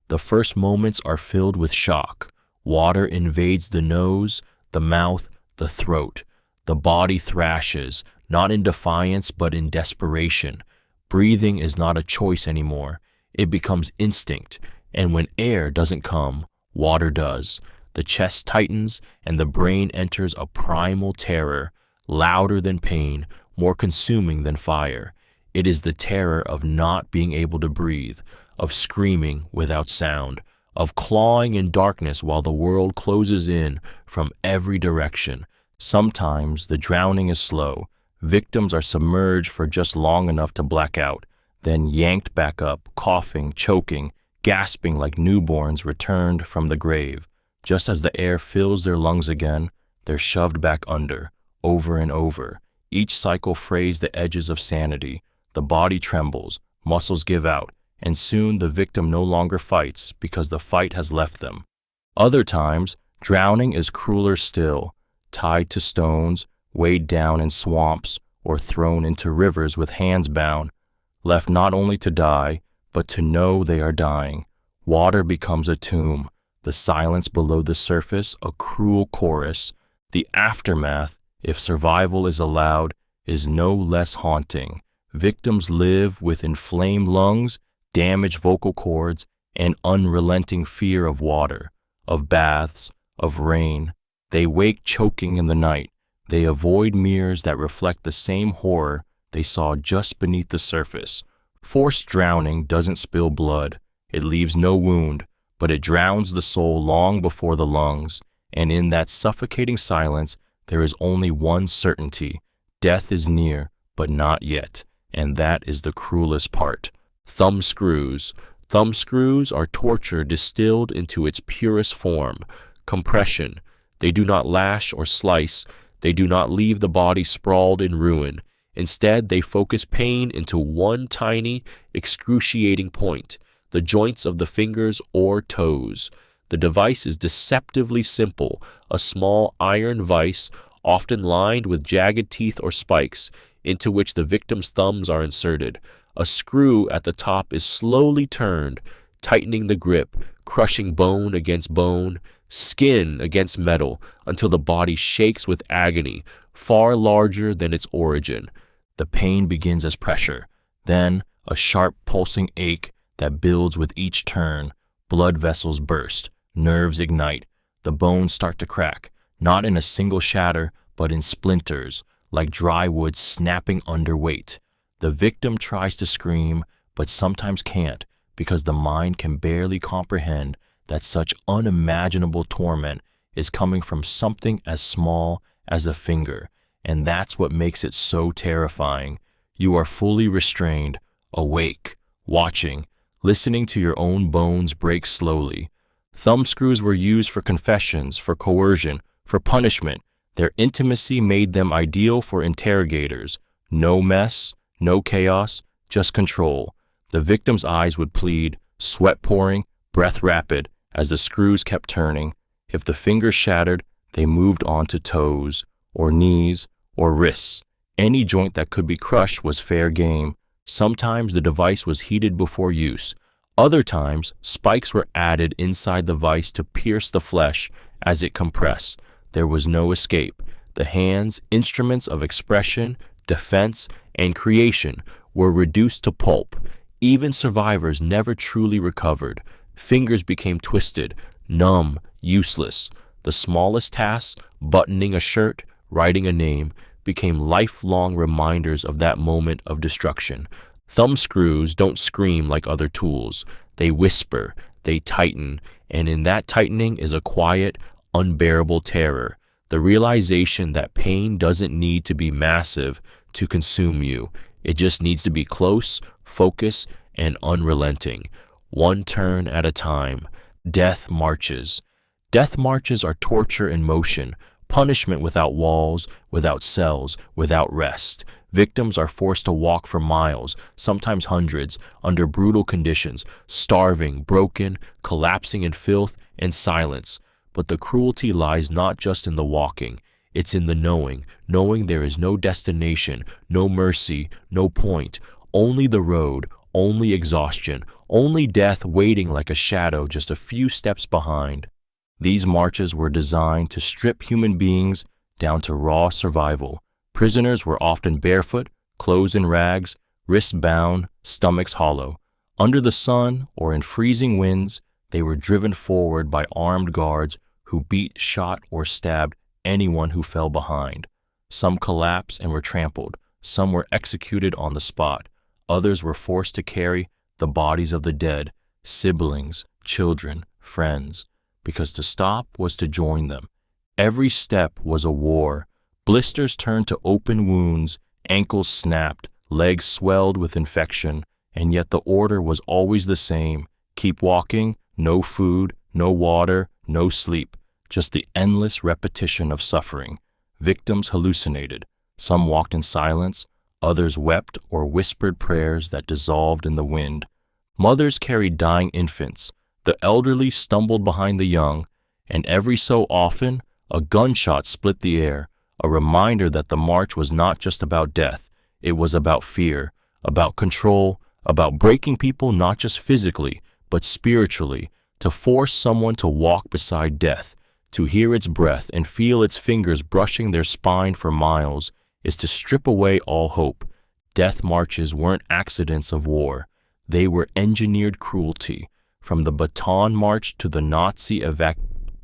The first moments are filled with shock. Water invades the nose, the mouth, the throat. The body thrashes, not in defiance but in desperation. Breathing is not a choice anymore. It becomes instinct, and when air doesn't come, water does. The chest tightens, and the brain enters a primal terror, louder than pain, more consuming than fire. It is the terror of not being able to breathe, of screaming without sound, of clawing in darkness while the world closes in from every direction. Sometimes the drowning is slow. Victims are submerged for just long enough to black out, then yanked back up, coughing, choking, gasping like newborns returned from the grave. Just as the air fills their lungs again, they're shoved back under, over and over. Each cycle frays the edges of sanity. The body trembles, muscles give out, and soon the victim no longer fights because the fight has left them. Other times, drowning is crueler still, tied to stones, weighed down in swamps, or thrown into rivers with hands bound, left not only to die, but to know they are dying. Water becomes a tomb, the silence below the surface a cruel chorus. The aftermath, if survival is allowed, is no less haunting. Victims live with inflamed lungs, damaged vocal cords, and unrelenting fear of water, of baths, of rain. They wake choking in the night. They avoid mirrors that reflect the same horror they saw just beneath the surface. Forced drowning doesn't spill blood. It leaves no wound, but it drowns the soul long before the lungs. And in that suffocating silence, there is only one certainty: death is near, but not yet. And that is the cruelest part. Thumb screws. Thumb screws are torture distilled into its purest form. Compression. They do not lash or slice. They do not leave the body sprawled in ruin. Instead, they focus pain into one tiny, excruciating point, the joints of the fingers or toes. The device is deceptively simple, a small iron vise, often lined with jagged teeth or spikes, into which the victim's thumbs are inserted. A screw at the top is slowly turned, tightening the grip, crushing bone against bone, skin against metal, until the body shakes with agony, far larger than its origin. The pain begins as pressure, then a sharp pulsing ache that builds with each turn. Blood vessels burst, nerves ignite, the bones start to crack, not in a single shatter, but in splinters, like dry wood snapping under weight. The victim tries to scream, but sometimes can't, because the mind can barely comprehend that such unimaginable torment is coming from something as small as a finger, and that's what makes it so terrifying. You are fully restrained, awake, watching, listening to your own bones break slowly. Thumbscrews were used for confessions, for coercion, for punishment. Their intimacy made them ideal for interrogators. No mess, no chaos, just control. The victim's eyes would plead, sweat pouring, breath rapid, as the screws kept turning. If the fingers shattered, they moved on to toes, or knees, or wrists. Any joint that could be crushed was fair game. Sometimes the device was heated before use. Other times, spikes were added inside the vise to pierce the flesh as it compressed. There was no escape. The hands, instruments of expression, defense, and creation, were reduced to pulp. Even survivors never truly recovered. Fingers became twisted, numb, useless. The smallest tasks, buttoning a shirt, writing a name, became lifelong reminders of that moment of destruction. Thumbscrews don't scream like other tools. They whisper, they tighten, and in that tightening is a quiet, unbearable terror. The realization that pain doesn't need to be massive to consume you. It just needs to be close, focused, and unrelenting. One turn at a time. Death marches. Death marches are torture in motion, punishment without walls, without cells, without rest. Victims are forced to walk for miles, sometimes hundreds, under brutal conditions, starving, broken, collapsing in filth and silence. But the cruelty lies not just in the walking, it's in the knowing there is no destination, no mercy, no point, only the road, only exhaustion, only death waiting like a shadow just a few steps behind. These marches were designed to strip human beings down to raw survival. Prisoners were often barefoot, clothes in rags, wrists bound, stomachs hollow. Under the sun or in freezing winds, they were driven forward by armed guards who beat, shot, or stabbed anyone who fell behind. Some collapsed and were trampled. Some were executed on the spot. Others were forced to carry the bodies of the dead, siblings, children, friends, because to stop was to join them. Every step was a war. Blisters turned to open wounds, ankles snapped, legs swelled with infection, and yet the order was always the same. Keep walking, no food, no water, no sleep, just the endless repetition of suffering. Victims hallucinated. Some walked in silence, others wept or whispered prayers that dissolved in the wind. Mothers carried dying infants. The elderly stumbled behind the young, and every so often, a gunshot split the air, a reminder that the march was not just about death. It was about fear, about control, about breaking people not just physically, but spiritually, to force someone to walk beside death, to hear its breath and feel its fingers brushing their spine for miles, is to strip away all hope. Death marches weren't accidents of war. They were engineered cruelty. From the Baton March to the Nazi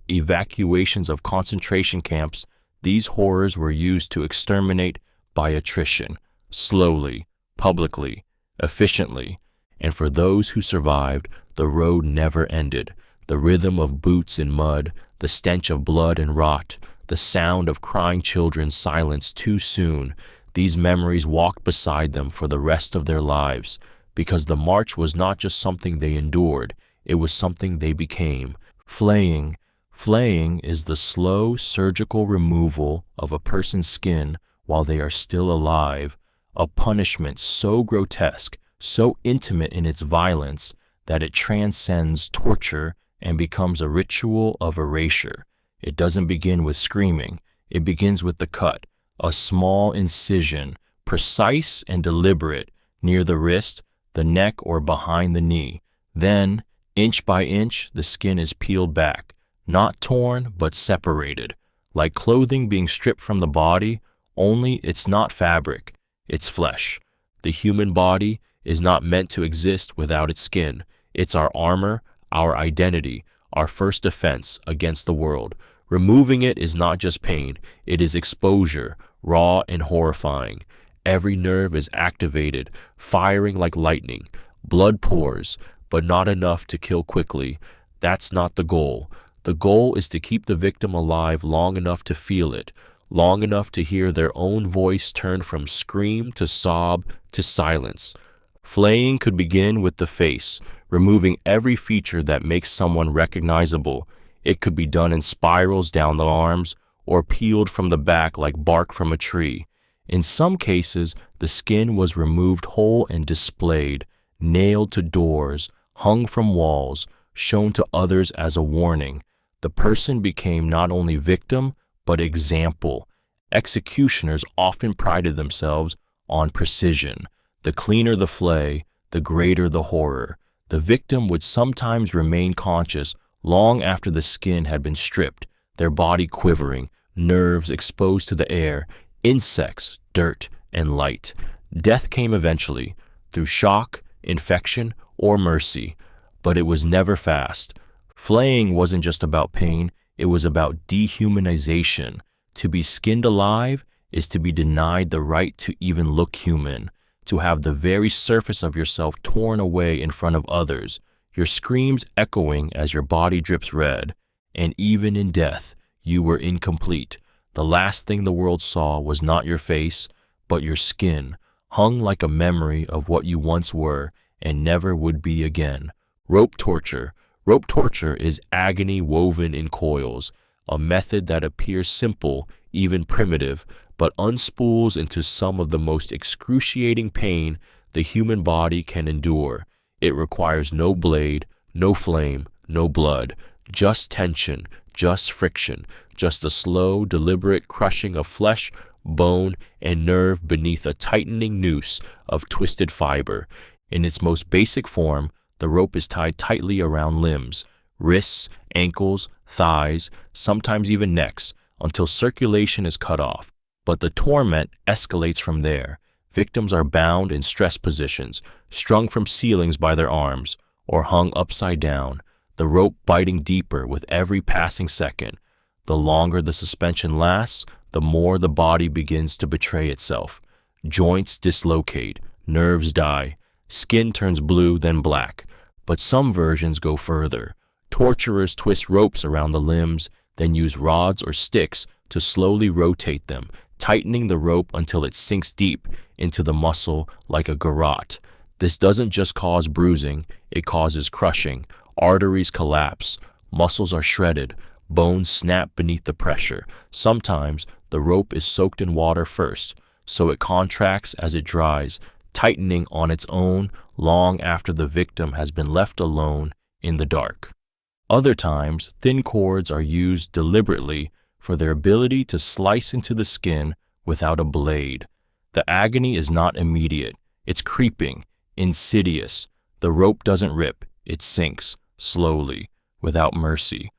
evacuations of concentration camps, these horrors were used to exterminate by attrition, slowly, publicly, efficiently. And for those who survived, the road never ended. The rhythm of boots in mud, the stench of blood and rot, the sound of crying children silenced too soon, these memories walked beside them for the rest of their lives, because the march was not just something they endured, it was something they became. Flaying. Flaying is the slow surgical removal of a person's skin while they are still alive, a punishment so grotesque, so intimate in its violence, that it transcends torture and becomes a ritual of erasure. It doesn't begin with screaming, it begins with the cut, a small incision, precise and deliberate, near the wrist, the neck, or behind the knee. Then, inch by inch, the skin is peeled back, not torn, but separated. Like clothing being stripped from the body, only it's not fabric, it's flesh. The human body is not meant to exist without its skin. It's our armor, our identity, our first defense against the world. Removing it is not just pain, it is exposure, raw and horrifying. Every nerve is activated, firing like lightning. Blood pours, but not enough to kill quickly. That's not the goal. The goal is to keep the victim alive long enough to feel it, long enough to hear their own voice turn from scream to sob to silence. Flaying could begin with the face, removing every feature that makes someone recognizable. It could be done in spirals down the arms or peeled from the back like bark from a tree. In some cases, the skin was removed whole and displayed, nailed to doors, hung from walls, shown to others as a warning. The person became not only victim, but example. Executioners often prided themselves on precision. The cleaner the flay, the greater the horror. The victim would sometimes remain conscious long after the skin had been stripped, their body quivering, nerves exposed to the air, insects, dirt, and light. Death came eventually, through shock, infection, or mercy, but it was never fast. Flaying wasn't just about pain, it was about dehumanization. To be skinned alive is to be denied the right to even look human, to have the very surface of yourself torn away in front of others, your screams echoing as your body drips red. And even in death, you were incomplete. The last thing the world saw was not your face, but your skin, hung like a memory of what you once were and never would be again. Rope torture. Rope torture is agony woven in coils, a method that appears simple, even primitive, but unspools into some of the most excruciating pain the human body can endure. It requires no blade, no flame, no blood, just tension, just friction, just the slow, deliberate crushing of flesh, bone, and nerve beneath a tightening noose of twisted fiber. In its most basic form, the rope is tied tightly around limbs, wrists, ankles, thighs, sometimes even necks, until circulation is cut off. But the torment escalates from there. Victims are bound in stress positions, strung from ceilings by their arms, or hung upside down, the rope biting deeper with every passing second. The longer the suspension lasts, the more the body begins to betray itself. Joints dislocate, nerves die, skin turns blue then black. But some versions go further. Torturers twist ropes around the limbs, then use rods or sticks to slowly rotate them, tightening the rope until it sinks deep into the muscle like a garrote. This doesn't just cause bruising, it causes crushing. Arteries collapse, muscles are shredded, bones snap beneath the pressure. Sometimes the rope is soaked in water first, so it contracts as it dries, tightening on its own long after the victim has been left alone in the dark. Other times, thin cords are used deliberately for their ability to slice into the skin without a blade. The agony is not immediate, it's creeping, insidious. The rope doesn't rip, it sinks, slowly, without mercy.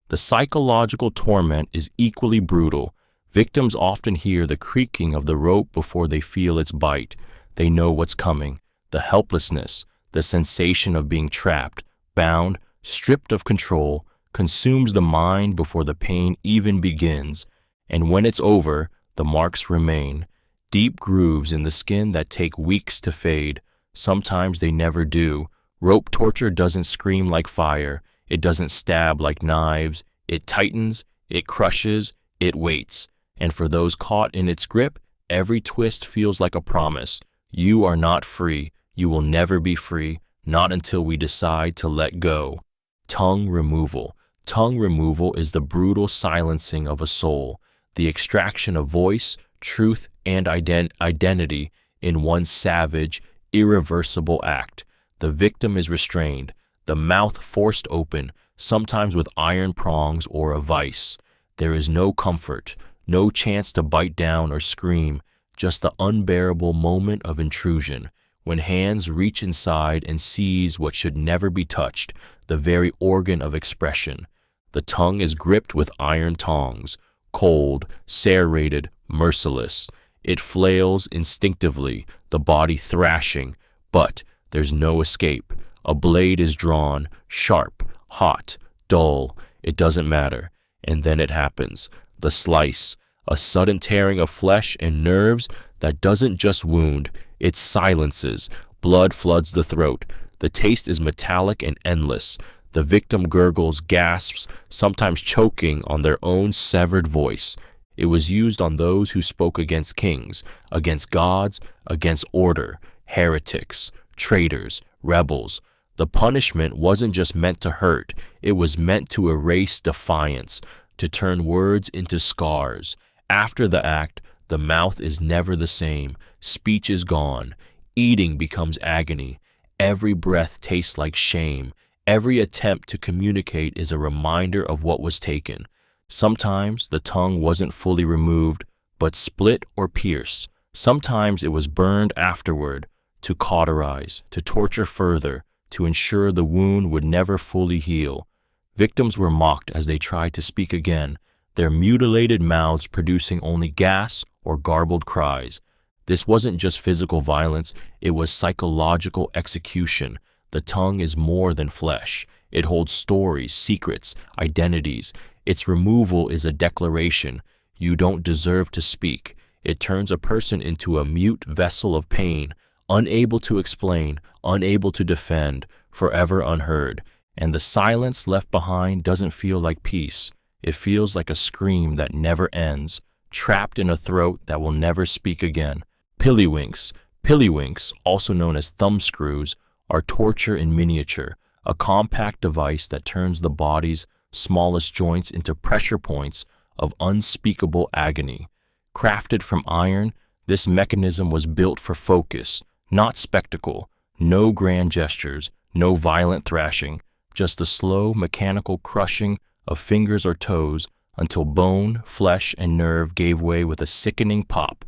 The psychological torment is equally brutal. Victims often hear the creaking of the rope before they feel its bite. They know what's coming, the helplessness, the sensation of being trapped, bound, stripped of control, consumes the mind before the pain even begins. And when it's over, the marks remain. Deep grooves in the skin that take weeks to fade. Sometimes they never do. Rope torture doesn't scream like fire. It doesn't stab like knives. It tightens, it crushes, it waits. And for those caught in its grip, every twist feels like a promise. You are not free. You will never be free, not until we decide to let go. Tongue removal. Tongue removal is the brutal silencing of a soul, the extraction of voice, truth, and identity in one savage, irreversible act. The victim is restrained, the mouth forced open, sometimes with iron prongs or a vice. There is no comfort, no chance to bite down or scream, just the unbearable moment of intrusion, when hands reach inside and seize what should never be touched, the very organ of expression. The tongue is gripped with iron tongs, cold, serrated, merciless. It flails instinctively, the body thrashing, but there's no escape. A blade is drawn, sharp, hot, dull, it doesn't matter. And then it happens. The slice, a sudden tearing of flesh and nerves that doesn't just wound, it silences. Blood floods the throat. The taste is metallic and endless. The victim gurgles, gasps, sometimes choking on their own severed voice. It was used on those who spoke against kings, against gods, against order, heretics, traitors, rebels. The punishment wasn't just meant to hurt, it was meant to erase defiance, to turn words into scars. After the act, the mouth is never the same, speech is gone, eating becomes agony, every breath tastes like shame, every attempt to communicate is a reminder of what was taken. Sometimes the tongue wasn't fully removed, but split or pierced. Sometimes it was burned afterward, to cauterize, to torture further, to ensure the wound would never fully heal. Victims were mocked as they tried to speak again, their mutilated mouths producing only gas or garbled cries. This wasn't just physical violence, it was psychological execution. The tongue is more than flesh. It holds stories, secrets, identities. Its removal is a declaration. You don't deserve to speak. It turns a person into a mute vessel of pain, unable to explain, unable to defend, forever unheard. And the silence left behind doesn't feel like peace. It feels like a scream that never ends, trapped in a throat that will never speak again. Pillywinks, also known as thumbscrews, are torture in miniature, a compact device that turns the body's smallest joints into pressure points of unspeakable agony. Crafted from iron, this mechanism was built for focus, not spectacle. No grand gestures, no violent thrashing, just the slow mechanical crushing of fingers or toes until bone, flesh, and nerve gave way with a sickening pop.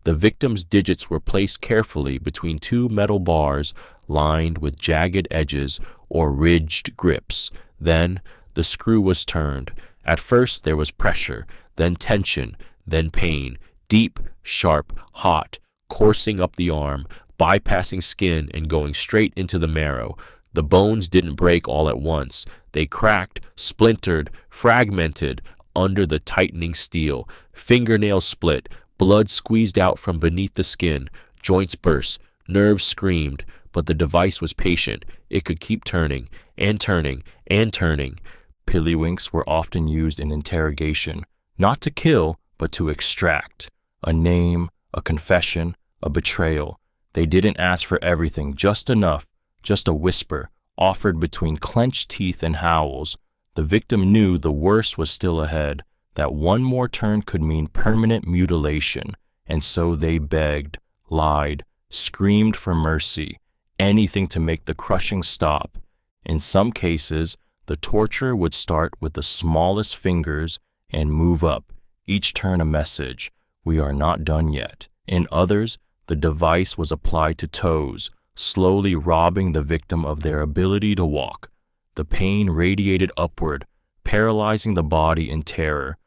The victim's digits were placed carefully between two metal bars lined with jagged edges or ridged grips. Then the screw was turned. At first there was pressure, then tension, then pain, deep, sharp, hot, coursing up the arm, bypassing skin and going straight into the marrow. The bones didn't break all at once. They cracked, splintered, fragmented under the tightening steel. Fingernails split, blood squeezed out from beneath the skin, joints burst, nerves screamed, but the device was patient. It could keep turning, and turning, and turning. Pillywinks were often used in interrogation, not to kill, but to extract. A name, a confession, a betrayal. They didn't ask for everything, just enough, just a whisper, offered between clenched teeth and howls. The victim knew the worst was still ahead, that one more turn could mean permanent mutilation, and so they begged, lied, screamed for mercy, anything to make the crushing stop. In some cases, the torture would start with the smallest fingers and move up, each turn a message, we are not done yet. In others, the device was applied to toes, slowly robbing the victim of their ability to walk. The pain radiated upward, paralyzing the body in terror.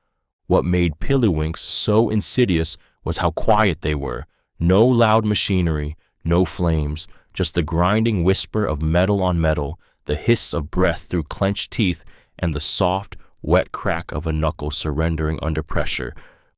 What made Pillywinks so insidious was how quiet they were. No loud machinery, no flames, just the grinding whisper of metal on metal, the hiss of breath through clenched teeth, and the soft, wet crack of a knuckle surrendering under pressure.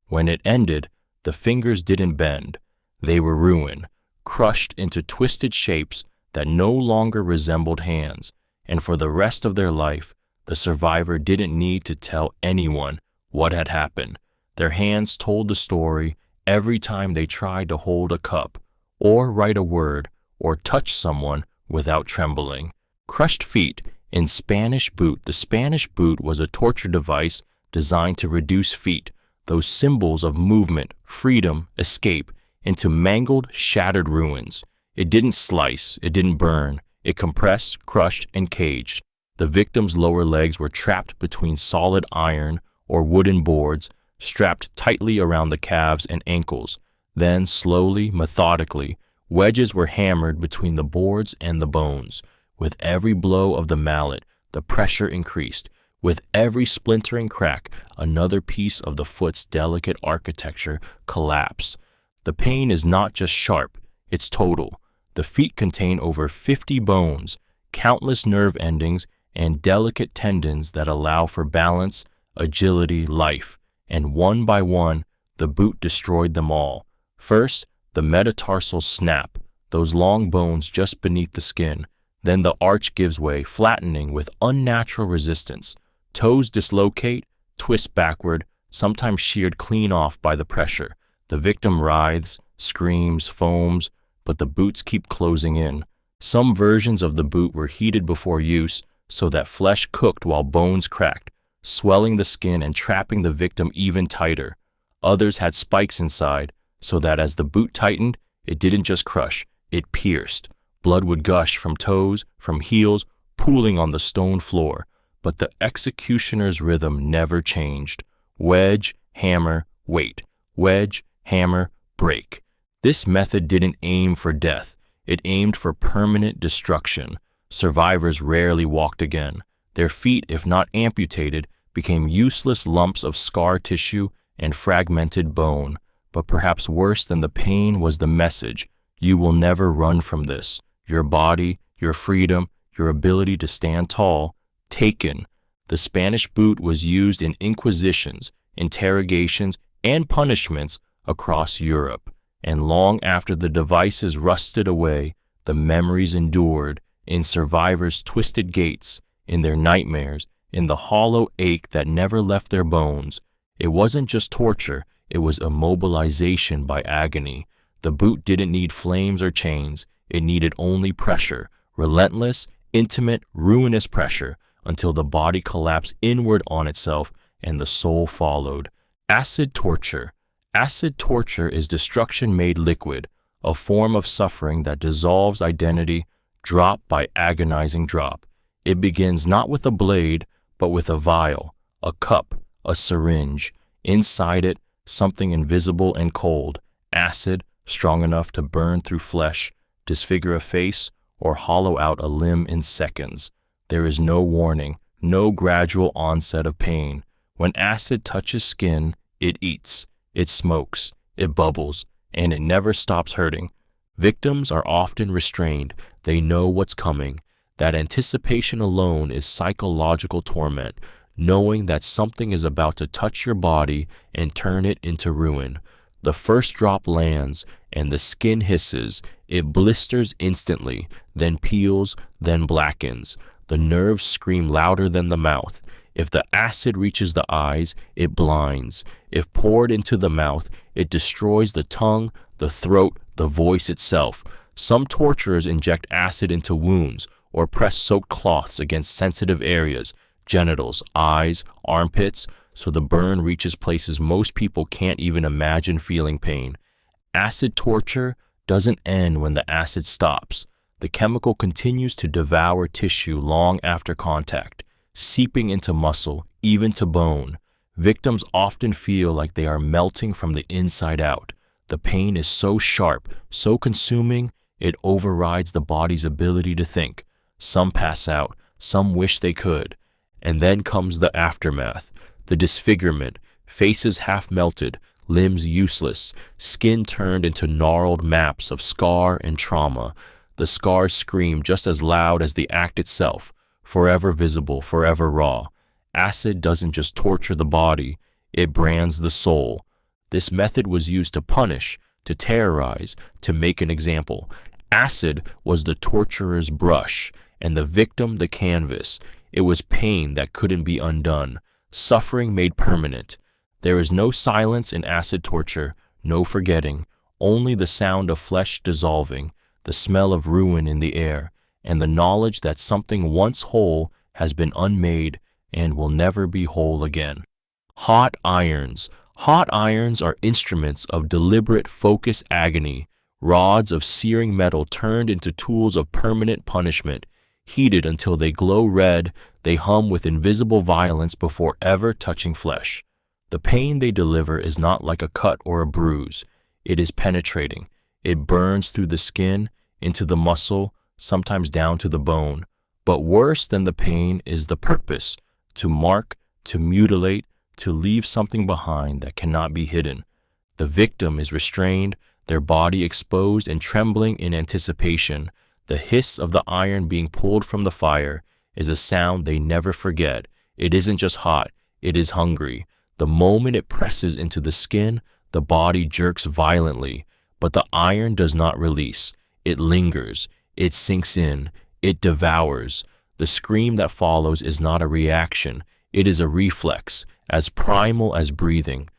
When it ended, the fingers didn't bend. They were ruined, crushed into twisted shapes that no longer resembled hands, and for the rest of their life, the survivor didn't need to tell anyone what had happened. Their hands told the story every time they tried to hold a cup, or write a word, or touch someone without trembling. Crushed feet. In Spanish boot, the Spanish boot was a torture device designed to reduce feet, those symbols of movement, freedom, escape, into mangled, shattered ruins. It didn't slice, it didn't burn, it compressed, crushed, and caged. The victim's lower legs were trapped between solid iron or wooden boards, strapped tightly around the calves and ankles. Then, slowly, methodically, wedges were hammered between the boards and the bones. With every blow of the mallet, the pressure increased. With every splintering crack, another piece of the foot's delicate architecture collapsed. The pain is not just sharp, it's total. The feet contain over 50 bones, countless nerve endings, and delicate tendons that allow for balance, agility, life. And one by one, the boot destroyed them all. First, the metatarsals snap, those long bones just beneath the skin. Then the arch gives way, flattening with unnatural resistance. Toes dislocate, twist backward, sometimes sheared clean off by the pressure. The victim writhes, screams, foams, but the boots keep closing in. Some versions of the boot were heated before use so that flesh cooked while bones cracked, swelling the skin and trapping the victim even tighter. Others had spikes inside so that as the boot tightened, it didn't just crush, it pierced. Blood would gush from toes, from heels, pooling on the stone floor. But the executioner's rhythm never changed. Wedge, hammer, wait. Wedge, hammer, break. This method didn't aim for death. It aimed for permanent destruction. Survivors rarely walked again. Their feet, if not amputated, became useless lumps of scar tissue and fragmented bone. But perhaps worse than the pain was the message. You will never run from this. Your body, your freedom, your ability to stand tall, taken. The Spanish boot was used in inquisitions, interrogations, and punishments across Europe. And long after the devices rusted away, the memories endured in survivors' twisted gaits, in their nightmares, in the hollow ache that never left their bones. It wasn't just torture, it was immobilization by agony. The boot didn't need flames or chains, it needed only pressure, relentless, intimate, ruinous pressure, until the body collapsed inward on itself and the soul followed. Acid torture. Acid torture is destruction made liquid, a form of suffering that dissolves identity drop by agonizing drop. It begins not with a blade, but with a vial, a cup, a syringe. Inside it, something invisible and cold, acid strong enough to burn through flesh, disfigure a face, or hollow out a limb in seconds. There is no warning, no gradual onset of pain. When acid touches skin, it eats, it smokes, it bubbles, and it never stops hurting. Victims are often restrained. They know what's coming. That anticipation alone is psychological torment, knowing that something is about to touch your body and turn it into ruin. The first drop lands, and the skin hisses. It blisters instantly, then peels, then blackens. The nerves scream louder than the mouth. If the acid reaches the eyes, it blinds. If poured into the mouth, it destroys the tongue, the throat, the voice itself. Some torturers inject acid into wounds or press soaked cloths against sensitive areas, genitals, eyes, armpits, so the burn reaches places most people can't even imagine feeling pain. Acid torture doesn't end when the acid stops. The chemical continues to devour tissue long after contact, seeping into muscle, even to bone. Victims often feel like they are melting from the inside out. The pain is so sharp, so consuming, it overrides the body's ability to think. Some pass out, some wish they could. And then comes the aftermath, the disfigurement, faces half melted, limbs useless, skin turned into gnarled maps of scar and trauma. The scars scream just as loud as the act itself, forever visible, forever raw. Acid doesn't just torture the body, it brands the soul. This method was used to punish, to terrorize, to make an example. Acid was the torturer's brush, and the victim the canvas. It was pain that couldn't be undone, suffering made permanent. There is no silence in acid torture, no forgetting, only the sound of flesh dissolving, the smell of ruin in the air, and the knowledge that something once whole has been unmade and will never be whole again. Hot irons. Hot irons are instruments of deliberate focus agony, rods of searing metal turned into tools of permanent punishment. Heated until they glow red, they hum with invisible violence before ever touching flesh. The pain they deliver is not like a cut or a bruise. It is penetrating. It burns through the skin, into the muscle, sometimes down to the bone. But worse than the pain is the purpose, to mark, to mutilate, to leave something behind that cannot be hidden. The victim is restrained, their body exposed and trembling in anticipation. The hiss of the iron being pulled from the fire is a sound they never forget. It isn't just hot, it is hungry. The moment it presses into the skin, the body jerks violently, but the iron does not release. It lingers, it sinks in, it devours. The scream that follows is not a reaction, it is a reflex, as primal as breathing.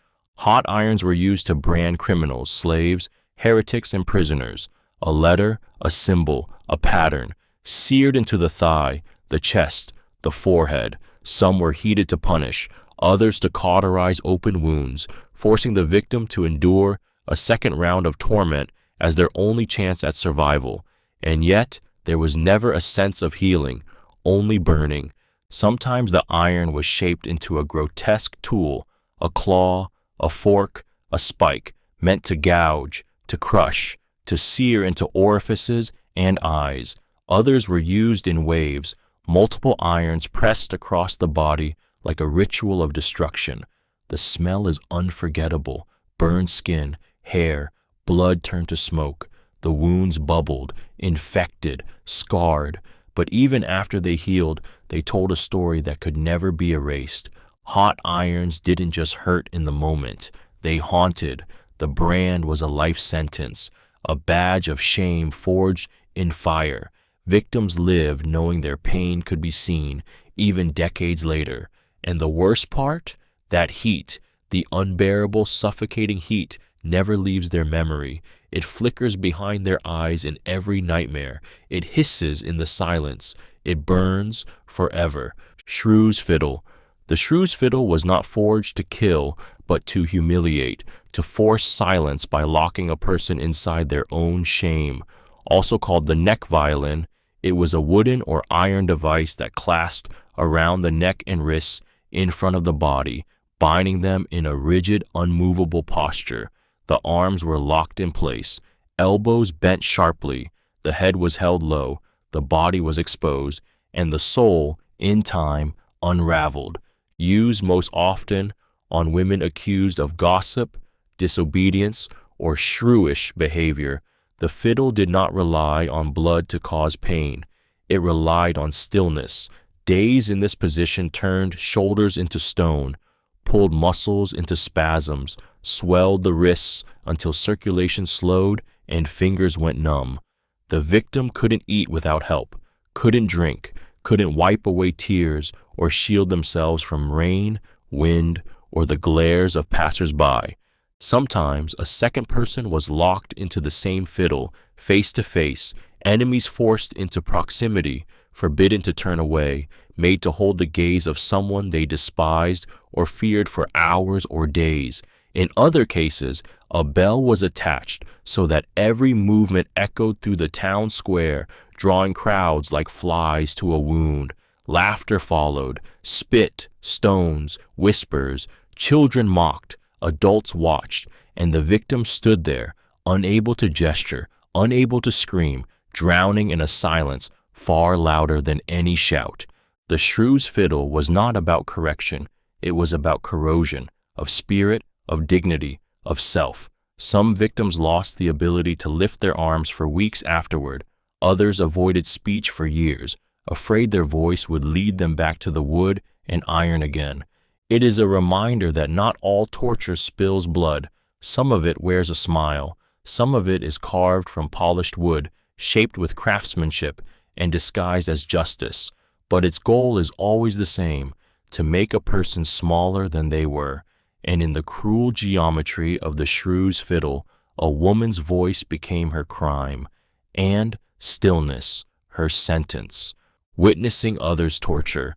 Hot irons were used to brand criminals, slaves, heretics, and prisoners. a letter, a symbol, a pattern, seared into the thigh, the chest, the forehead. Some were heated to punish, others to cauterize open wounds, forcing the victim to endure a second round of torment as their only chance at survival. And yet, there was never a sense of healing, only burning. Sometimes the iron was shaped into a grotesque tool, a claw, a fork, a spike, meant to gouge, to crush, to sear into orifices and eyes. Others were used in waves, multiple irons pressed across the body like a ritual of destruction. The smell is unforgettable. Burned skin, hair, blood turned to smoke. The wounds bubbled, infected, scarred. But even after they healed, they told a story that could never be erased. Hot irons didn't just hurt in the moment. They haunted. The brand was a life sentence, a badge of shame forged in fire. Victims lived knowing their pain could be seen, even decades later. And the worst part? That heat, the unbearable, suffocating heat, never leaves their memory. It flickers behind their eyes in every nightmare. It hisses in the silence. It burns forever. Shrew's Fiddle. The Shrew's Fiddle was not forged to kill, but to humiliate, to force silence by locking a person inside their own shame. Also called the neck violin, it was a wooden or iron device that clasped around the neck and wrists in front of the body, binding them in a rigid, unmovable posture. The arms were locked in place, elbows bent sharply, the head was held low, the body was exposed, and the soul, in time, unraveled. Used most often on women accused of gossip, disobedience, or shrewish behavior, the fiddle did not rely on blood to cause pain. It relied on stillness. Days in this position turned shoulders into stone, pulled muscles into spasms, swelled the wrists until circulation slowed and fingers went numb. The victim couldn't eat without help, couldn't drink, couldn't wipe away tears or shield themselves from rain, wind, or the glares of passers-by. Sometimes a second person was locked into the same fiddle, face to face, enemies forced into proximity, forbidden to turn away, made to hold the gaze of someone they despised or feared for hours or days. In other cases, a bell was attached so that every movement echoed through the town square, drawing crowds like flies to a wound. Laughter followed, spit, stones, whispers. Children mocked, adults watched, and the victim stood there, unable to gesture, unable to scream, drowning in a silence far louder than any shout. The Shrew's Fiddle was not about correction. It was about corrosion, of spirit, of dignity, of self. Some victims lost the ability to lift their arms for weeks afterward. Others avoided speech for years, afraid their voice would lead them back to the wood and iron again. It is a reminder that not all torture spills blood. Some of it wears a smile. Some of it is carved from polished wood, shaped with craftsmanship, and disguised as justice. But its goal is always the same, to make a person smaller than they were. And in the cruel geometry of the Shrew's Fiddle, a woman's voice became her crime, and stillness, her sentence. Witnessing others' torture.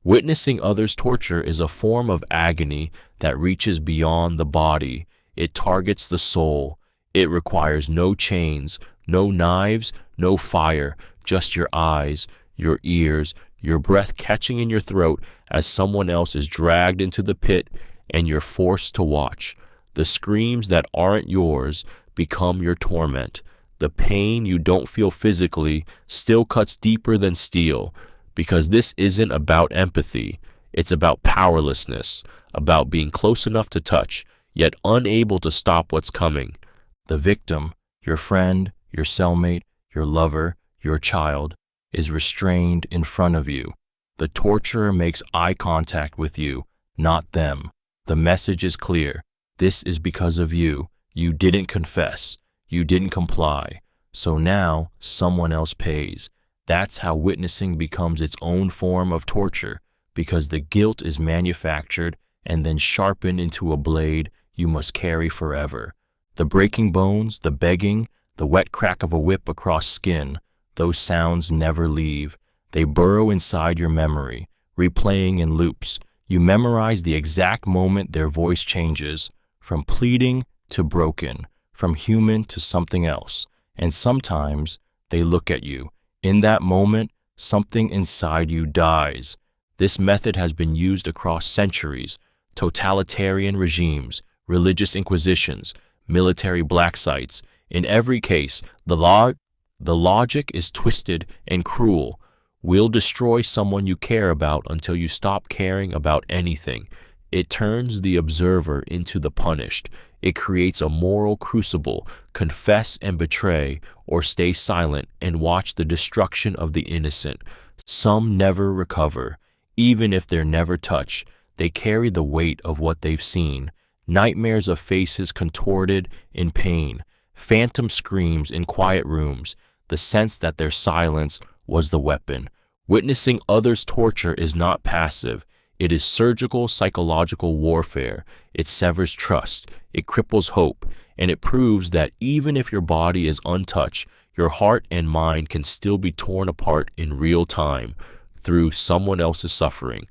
Witnessing others' torture is a form of agony that reaches beyond the body. It targets the soul. It requires no chains, no knives, no fire, just your eyes, your ears, your breath catching in your throat as someone else is dragged into the pit and you're forced to watch. The screams that aren't yours become your torment. The pain you don't feel physically still cuts deeper than steel, because this isn't about empathy. It's about powerlessness, about being close enough to touch, yet unable to stop what's coming. The victim, your friend, your cellmate, your lover, your child, is restrained in front of you. The torturer makes eye contact with you, not them. The message is clear. This is because of you. You didn't confess. You didn't comply. So now someone else pays. That's how witnessing becomes its own form of torture, because the guilt is manufactured and then sharpened into a blade you must carry forever. The breaking bones, the begging, the wet crack of a whip across skin. Those sounds never leave. They burrow inside your memory, replaying in loops. You memorize the exact moment their voice changes, from pleading to broken, from human to something else. And sometimes they look at you. In that moment, something inside you dies. This method has been used across centuries: totalitarian regimes, religious inquisitions, military black sites. In every case, the logic is twisted and cruel. We'll destroy someone you care about until you stop caring about anything. It turns the observer into the punished. It creates a moral crucible: confess and betray, or stay silent and watch the destruction of the innocent. Some never recover. Even if they're never touched, they carry the weight of what they've seen. Nightmares of faces contorted in pain, phantom screams in quiet rooms, the sense that their silence was the weapon. Witnessing others' torture is not passive. It is surgical psychological warfare. It severs trust, it cripples hope, and it proves that even if your body is untouched, your heart and mind can still be torn apart in real time through someone else's suffering.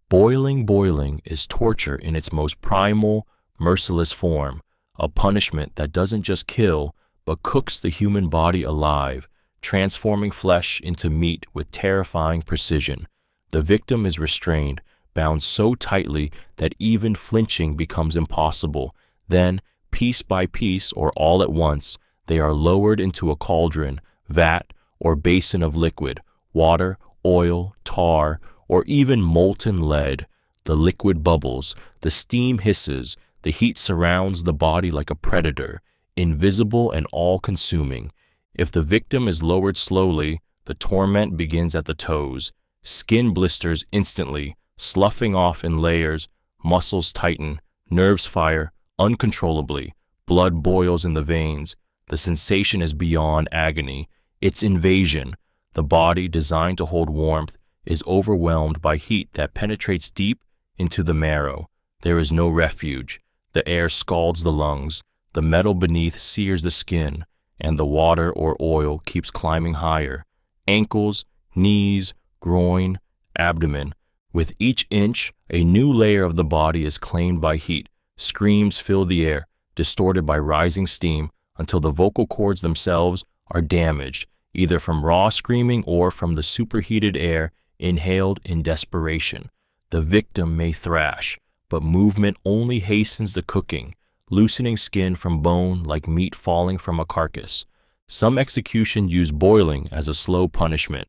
Boiling is torture in its most primal, merciless form, a punishment that doesn't just kill, but cooks the human body alive, transforming flesh into meat with terrifying precision. The victim is restrained, bound so tightly that even flinching becomes impossible. Then, piece by piece or all at once, they are lowered into a cauldron, vat, or basin of liquid, water, oil, tar, or even molten lead. The liquid bubbles, the steam hisses, the heat surrounds the body like a predator, invisible and all-consuming. If the victim is lowered slowly, the torment begins at the toes. Skin blisters instantly, sloughing off in layers, muscles tighten, nerves fire uncontrollably, blood boils in the veins. The sensation is beyond agony. It's invasion. The body, designed to hold warmth, is overwhelmed by heat that penetrates deep into the marrow. There is no refuge. The air scalds the lungs, the metal beneath sears the skin, and the water or oil keeps climbing higher. Ankles, knees, groin, abdomen. With each inch, a new layer of the body is claimed by heat. Screams fill the air, distorted by rising steam, until the vocal cords themselves are damaged, either from raw screaming or from the superheated air inhaled in desperation. The victim may thrash, but movement only hastens the cooking, loosening skin from bone like meat falling from a carcass. Some executions use boiling as a slow punishment,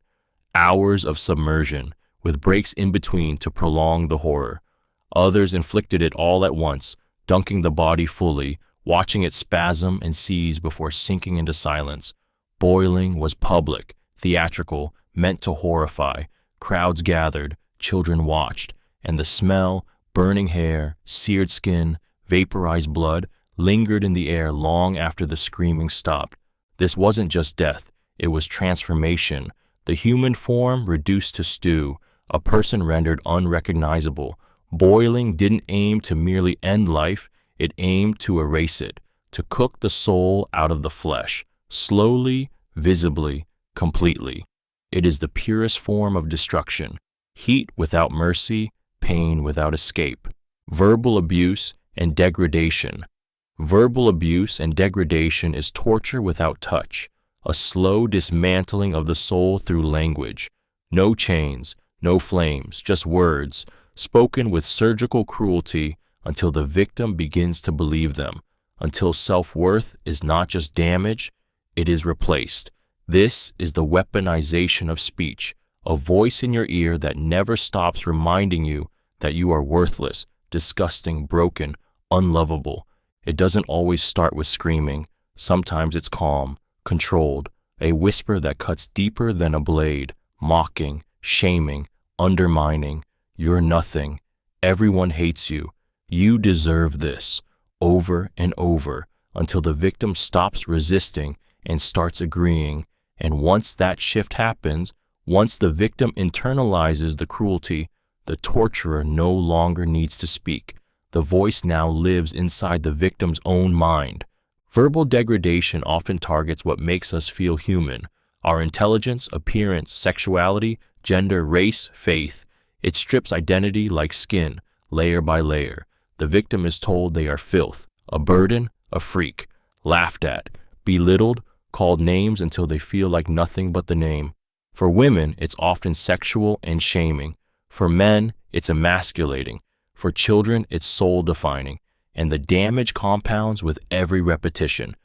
hours of submersion, with breaks in between to prolong the horror. Others inflicted it all at once, dunking the body fully, watching it spasm and seize before sinking into silence. Boiling was public, theatrical, meant to horrify. Crowds gathered, children watched, and the smell, burning hair, seared skin, vaporized blood, lingered in the air long after the screaming stopped. This wasn't just death, it was transformation. The human form reduced to stew, a person rendered unrecognizable. Boiling didn't aim to merely end life, it aimed to erase it, to cook the soul out of the flesh, slowly, visibly, completely. It is the purest form of destruction, heat without mercy, pain without escape. Verbal abuse and degradation. Verbal abuse and degradation is torture without touch, a slow dismantling of the soul through language. No chains, no flames, just words, spoken with surgical cruelty until the victim begins to believe them, until self-worth is not just damaged, it is replaced. This is the weaponization of speech, a voice in your ear that never stops reminding you that you are worthless, disgusting, broken, unlovable. It doesn't always start with screaming. Sometimes it's calm, controlled, a whisper that cuts deeper than a blade, mocking, shaming, undermining. You're nothing. Everyone hates you. You deserve this, over and over, until the victim stops resisting and starts agreeing. And once that shift happens, once the victim internalizes the cruelty, the torturer no longer needs to speak. The voice now lives inside the victim's own mind. Verbal degradation often targets what makes us feel human: our intelligence, appearance, sexuality, gender, race, faith. It strips identity like skin, layer by layer. The victim is told they are filth, a burden, a freak, laughed at, belittled, called names until they feel like nothing but the name. For women, it's often sexual and shaming. For men, it's emasculating. For children, it's soul-defining. And the damage compounds with every repetition.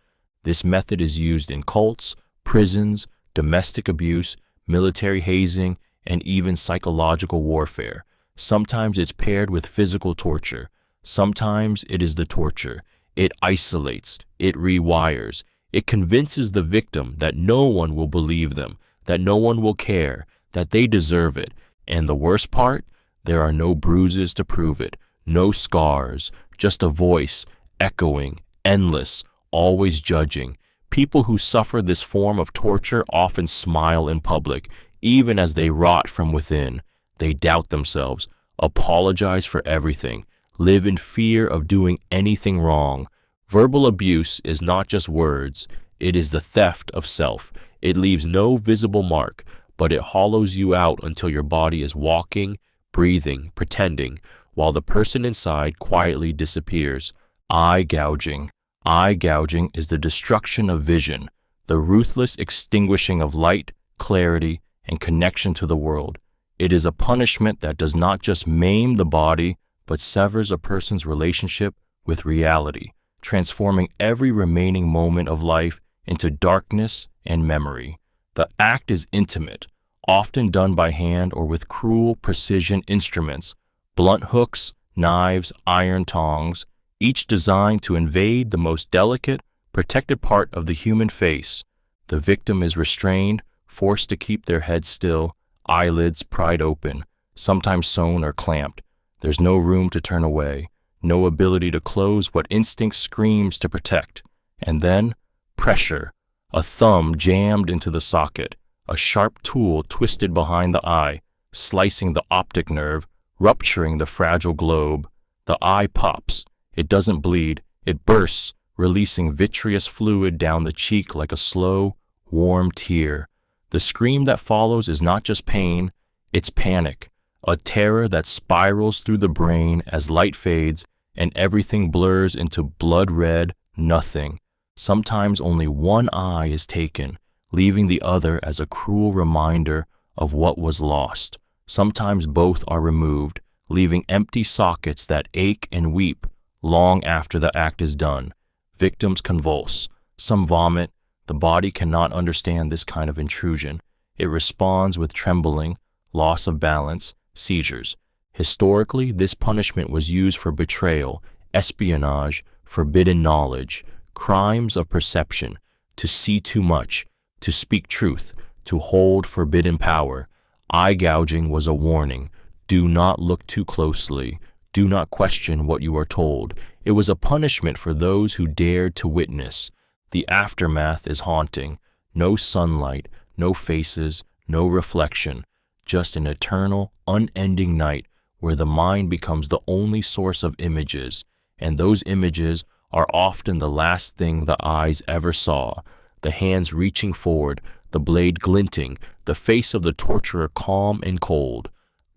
This method is used in cults, prisons, domestic abuse, military hazing, and even psychological warfare. Sometimes it's paired with physical torture. Sometimes it is the torture. It isolates, it rewires, it convinces the victim that no one will believe them, that no one will care, that they deserve it. And the worst part? There are no bruises to prove it, no scars, just a voice, echoing, endless, always judging. People who suffer this form of torture often smile in public, even as they rot from within. They doubt themselves, apologize for everything, live in fear of doing anything wrong. Verbal abuse is not just words, it is the theft of self. It leaves no visible mark, but it hollows you out until your body is walking, breathing, pretending, while the person inside quietly disappears. Eye gouging. Eye gouging is the destruction of vision, the ruthless extinguishing of light, clarity, and connection to the world. It is a punishment that does not just maim the body, but severs a person's relationship with reality, transforming every remaining moment of life into darkness and memory. The act is intimate, often done by hand or with cruel precision instruments, blunt hooks, knives, iron tongs, each designed to invade the most delicate, protected part of the human face. The victim is restrained, forced to keep their head still, eyelids pried open, sometimes sewn or clamped. There's no room to turn away, no ability to close what instinct screams to protect. And then, pressure, a thumb jammed into the socket, a sharp tool twisted behind the eye, slicing the optic nerve, rupturing the fragile globe. The eye pops. It doesn't bleed. It bursts, releasing vitreous fluid down the cheek like a slow, warm tear. The scream that follows is not just pain, it's panic, a terror that spirals through the brain as light fades and everything blurs into blood-red nothing. Sometimes only one eye is taken, leaving the other as a cruel reminder of what was lost. Sometimes both are removed, leaving empty sockets that ache and weep long after the act is done. Victims convulse. Some vomit. The body cannot understand this kind of intrusion. It responds with trembling, loss of balance, seizures. Historically, this punishment was used for betrayal, espionage, forbidden knowledge, crimes of perception, to see too much, to speak truth, to hold forbidden power. Eye gouging was a warning. Do not look too closely. Do not question what you are told. It was a punishment for those who dared to witness. The aftermath is haunting. No sunlight, no faces, no reflection. Just an eternal, unending night where the mind becomes the only source of images, and those images are often the last thing the eyes ever saw. The hands reaching forward, the blade glinting, the face of the torturer calm and cold.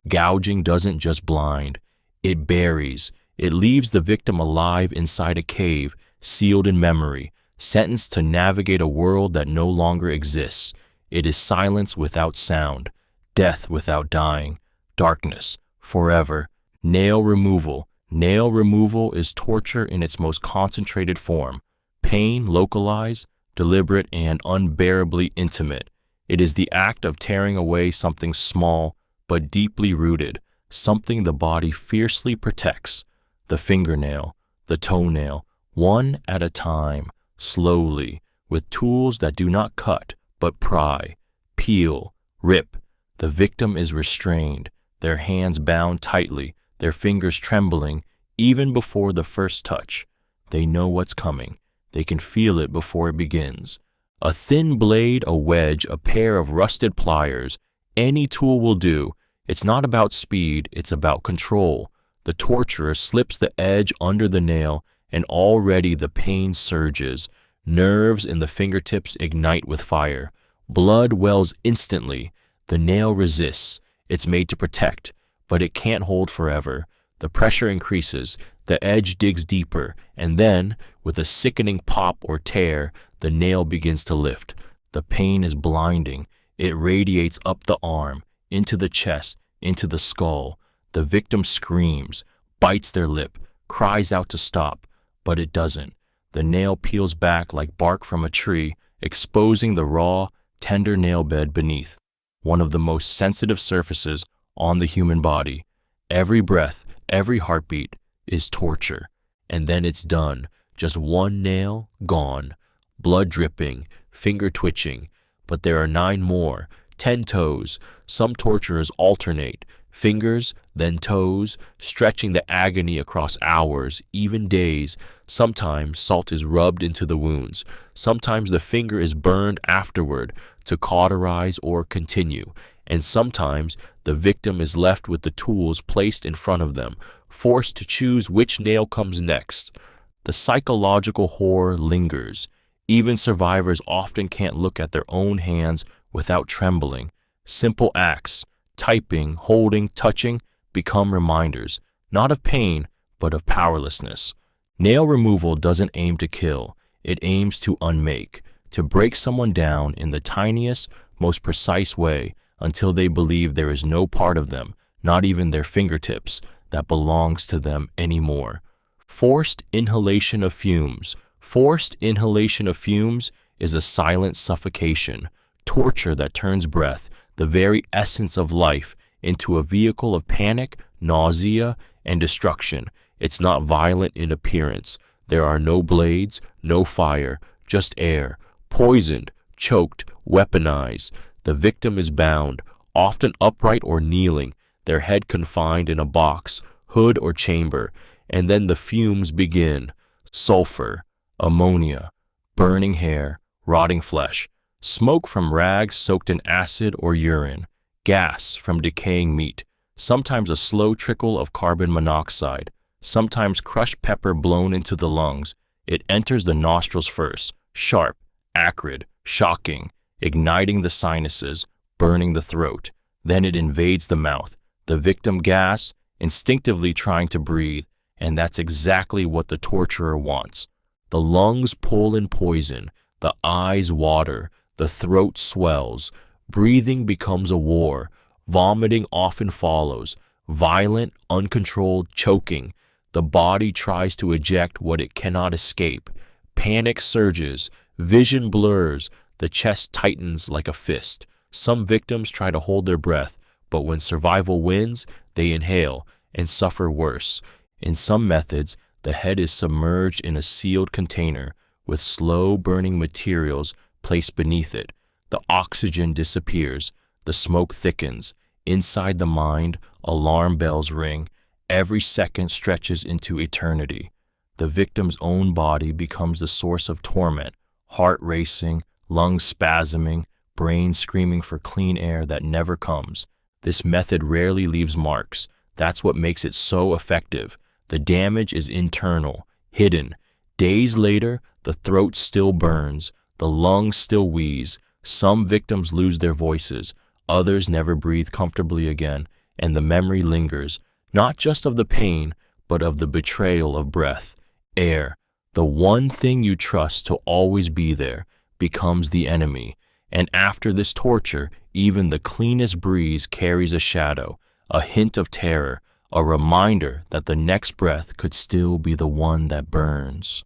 Gouging doesn't just blind, it buries. It leaves the victim alive inside a cave, sealed in memory, sentenced to navigate a world that no longer exists. It is silence without sound, death without dying, darkness, forever. Nail removal. Nail removal is torture in its most concentrated form. Pain localized, deliberate, and unbearably intimate. It is the act of tearing away something small but deeply rooted, something the body fiercely protects. The fingernail, the toenail, one at a time, slowly, with tools that do not cut but pry, peel, rip. The victim is restrained, their hands bound tightly, their fingers trembling even before the first touch. They know what's coming. They can feel it before it begins. A thin blade, a wedge, a pair of rusted pliers, any tool will do. It's not about speed, it's about control. The torturer slips the edge under the nail, and already the pain surges. Nerves in the fingertips ignite with fire. Blood wells instantly. The nail resists. It's made to protect, but it can't hold forever. The pressure increases. The edge digs deeper, and then, with a sickening pop or tear, the nail begins to lift. The pain is blinding. It radiates up the arm, into the chest, into the skull. The victim screams, bites their lip, cries out to stop, but it doesn't. The nail peels back like bark from a tree, exposing the raw, tender nail bed beneath, one of the most sensitive surfaces on the human body. Every breath, every heartbeat is torture. And then it's done. Just one nail, gone. Blood dripping, finger twitching. But there are 9 more, 10 toes. Some torturers alternate. Fingers, then toes, stretching the agony across hours, even days. Sometimes salt is rubbed into the wounds. Sometimes the finger is burned afterward to cauterize or continue. And sometimes the victim is left with the tools placed in front of them, forced to choose which nail comes next. The psychological horror lingers. Even survivors often can't look at their own hands without trembling. Simple acts, typing, holding, touching, become reminders, not of pain, but of powerlessness. Nail removal doesn't aim to kill. It aims to unmake, to break someone down in the tiniest, most precise way until they believe there is no part of them, not even their fingertips, that belongs to them anymore. Forced inhalation of fumes. Forced inhalation of fumes is a silent suffocation, torture that turns breath, the very essence of life, into a vehicle of panic, nausea, and destruction. It's not violent in appearance. There are no blades, no fire, just air, poisoned, choked, weaponized. The victim is bound, often upright or kneeling, their head confined in a box, hood, or chamber, and then the fumes begin. Sulfur, ammonia, burning hair, rotting flesh, smoke from rags soaked in acid or urine, gas from decaying meat, sometimes a slow trickle of carbon monoxide, sometimes crushed pepper blown into the lungs. It enters the nostrils first, sharp, acrid, shocking, igniting the sinuses, burning the throat. Then it invades the mouth. The victim gasps, instinctively trying to breathe, and that's exactly what the torturer wants. The lungs pull in poison, the eyes water, the throat swells. Breathing becomes a war. Vomiting often follows, violent, uncontrolled choking. The body tries to eject what it cannot escape. Panic surges, vision blurs, the chest tightens like a fist. Some victims try to hold their breath, but when survival wins, they inhale and suffer worse. In some methods, the head is submerged in a sealed container with slow-burning materials placed beneath it. The oxygen disappears. The smoke thickens. Inside the mind, alarm bells ring. Every second stretches into eternity. The victim's own body becomes the source of torment, heart racing, lungs spasming, brain screaming for clean air that never comes. This method rarely leaves marks. That's what makes it so effective. The damage is internal, hidden. Days later, the throat still burns, the lungs still wheeze. Some victims lose their voices, others never breathe comfortably again, and the memory lingers, not just of the pain, but of the betrayal of breath. Air, the one thing you trust to always be there, becomes the enemy. And after this torture, even the cleanest breeze carries a shadow, a hint of terror, a reminder that the next breath could still be the one that burns.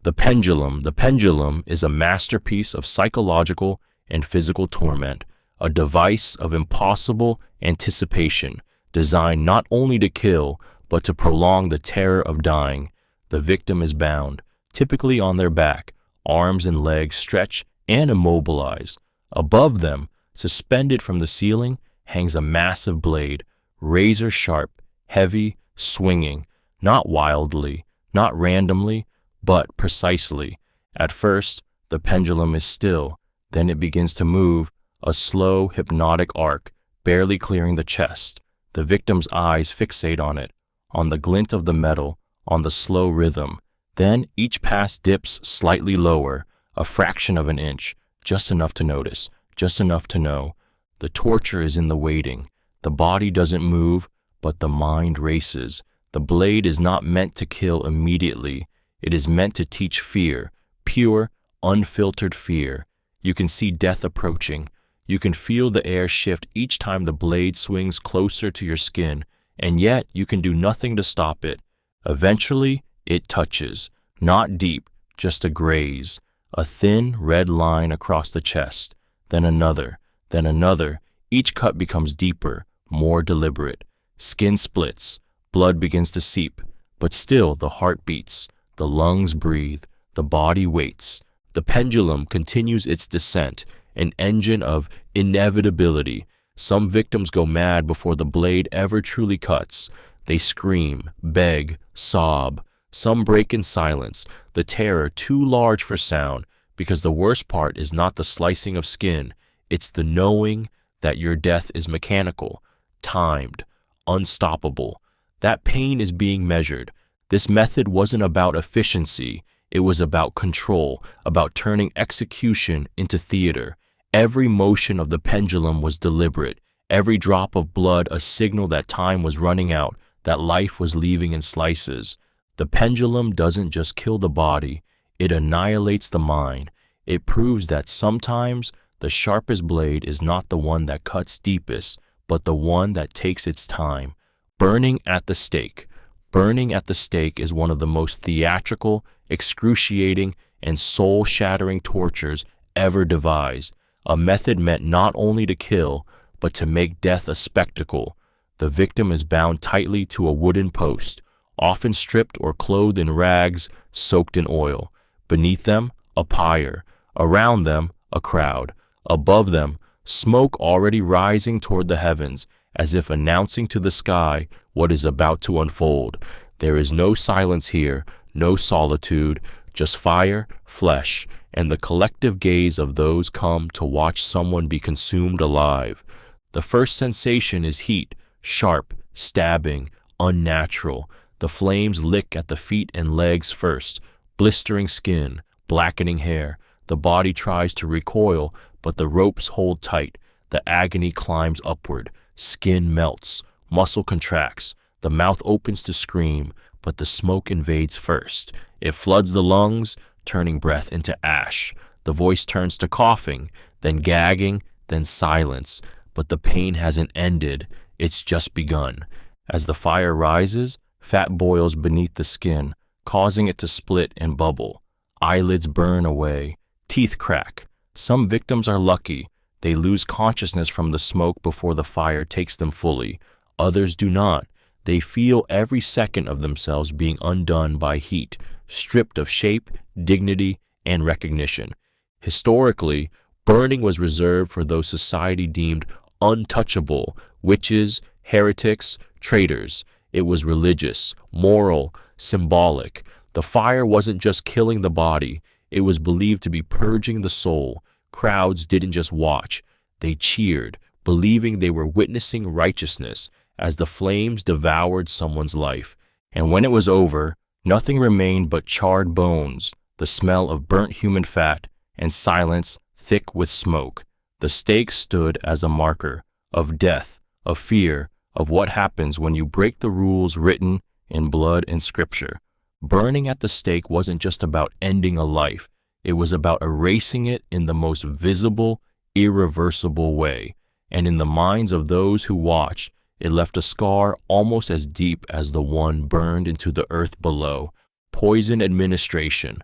The Pendulum. The Pendulum is a masterpiece of psychological and physical torment, a device of impossible anticipation, designed not only to kill, but to prolong the terror of dying. The victim is bound, typically on their back, arms and legs stretched and immobilized. Above them, suspended from the ceiling, hangs a massive blade, razor sharp, heavy, swinging, not wildly, not randomly, but precisely. At first, the pendulum is still, then it begins to move, a slow, hypnotic arc, barely clearing the chest. The victim's eyes fixate on it, on the glint of the metal, on the slow rhythm. Then each pass dips slightly lower, a fraction of an inch, just enough to notice, just enough to know. The torture is in the waiting. The body doesn't move, but the mind races. The blade is not meant to kill immediately. It is meant to teach fear, pure, unfiltered fear. You can see death approaching. You can feel the air shift each time the blade swings closer to your skin, and yet you can do nothing to stop it. Eventually, it touches. Not deep, just a graze. A thin, red line across the chest. Then another. Then another. Each cut becomes deeper, more deliberate. Skin splits. Blood begins to seep. But still, the heart beats. The lungs breathe. The body waits. The pendulum continues its descent, an engine of inevitability. Some victims go mad before the blade ever truly cuts. They scream, beg, sob. Some break in silence, the terror too large for sound, because the worst part is not the slicing of skin. It's the knowing that your death is mechanical, timed, unstoppable. That pain is being measured. This method wasn't about efficiency. It was about control, about turning execution into theater. Every motion of the pendulum was deliberate. Every drop of blood a signal that time was running out, that life was leaving in slices. The pendulum doesn't just kill the body, it annihilates the mind. It proves that sometimes the sharpest blade is not the one that cuts deepest, but the one that takes its time. Burning at the stake. Burning at the stake is one of the most theatrical, excruciating, and soul-shattering tortures ever devised. A method meant not only to kill, but to make death a spectacle. The victim is bound tightly to a wooden post, often stripped or clothed in rags soaked in oil. Beneath them, a pyre. Around them, a crowd. Above them, smoke already rising toward the heavens, as if announcing to the sky what is about to unfold. There is no silence here, no solitude, just fire, flesh, and the collective gaze of those come to watch someone be consumed alive. The first sensation is heat, sharp, stabbing, unnatural. The flames lick at the feet and legs first, blistering skin, blackening hair. The body tries to recoil, but the ropes hold tight. The agony climbs upward. Skin melts, muscle contracts. The mouth opens to scream, but the smoke invades first. It floods the lungs, turning breath into ash. The voice turns to coughing, then gagging, then silence. But the pain hasn't ended. It's just begun. As the fire rises, fat boils beneath the skin, causing it to split and bubble. Eyelids burn away. Teeth crack. Some victims are lucky. They lose consciousness from the smoke before the fire takes them fully. Others do not. They feel every second of themselves being undone by heat, stripped of shape, dignity, and recognition. Historically, burning was reserved for those society deemed untouchable, witches, heretics, traitors. It was religious, moral, symbolic. The fire wasn't just killing the body, it was believed to be purging the soul. Crowds didn't just watch, they cheered, believing they were witnessing righteousness as the flames devoured someone's life. And when it was over, nothing remained but charred bones, the smell of burnt human fat, and silence thick with smoke. The stake stood as a marker of death, of fear, of what happens when you break the rules written in blood and scripture. Burning at the stake wasn't just about ending a life, it was about erasing it in the most visible, irreversible way. And in the minds of those who watched, it left a scar almost as deep as the one burned into the earth below. Poison administration.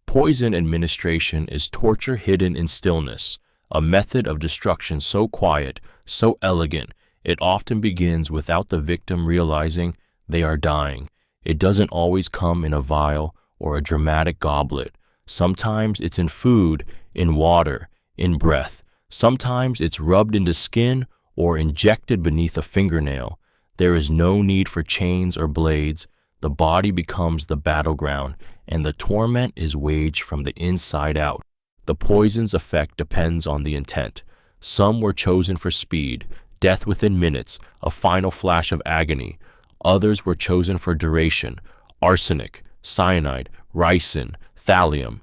Poison administration is torture hidden in stillness, a method of destruction so quiet, so elegant, it often begins without the victim realizing they are dying. It doesn't always come in a vial or a dramatic goblet. Sometimes it's in food, in water, in breath. Sometimes it's rubbed into skin or injected beneath a fingernail. There is no need for chains or blades. The body becomes the battleground, and the torment is waged from the inside out. The poison's effect depends on the intent. Some were chosen for speed, death within minutes, a final flash of agony. Others were chosen for duration, arsenic, cyanide, ricin, thallium.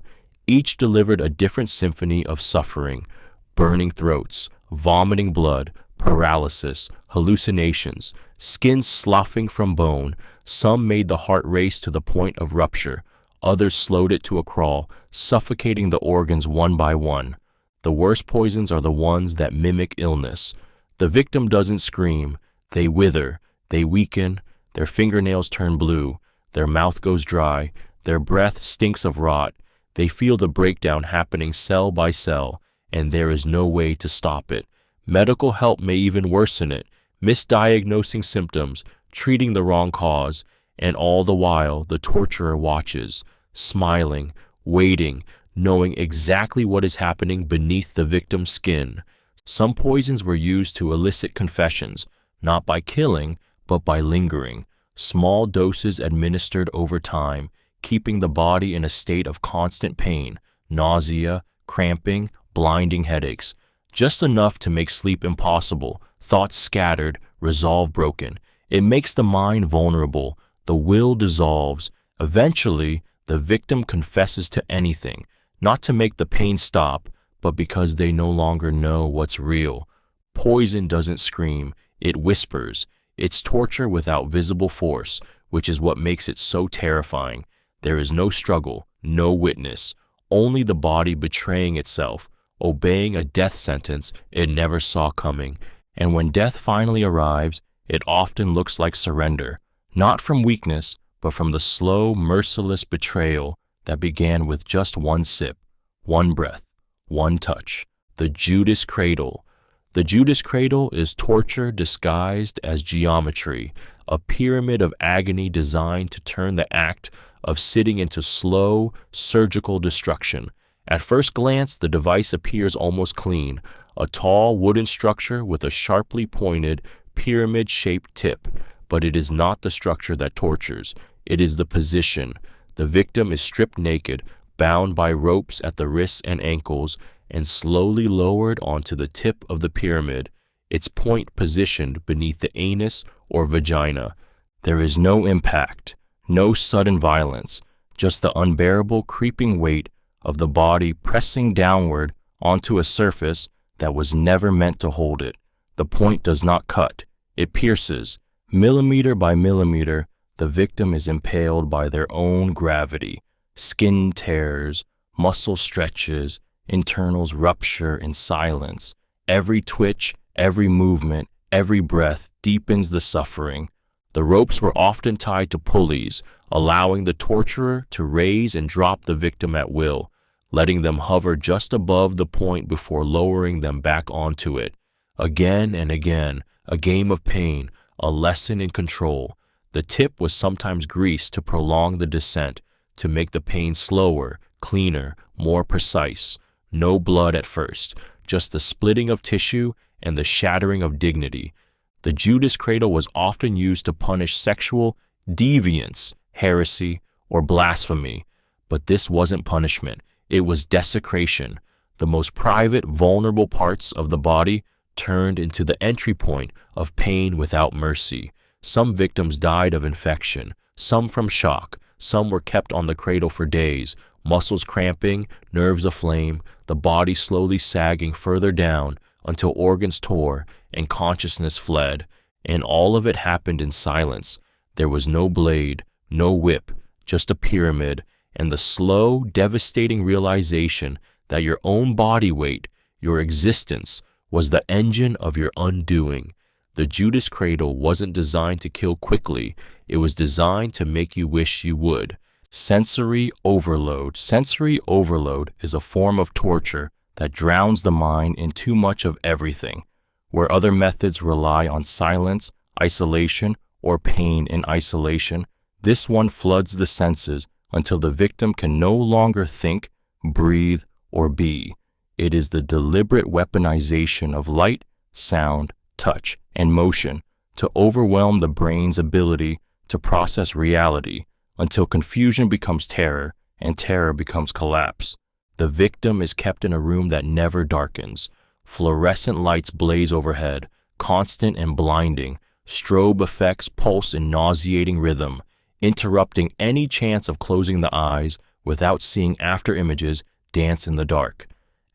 Each delivered a different symphony of suffering: burning throats, vomiting blood, paralysis, hallucinations, skin sloughing from bone. Some made the heart race to the point of rupture. Others slowed it to a crawl, suffocating the organs one by one. The worst poisons are the ones that mimic illness. The victim doesn't scream. They wither, they weaken, their fingernails turn blue, their mouth goes dry, their breath stinks of rot. They feel the breakdown happening cell by cell, and there is no way to stop it. Medical help may even worsen it, misdiagnosing symptoms, treating the wrong cause, and all the while the torturer watches, smiling, waiting, knowing exactly what is happening beneath the victim's skin. Some poisons were used to elicit confessions, not by killing, but by lingering. Small doses administered over time, keeping the body in a state of constant pain, nausea, cramping, blinding headaches. Just enough to make sleep impossible, thoughts scattered, resolve broken. It makes the mind vulnerable, the will dissolves. Eventually, the victim confesses to anything, not to make the pain stop, but because they no longer know what's real. Poison doesn't scream, it whispers. It's torture without visible force, which is what makes it so terrifying. There is no struggle, no witness, only the body betraying itself, obeying a death sentence it never saw coming. And when death finally arrives, it often looks like surrender, not from weakness, but from the slow, merciless betrayal that began with just one sip, one breath, one touch. The Judas Cradle. The Judas Cradle is torture disguised as geometry, a pyramid of agony designed to turn the act of sitting into slow, surgical destruction. At first glance, the device appears almost clean, a tall wooden structure with a sharply pointed, pyramid-shaped tip. But it is not the structure that tortures. It is the position. The victim is stripped naked, bound by ropes at the wrists and ankles, and slowly lowered onto the tip of the pyramid, its point positioned beneath the anus or vagina. There is no impact, no sudden violence, just the unbearable creeping weight of the body pressing downward onto a surface that was never meant to hold it. The point does not cut, it pierces. Millimeter by millimeter, the victim is impaled by their own gravity. Skin tears, muscle stretches, internals rupture in silence. Every twitch, every movement, every breath deepens the suffering. The ropes were often tied to pulleys, allowing the torturer to raise and drop the victim at will, letting them hover just above the point before lowering them back onto it. Again and again, a game of pain, a lesson in control. The tip was sometimes greased to prolong the descent, to make the pain slower, cleaner, more precise. No blood at first, just the splitting of tissue and the shattering of dignity. The Judas Cradle was often used to punish sexual deviance, heresy, or blasphemy. But this wasn't punishment, it was desecration. The most private, vulnerable parts of the body turned into the entry point of pain without mercy. Some victims died of infection, some from shock, some were kept on the cradle for days, muscles cramping, nerves aflame, the body slowly sagging further down until organs tore and consciousness fled. And all of it happened in silence. There was no blade, no whip, just a pyramid, and the slow, devastating realization that your own body weight, your existence, was the engine of your undoing. The Judas Cradle wasn't designed to kill quickly, it was designed to make you wish you would. Sensory overload. Sensory overload is a form of torture that drowns the mind in too much of everything. Where other methods rely on silence, isolation, or pain in isolation, this one floods the senses until the victim can no longer think, breathe, or be. It is the deliberate weaponization of light, sound, touch, and motion to overwhelm the brain's ability to process reality until confusion becomes terror and terror becomes collapse. The victim is kept in a room that never darkens. Fluorescent lights blaze overhead, constant and blinding. Strobe effects pulse in nauseating rhythm, interrupting any chance of closing the eyes. Without seeing after images, dance in the dark.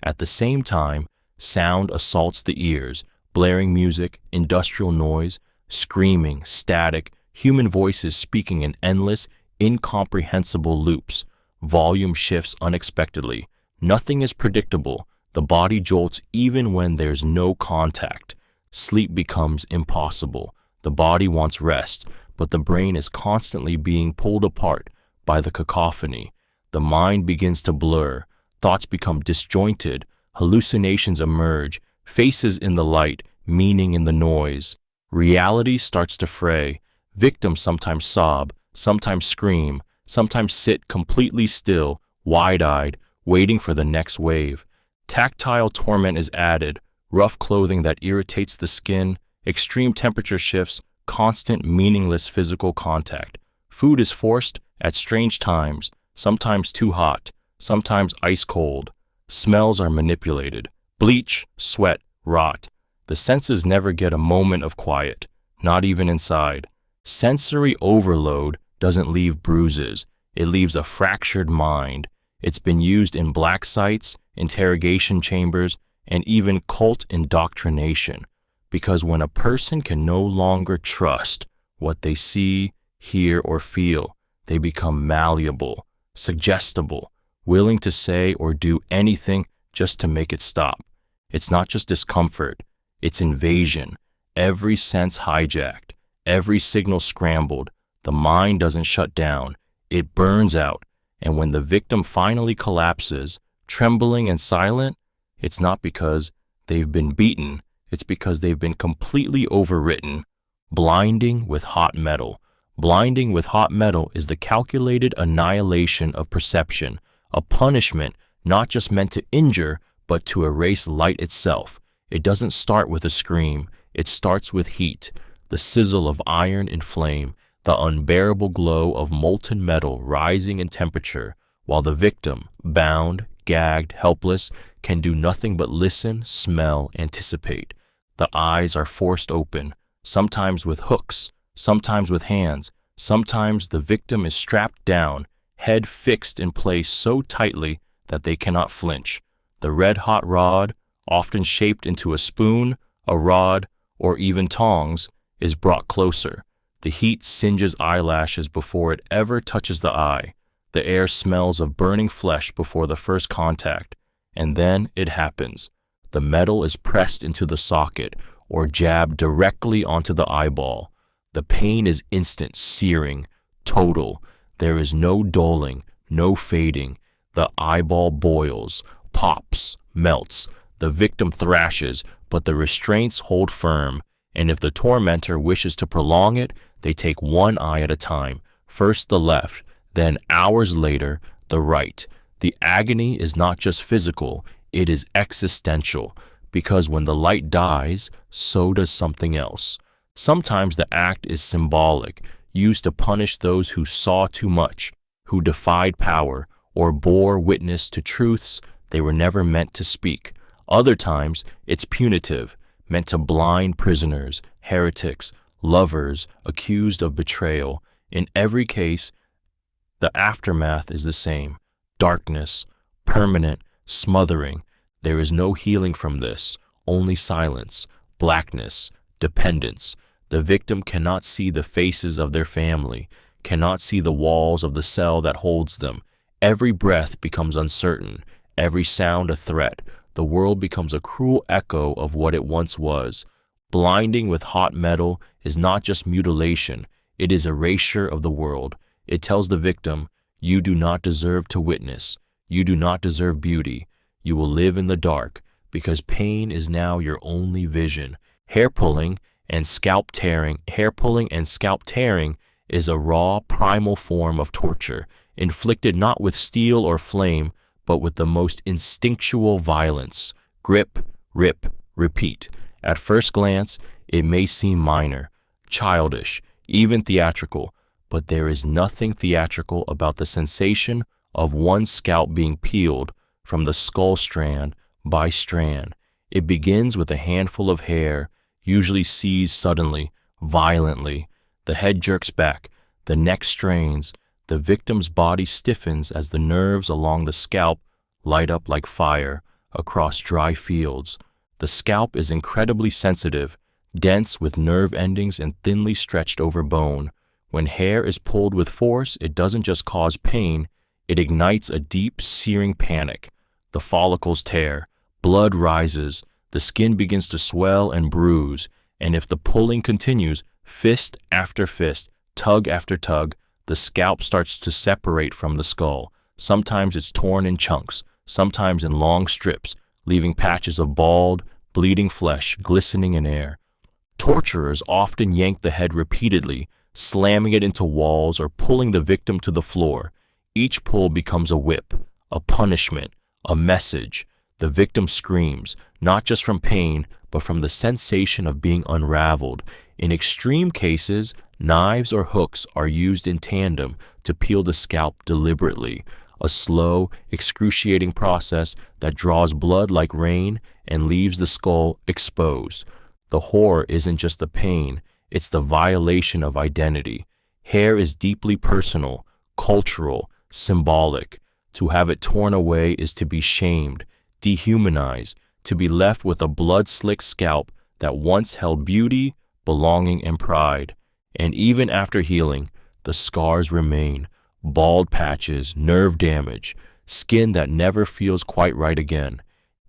At the same time, sound assaults the ears, blaring music, industrial noise, screaming, static, human voices speaking in endless, incomprehensible loops. Volume shifts unexpectedly. Nothing is predictable. The body jolts even when there's no contact. Sleep becomes impossible. The body wants rest, but the brain is constantly being pulled apart by the cacophony. The mind begins to blur. Thoughts become disjointed. Hallucinations emerge. Faces in the light, meaning in the noise. Reality starts to fray. Victims sometimes sob, sometimes scream, sometimes sit completely still, wide-eyed, waiting for the next wave. Tactile torment is added, rough clothing that irritates the skin, extreme temperature shifts, constant meaningless physical contact. Food is forced at strange times, sometimes too hot, sometimes ice cold. Smells are manipulated. Bleach, sweat, rot. The senses never get a moment of quiet, not even inside. Sensory overload doesn't leave bruises. It leaves a fractured mind. It's been used in black sites, interrogation chambers, and even cult indoctrination. Because when a person can no longer trust what they see, hear, or feel, they become malleable, suggestible, willing to say or do anything just to make it stop. It's not just discomfort, it's invasion. Every sense hijacked, every signal scrambled. The mind doesn't shut down, it burns out. And when the victim finally collapses, trembling and silent, it's not because they've been beaten, it's because they've been completely overwritten. Blinding with hot metal. Blinding with hot metal is the calculated annihilation of perception, a punishment not just meant to injure, but to erase light itself. It doesn't start with a scream, it starts with heat, the sizzle of iron in flame, the unbearable glow of molten metal rising in temperature, while the victim, bound, gagged, helpless, can do nothing but listen, smell, anticipate. The eyes are forced open, sometimes with hooks, sometimes with hands, sometimes the victim is strapped down, head fixed in place so tightly that they cannot flinch. The red-hot rod, often shaped into a spoon, a rod, or even tongs, is brought closer. The heat singes eyelashes before it ever touches the eye. The air smells of burning flesh before the first contact. And then it happens. The metal is pressed into the socket or jabbed directly onto the eyeball. The pain is instant, searing, total. There is no dulling, no fading. The eyeball boils, pops, melts. The victim thrashes, but the restraints hold firm. And if the tormentor wishes to prolong it, they take one eye at a time, first the left, then hours later, the right. The agony is not just physical, it is existential, because when the light dies, so does something else. Sometimes the act is symbolic, used to punish those who saw too much, who defied power, or bore witness to truths they were never meant to speak. Other times, it's punitive, meant to blind prisoners, heretics, lovers accused of betrayal. In every case, the aftermath is the same. Darkness, permanent, smothering. There is no healing from this, only silence, blackness, dependence. The victim cannot see the faces of their family, cannot see the walls of the cell that holds them. Every breath becomes uncertain, every sound a threat. The world becomes a cruel echo of what it once was. Blinding with hot metal is not just mutilation, it is erasure of the world. It tells the victim, you do not deserve to witness, you do not deserve beauty, you will live in the dark, because pain is now your only vision. Hair pulling and scalp tearing is a raw, primal form of torture, inflicted not with steel or flame, but with the most instinctual violence. Grip, rip, repeat. At first glance, it may seem minor, childish, even theatrical, but there is nothing theatrical about the sensation of one scalp being peeled from the skull strand by strand. It begins with a handful of hair, usually seized suddenly, violently. The head jerks back, the neck strains, the victim's body stiffens as the nerves along the scalp light up like fire across dry fields. The scalp is incredibly sensitive, dense with nerve endings and thinly stretched over bone. When hair is pulled with force, it doesn't just cause pain, it ignites a deep, searing panic. The follicles tear, blood rises, the skin begins to swell and bruise, and if the pulling continues, fist after fist, tug after tug, the scalp starts to separate from the skull. Sometimes it's torn in chunks, sometimes in long strips, leaving patches of bald, bleeding flesh glistening in air. Torturers often yank the head repeatedly, slamming it into walls or pulling the victim to the floor. Each pull becomes a whip, a punishment, a message. The victim screams, not just from pain, but from the sensation of being unraveled. In extreme cases, knives or hooks are used in tandem to peel the scalp deliberately, a slow, excruciating process that draws blood like rain and leaves the skull exposed. The horror isn't just the pain, it's the violation of identity. Hair is deeply personal, cultural, symbolic. To have it torn away is to be shamed, dehumanized, to be left with a blood-slicked scalp that once held beauty, belonging, and pride. And even after healing, the scars remain, bald patches, nerve damage, skin that never feels quite right again.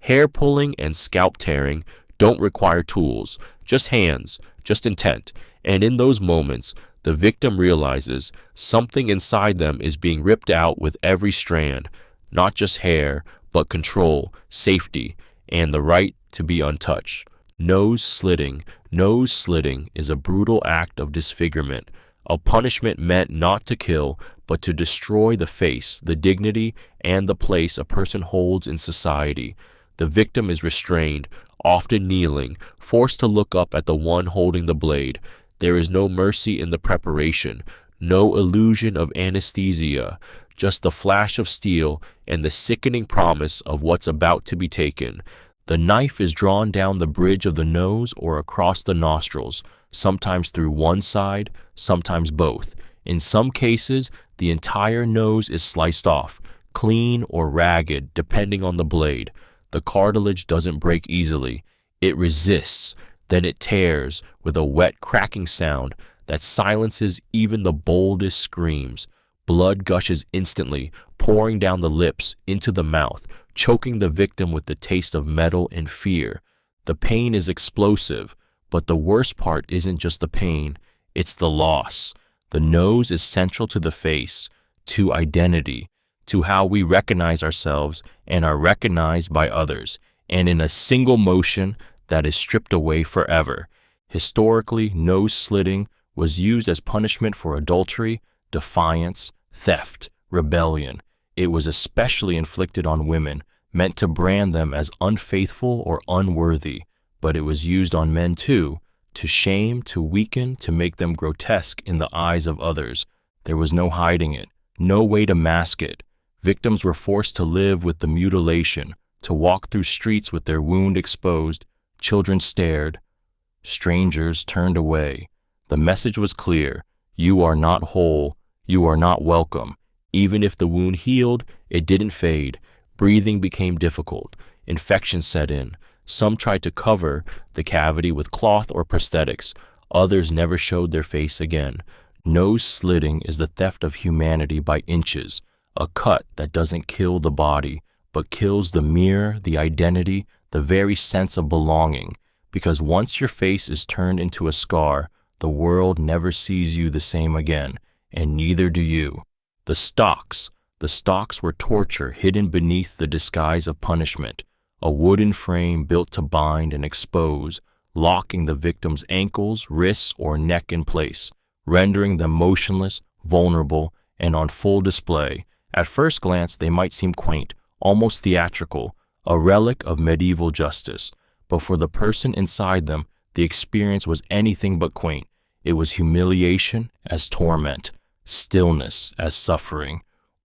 Hair pulling and scalp tearing don't require tools, just hands, just intent. And in those moments, the victim realizes something inside them is being ripped out with every strand, not just hair, but control, safety, and the right to be untouched. Nose slitting. Nose slitting is a brutal act of disfigurement, a punishment meant not to kill, but to destroy the face, the dignity, and the place a person holds in society. The victim is restrained, often kneeling, forced to look up at the one holding the blade. There is no mercy in the preparation, no illusion of anesthesia, just the flash of steel and the sickening promise of what's about to be taken. The knife is drawn down the bridge of the nose or across the nostrils, sometimes through one side, sometimes both. In some cases, the entire nose is sliced off, clean or ragged, depending on the blade. The cartilage doesn't break easily. It resists, then it tears with a wet cracking sound that silences even the boldest screams. Blood gushes instantly, pouring down the lips into the mouth, choking the victim with the taste of metal and fear. The pain is explosive, but the worst part isn't just the pain, it's the loss. The nose is central to the face, to identity, to how we recognize ourselves and are recognized by others, and in a single motion that is stripped away forever. Historically, nose slitting was used as punishment for adultery, defiance, theft, rebellion. It was especially inflicted on women, meant to brand them as unfaithful or unworthy, but it was used on men too, to shame, to weaken, to make them grotesque in the eyes of others. There was no hiding it, no way to mask it. Victims were forced to live with the mutilation, to walk through streets with their wound exposed. Children stared. Strangers turned away. The message was clear. You are not whole. You are not welcome. Even if the wound healed, it didn't fade. Breathing became difficult. Infection set in. Some tried to cover the cavity with cloth or prosthetics. Others never showed their face again. Nose slitting is the theft of humanity by inches. A cut that doesn't kill the body, but kills the mirror, the identity, the very sense of belonging. Because once your face is turned into a scar, the world never sees you the same again, and neither do you. The stocks were torture hidden beneath the disguise of punishment, a wooden frame built to bind and expose, locking the victim's ankles, wrists, or neck in place, rendering them motionless, vulnerable, and on full display. At first glance, they might seem quaint, almost theatrical, a relic of medieval justice. But for the person inside them, the experience was anything but quaint. It was humiliation as torment, stillness as suffering.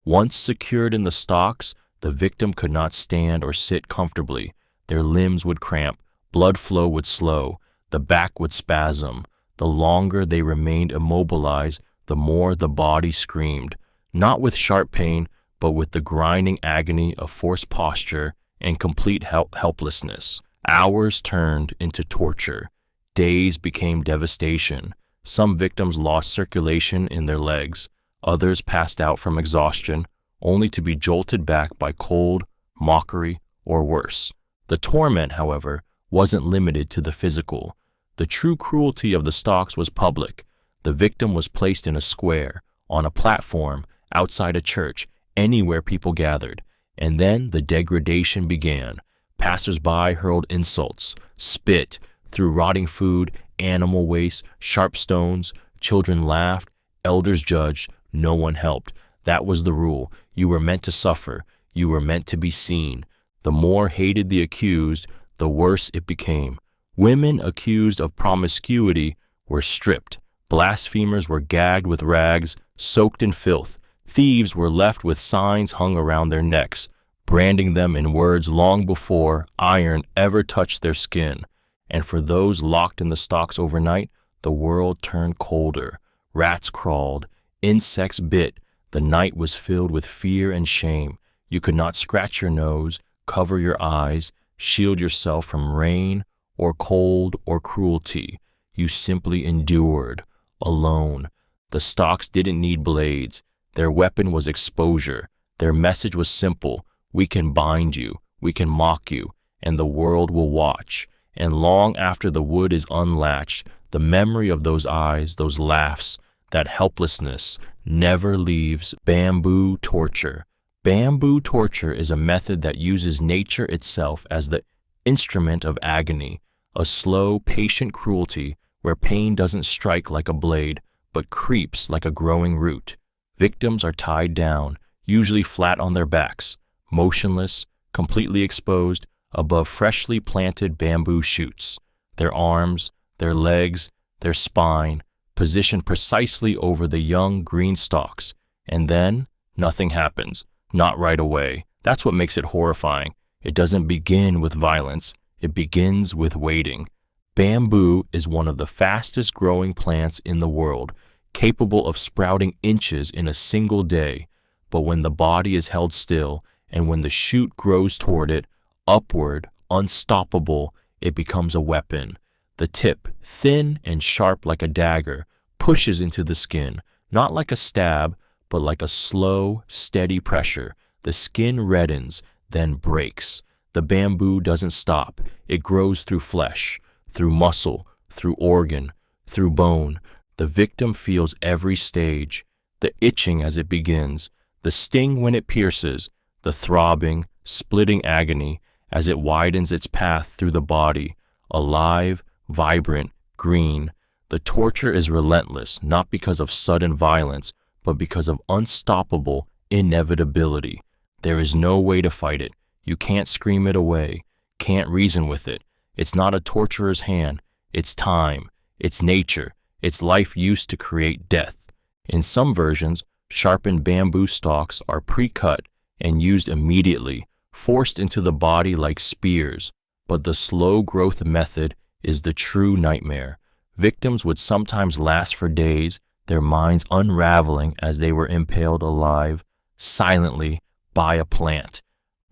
Once secured in the stocks, the victim could not stand or sit comfortably. Their limbs would cramp, blood flow would slow, the back would spasm. The longer they remained immobilized, the more the body screamed. Not with sharp pain, but with the grinding agony of forced posture and complete helplessness. Hours turned into torture. Days became devastation. Some victims lost circulation in their legs. Others passed out from exhaustion, only to be jolted back by cold, mockery, or worse. The torment, however, wasn't limited to the physical. The true cruelty of the stocks was public. The victim was placed in a square, on a platform, outside a church, anywhere people gathered. And then the degradation began. Passers-by hurled insults, spit, threw rotting food, animal waste, sharp stones. Children laughed, elders judged, no one helped. That was the rule. You were meant to suffer. You were meant to be seen. The more hated the accused, the worse it became. Women accused of promiscuity were stripped. Blasphemers were gagged with rags, soaked in filth. Thieves were left with signs hung around their necks, branding them in words long before iron ever touched their skin. And for those locked in the stocks overnight, the world turned colder. Rats crawled, insects bit. The night was filled with fear and shame. You could not scratch your nose, cover your eyes, shield yourself from rain or cold or cruelty. You simply endured, alone. The stocks didn't need blades. Their weapon was exposure. Their message was simple. We can bind you, we can mock you, and the world will watch. And long after the wood is unlatched, the memory of those eyes, those laughs, that helplessness never leaves. Bamboo torture. Bamboo torture is a method that uses nature itself as the instrument of agony, a slow, patient cruelty where pain doesn't strike like a blade, but creeps like a growing root. Victims are tied down, usually flat on their backs, motionless, completely exposed above freshly planted bamboo shoots. Their arms, their legs, their spine, positioned precisely over the young green stalks. And then, nothing happens. Not right away. That's what makes it horrifying. It doesn't begin with violence. It begins with waiting. Bamboo is one of the fastest growing plants in the world, capable of sprouting inches in a single day. But when the body is held still, and when the shoot grows toward it, upward, unstoppable, it becomes a weapon. The tip, thin and sharp like a dagger, pushes into the skin, not like a stab, but like a slow, steady pressure. The skin reddens, then breaks. The bamboo doesn't stop. It grows through flesh, through muscle, through organ, through bone. The victim feels every stage, the itching as it begins, the sting when it pierces, the throbbing, splitting agony as it widens its path through the body, alive, vibrant, green. The torture is relentless, not because of sudden violence, but because of unstoppable inevitability. There is no way to fight it. You can't scream it away, can't reason with it. It's not a torturer's hand. It's time. It's nature. It's life used to create death. In some versions, sharpened bamboo stalks are pre-cut and used immediately, forced into the body like spears. But the slow growth method is the true nightmare. Victims would sometimes last for days, their minds unraveling as they were impaled alive, silently, by a plant.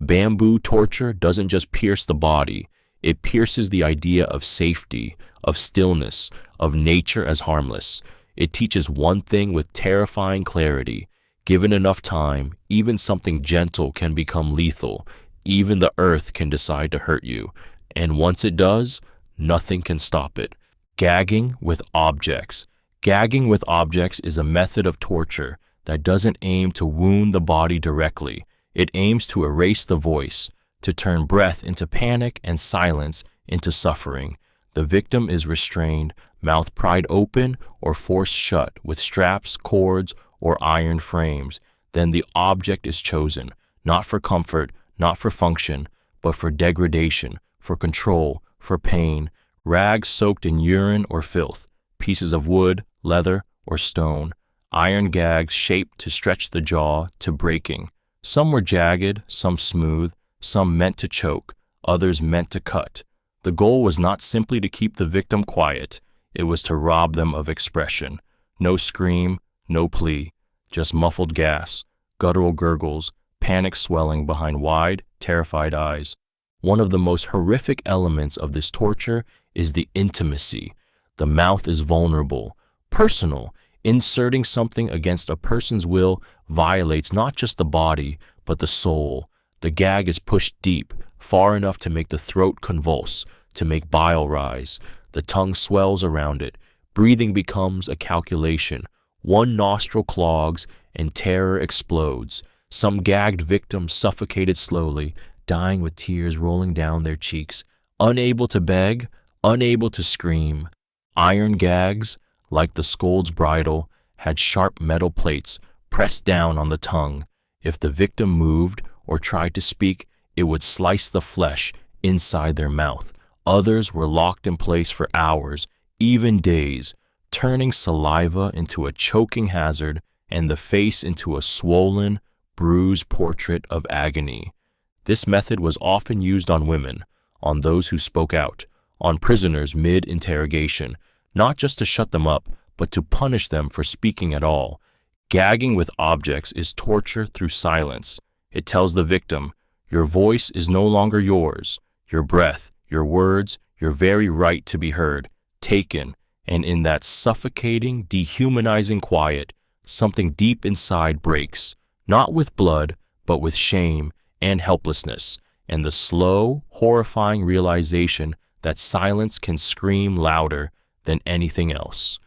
Bamboo torture doesn't just pierce the body, it pierces the idea of safety, of stillness, of nature as harmless. It teaches one thing with terrifying clarity. Given enough time, even something gentle can become lethal. Even the earth can decide to hurt you. And once it does, nothing can stop it. Gagging with objects. Gagging with objects is a method of torture that doesn't aim to wound the body directly. It aims to erase the voice, to turn breath into panic and silence into suffering. The victim is restrained, mouth pried open or forced shut with straps, cords, or iron frames. Then the object is chosen, not for comfort, not for function, but for degradation, for control, for pain. Rags soaked in urine or filth, pieces of wood, leather, or stone. Iron gags shaped to stretch the jaw to breaking. Some were jagged, some smooth, some meant to choke, others meant to cut. The goal was not simply to keep the victim quiet, it was to rob them of expression. No scream, no plea, just muffled gas, guttural gurgles, panic swelling behind wide, terrified eyes. One of the most horrific elements of this torture is the intimacy. The mouth is vulnerable, personal. Inserting something against a person's will violates not just the body, but the soul. The gag is pushed deep, far enough to make the throat convulse, to make bile rise. The tongue swells around it. Breathing becomes a calculation. One nostril clogs, and terror explodes. Some gagged victims suffocated slowly, dying with tears rolling down their cheeks, unable to beg, unable to scream. Iron gags, like the scold's bridle, had sharp metal plates pressed down on the tongue. If the victim moved or tried to speak, it would slice the flesh inside their mouth. Others were locked in place for hours, even days, turning saliva into a choking hazard and the face into a swollen, bruised portrait of agony. This method was often used on women, on those who spoke out, on prisoners mid-interrogation, not just to shut them up, but to punish them for speaking at all. Gagging with objects is torture through silence. It tells the victim, your voice is no longer yours, your breath, your words, your very right to be heard, taken, and in that suffocating, dehumanizing quiet, something deep inside breaks, not with blood, but with shame and helplessness, and the slow, horrifying realization that silence can scream louder than anything else.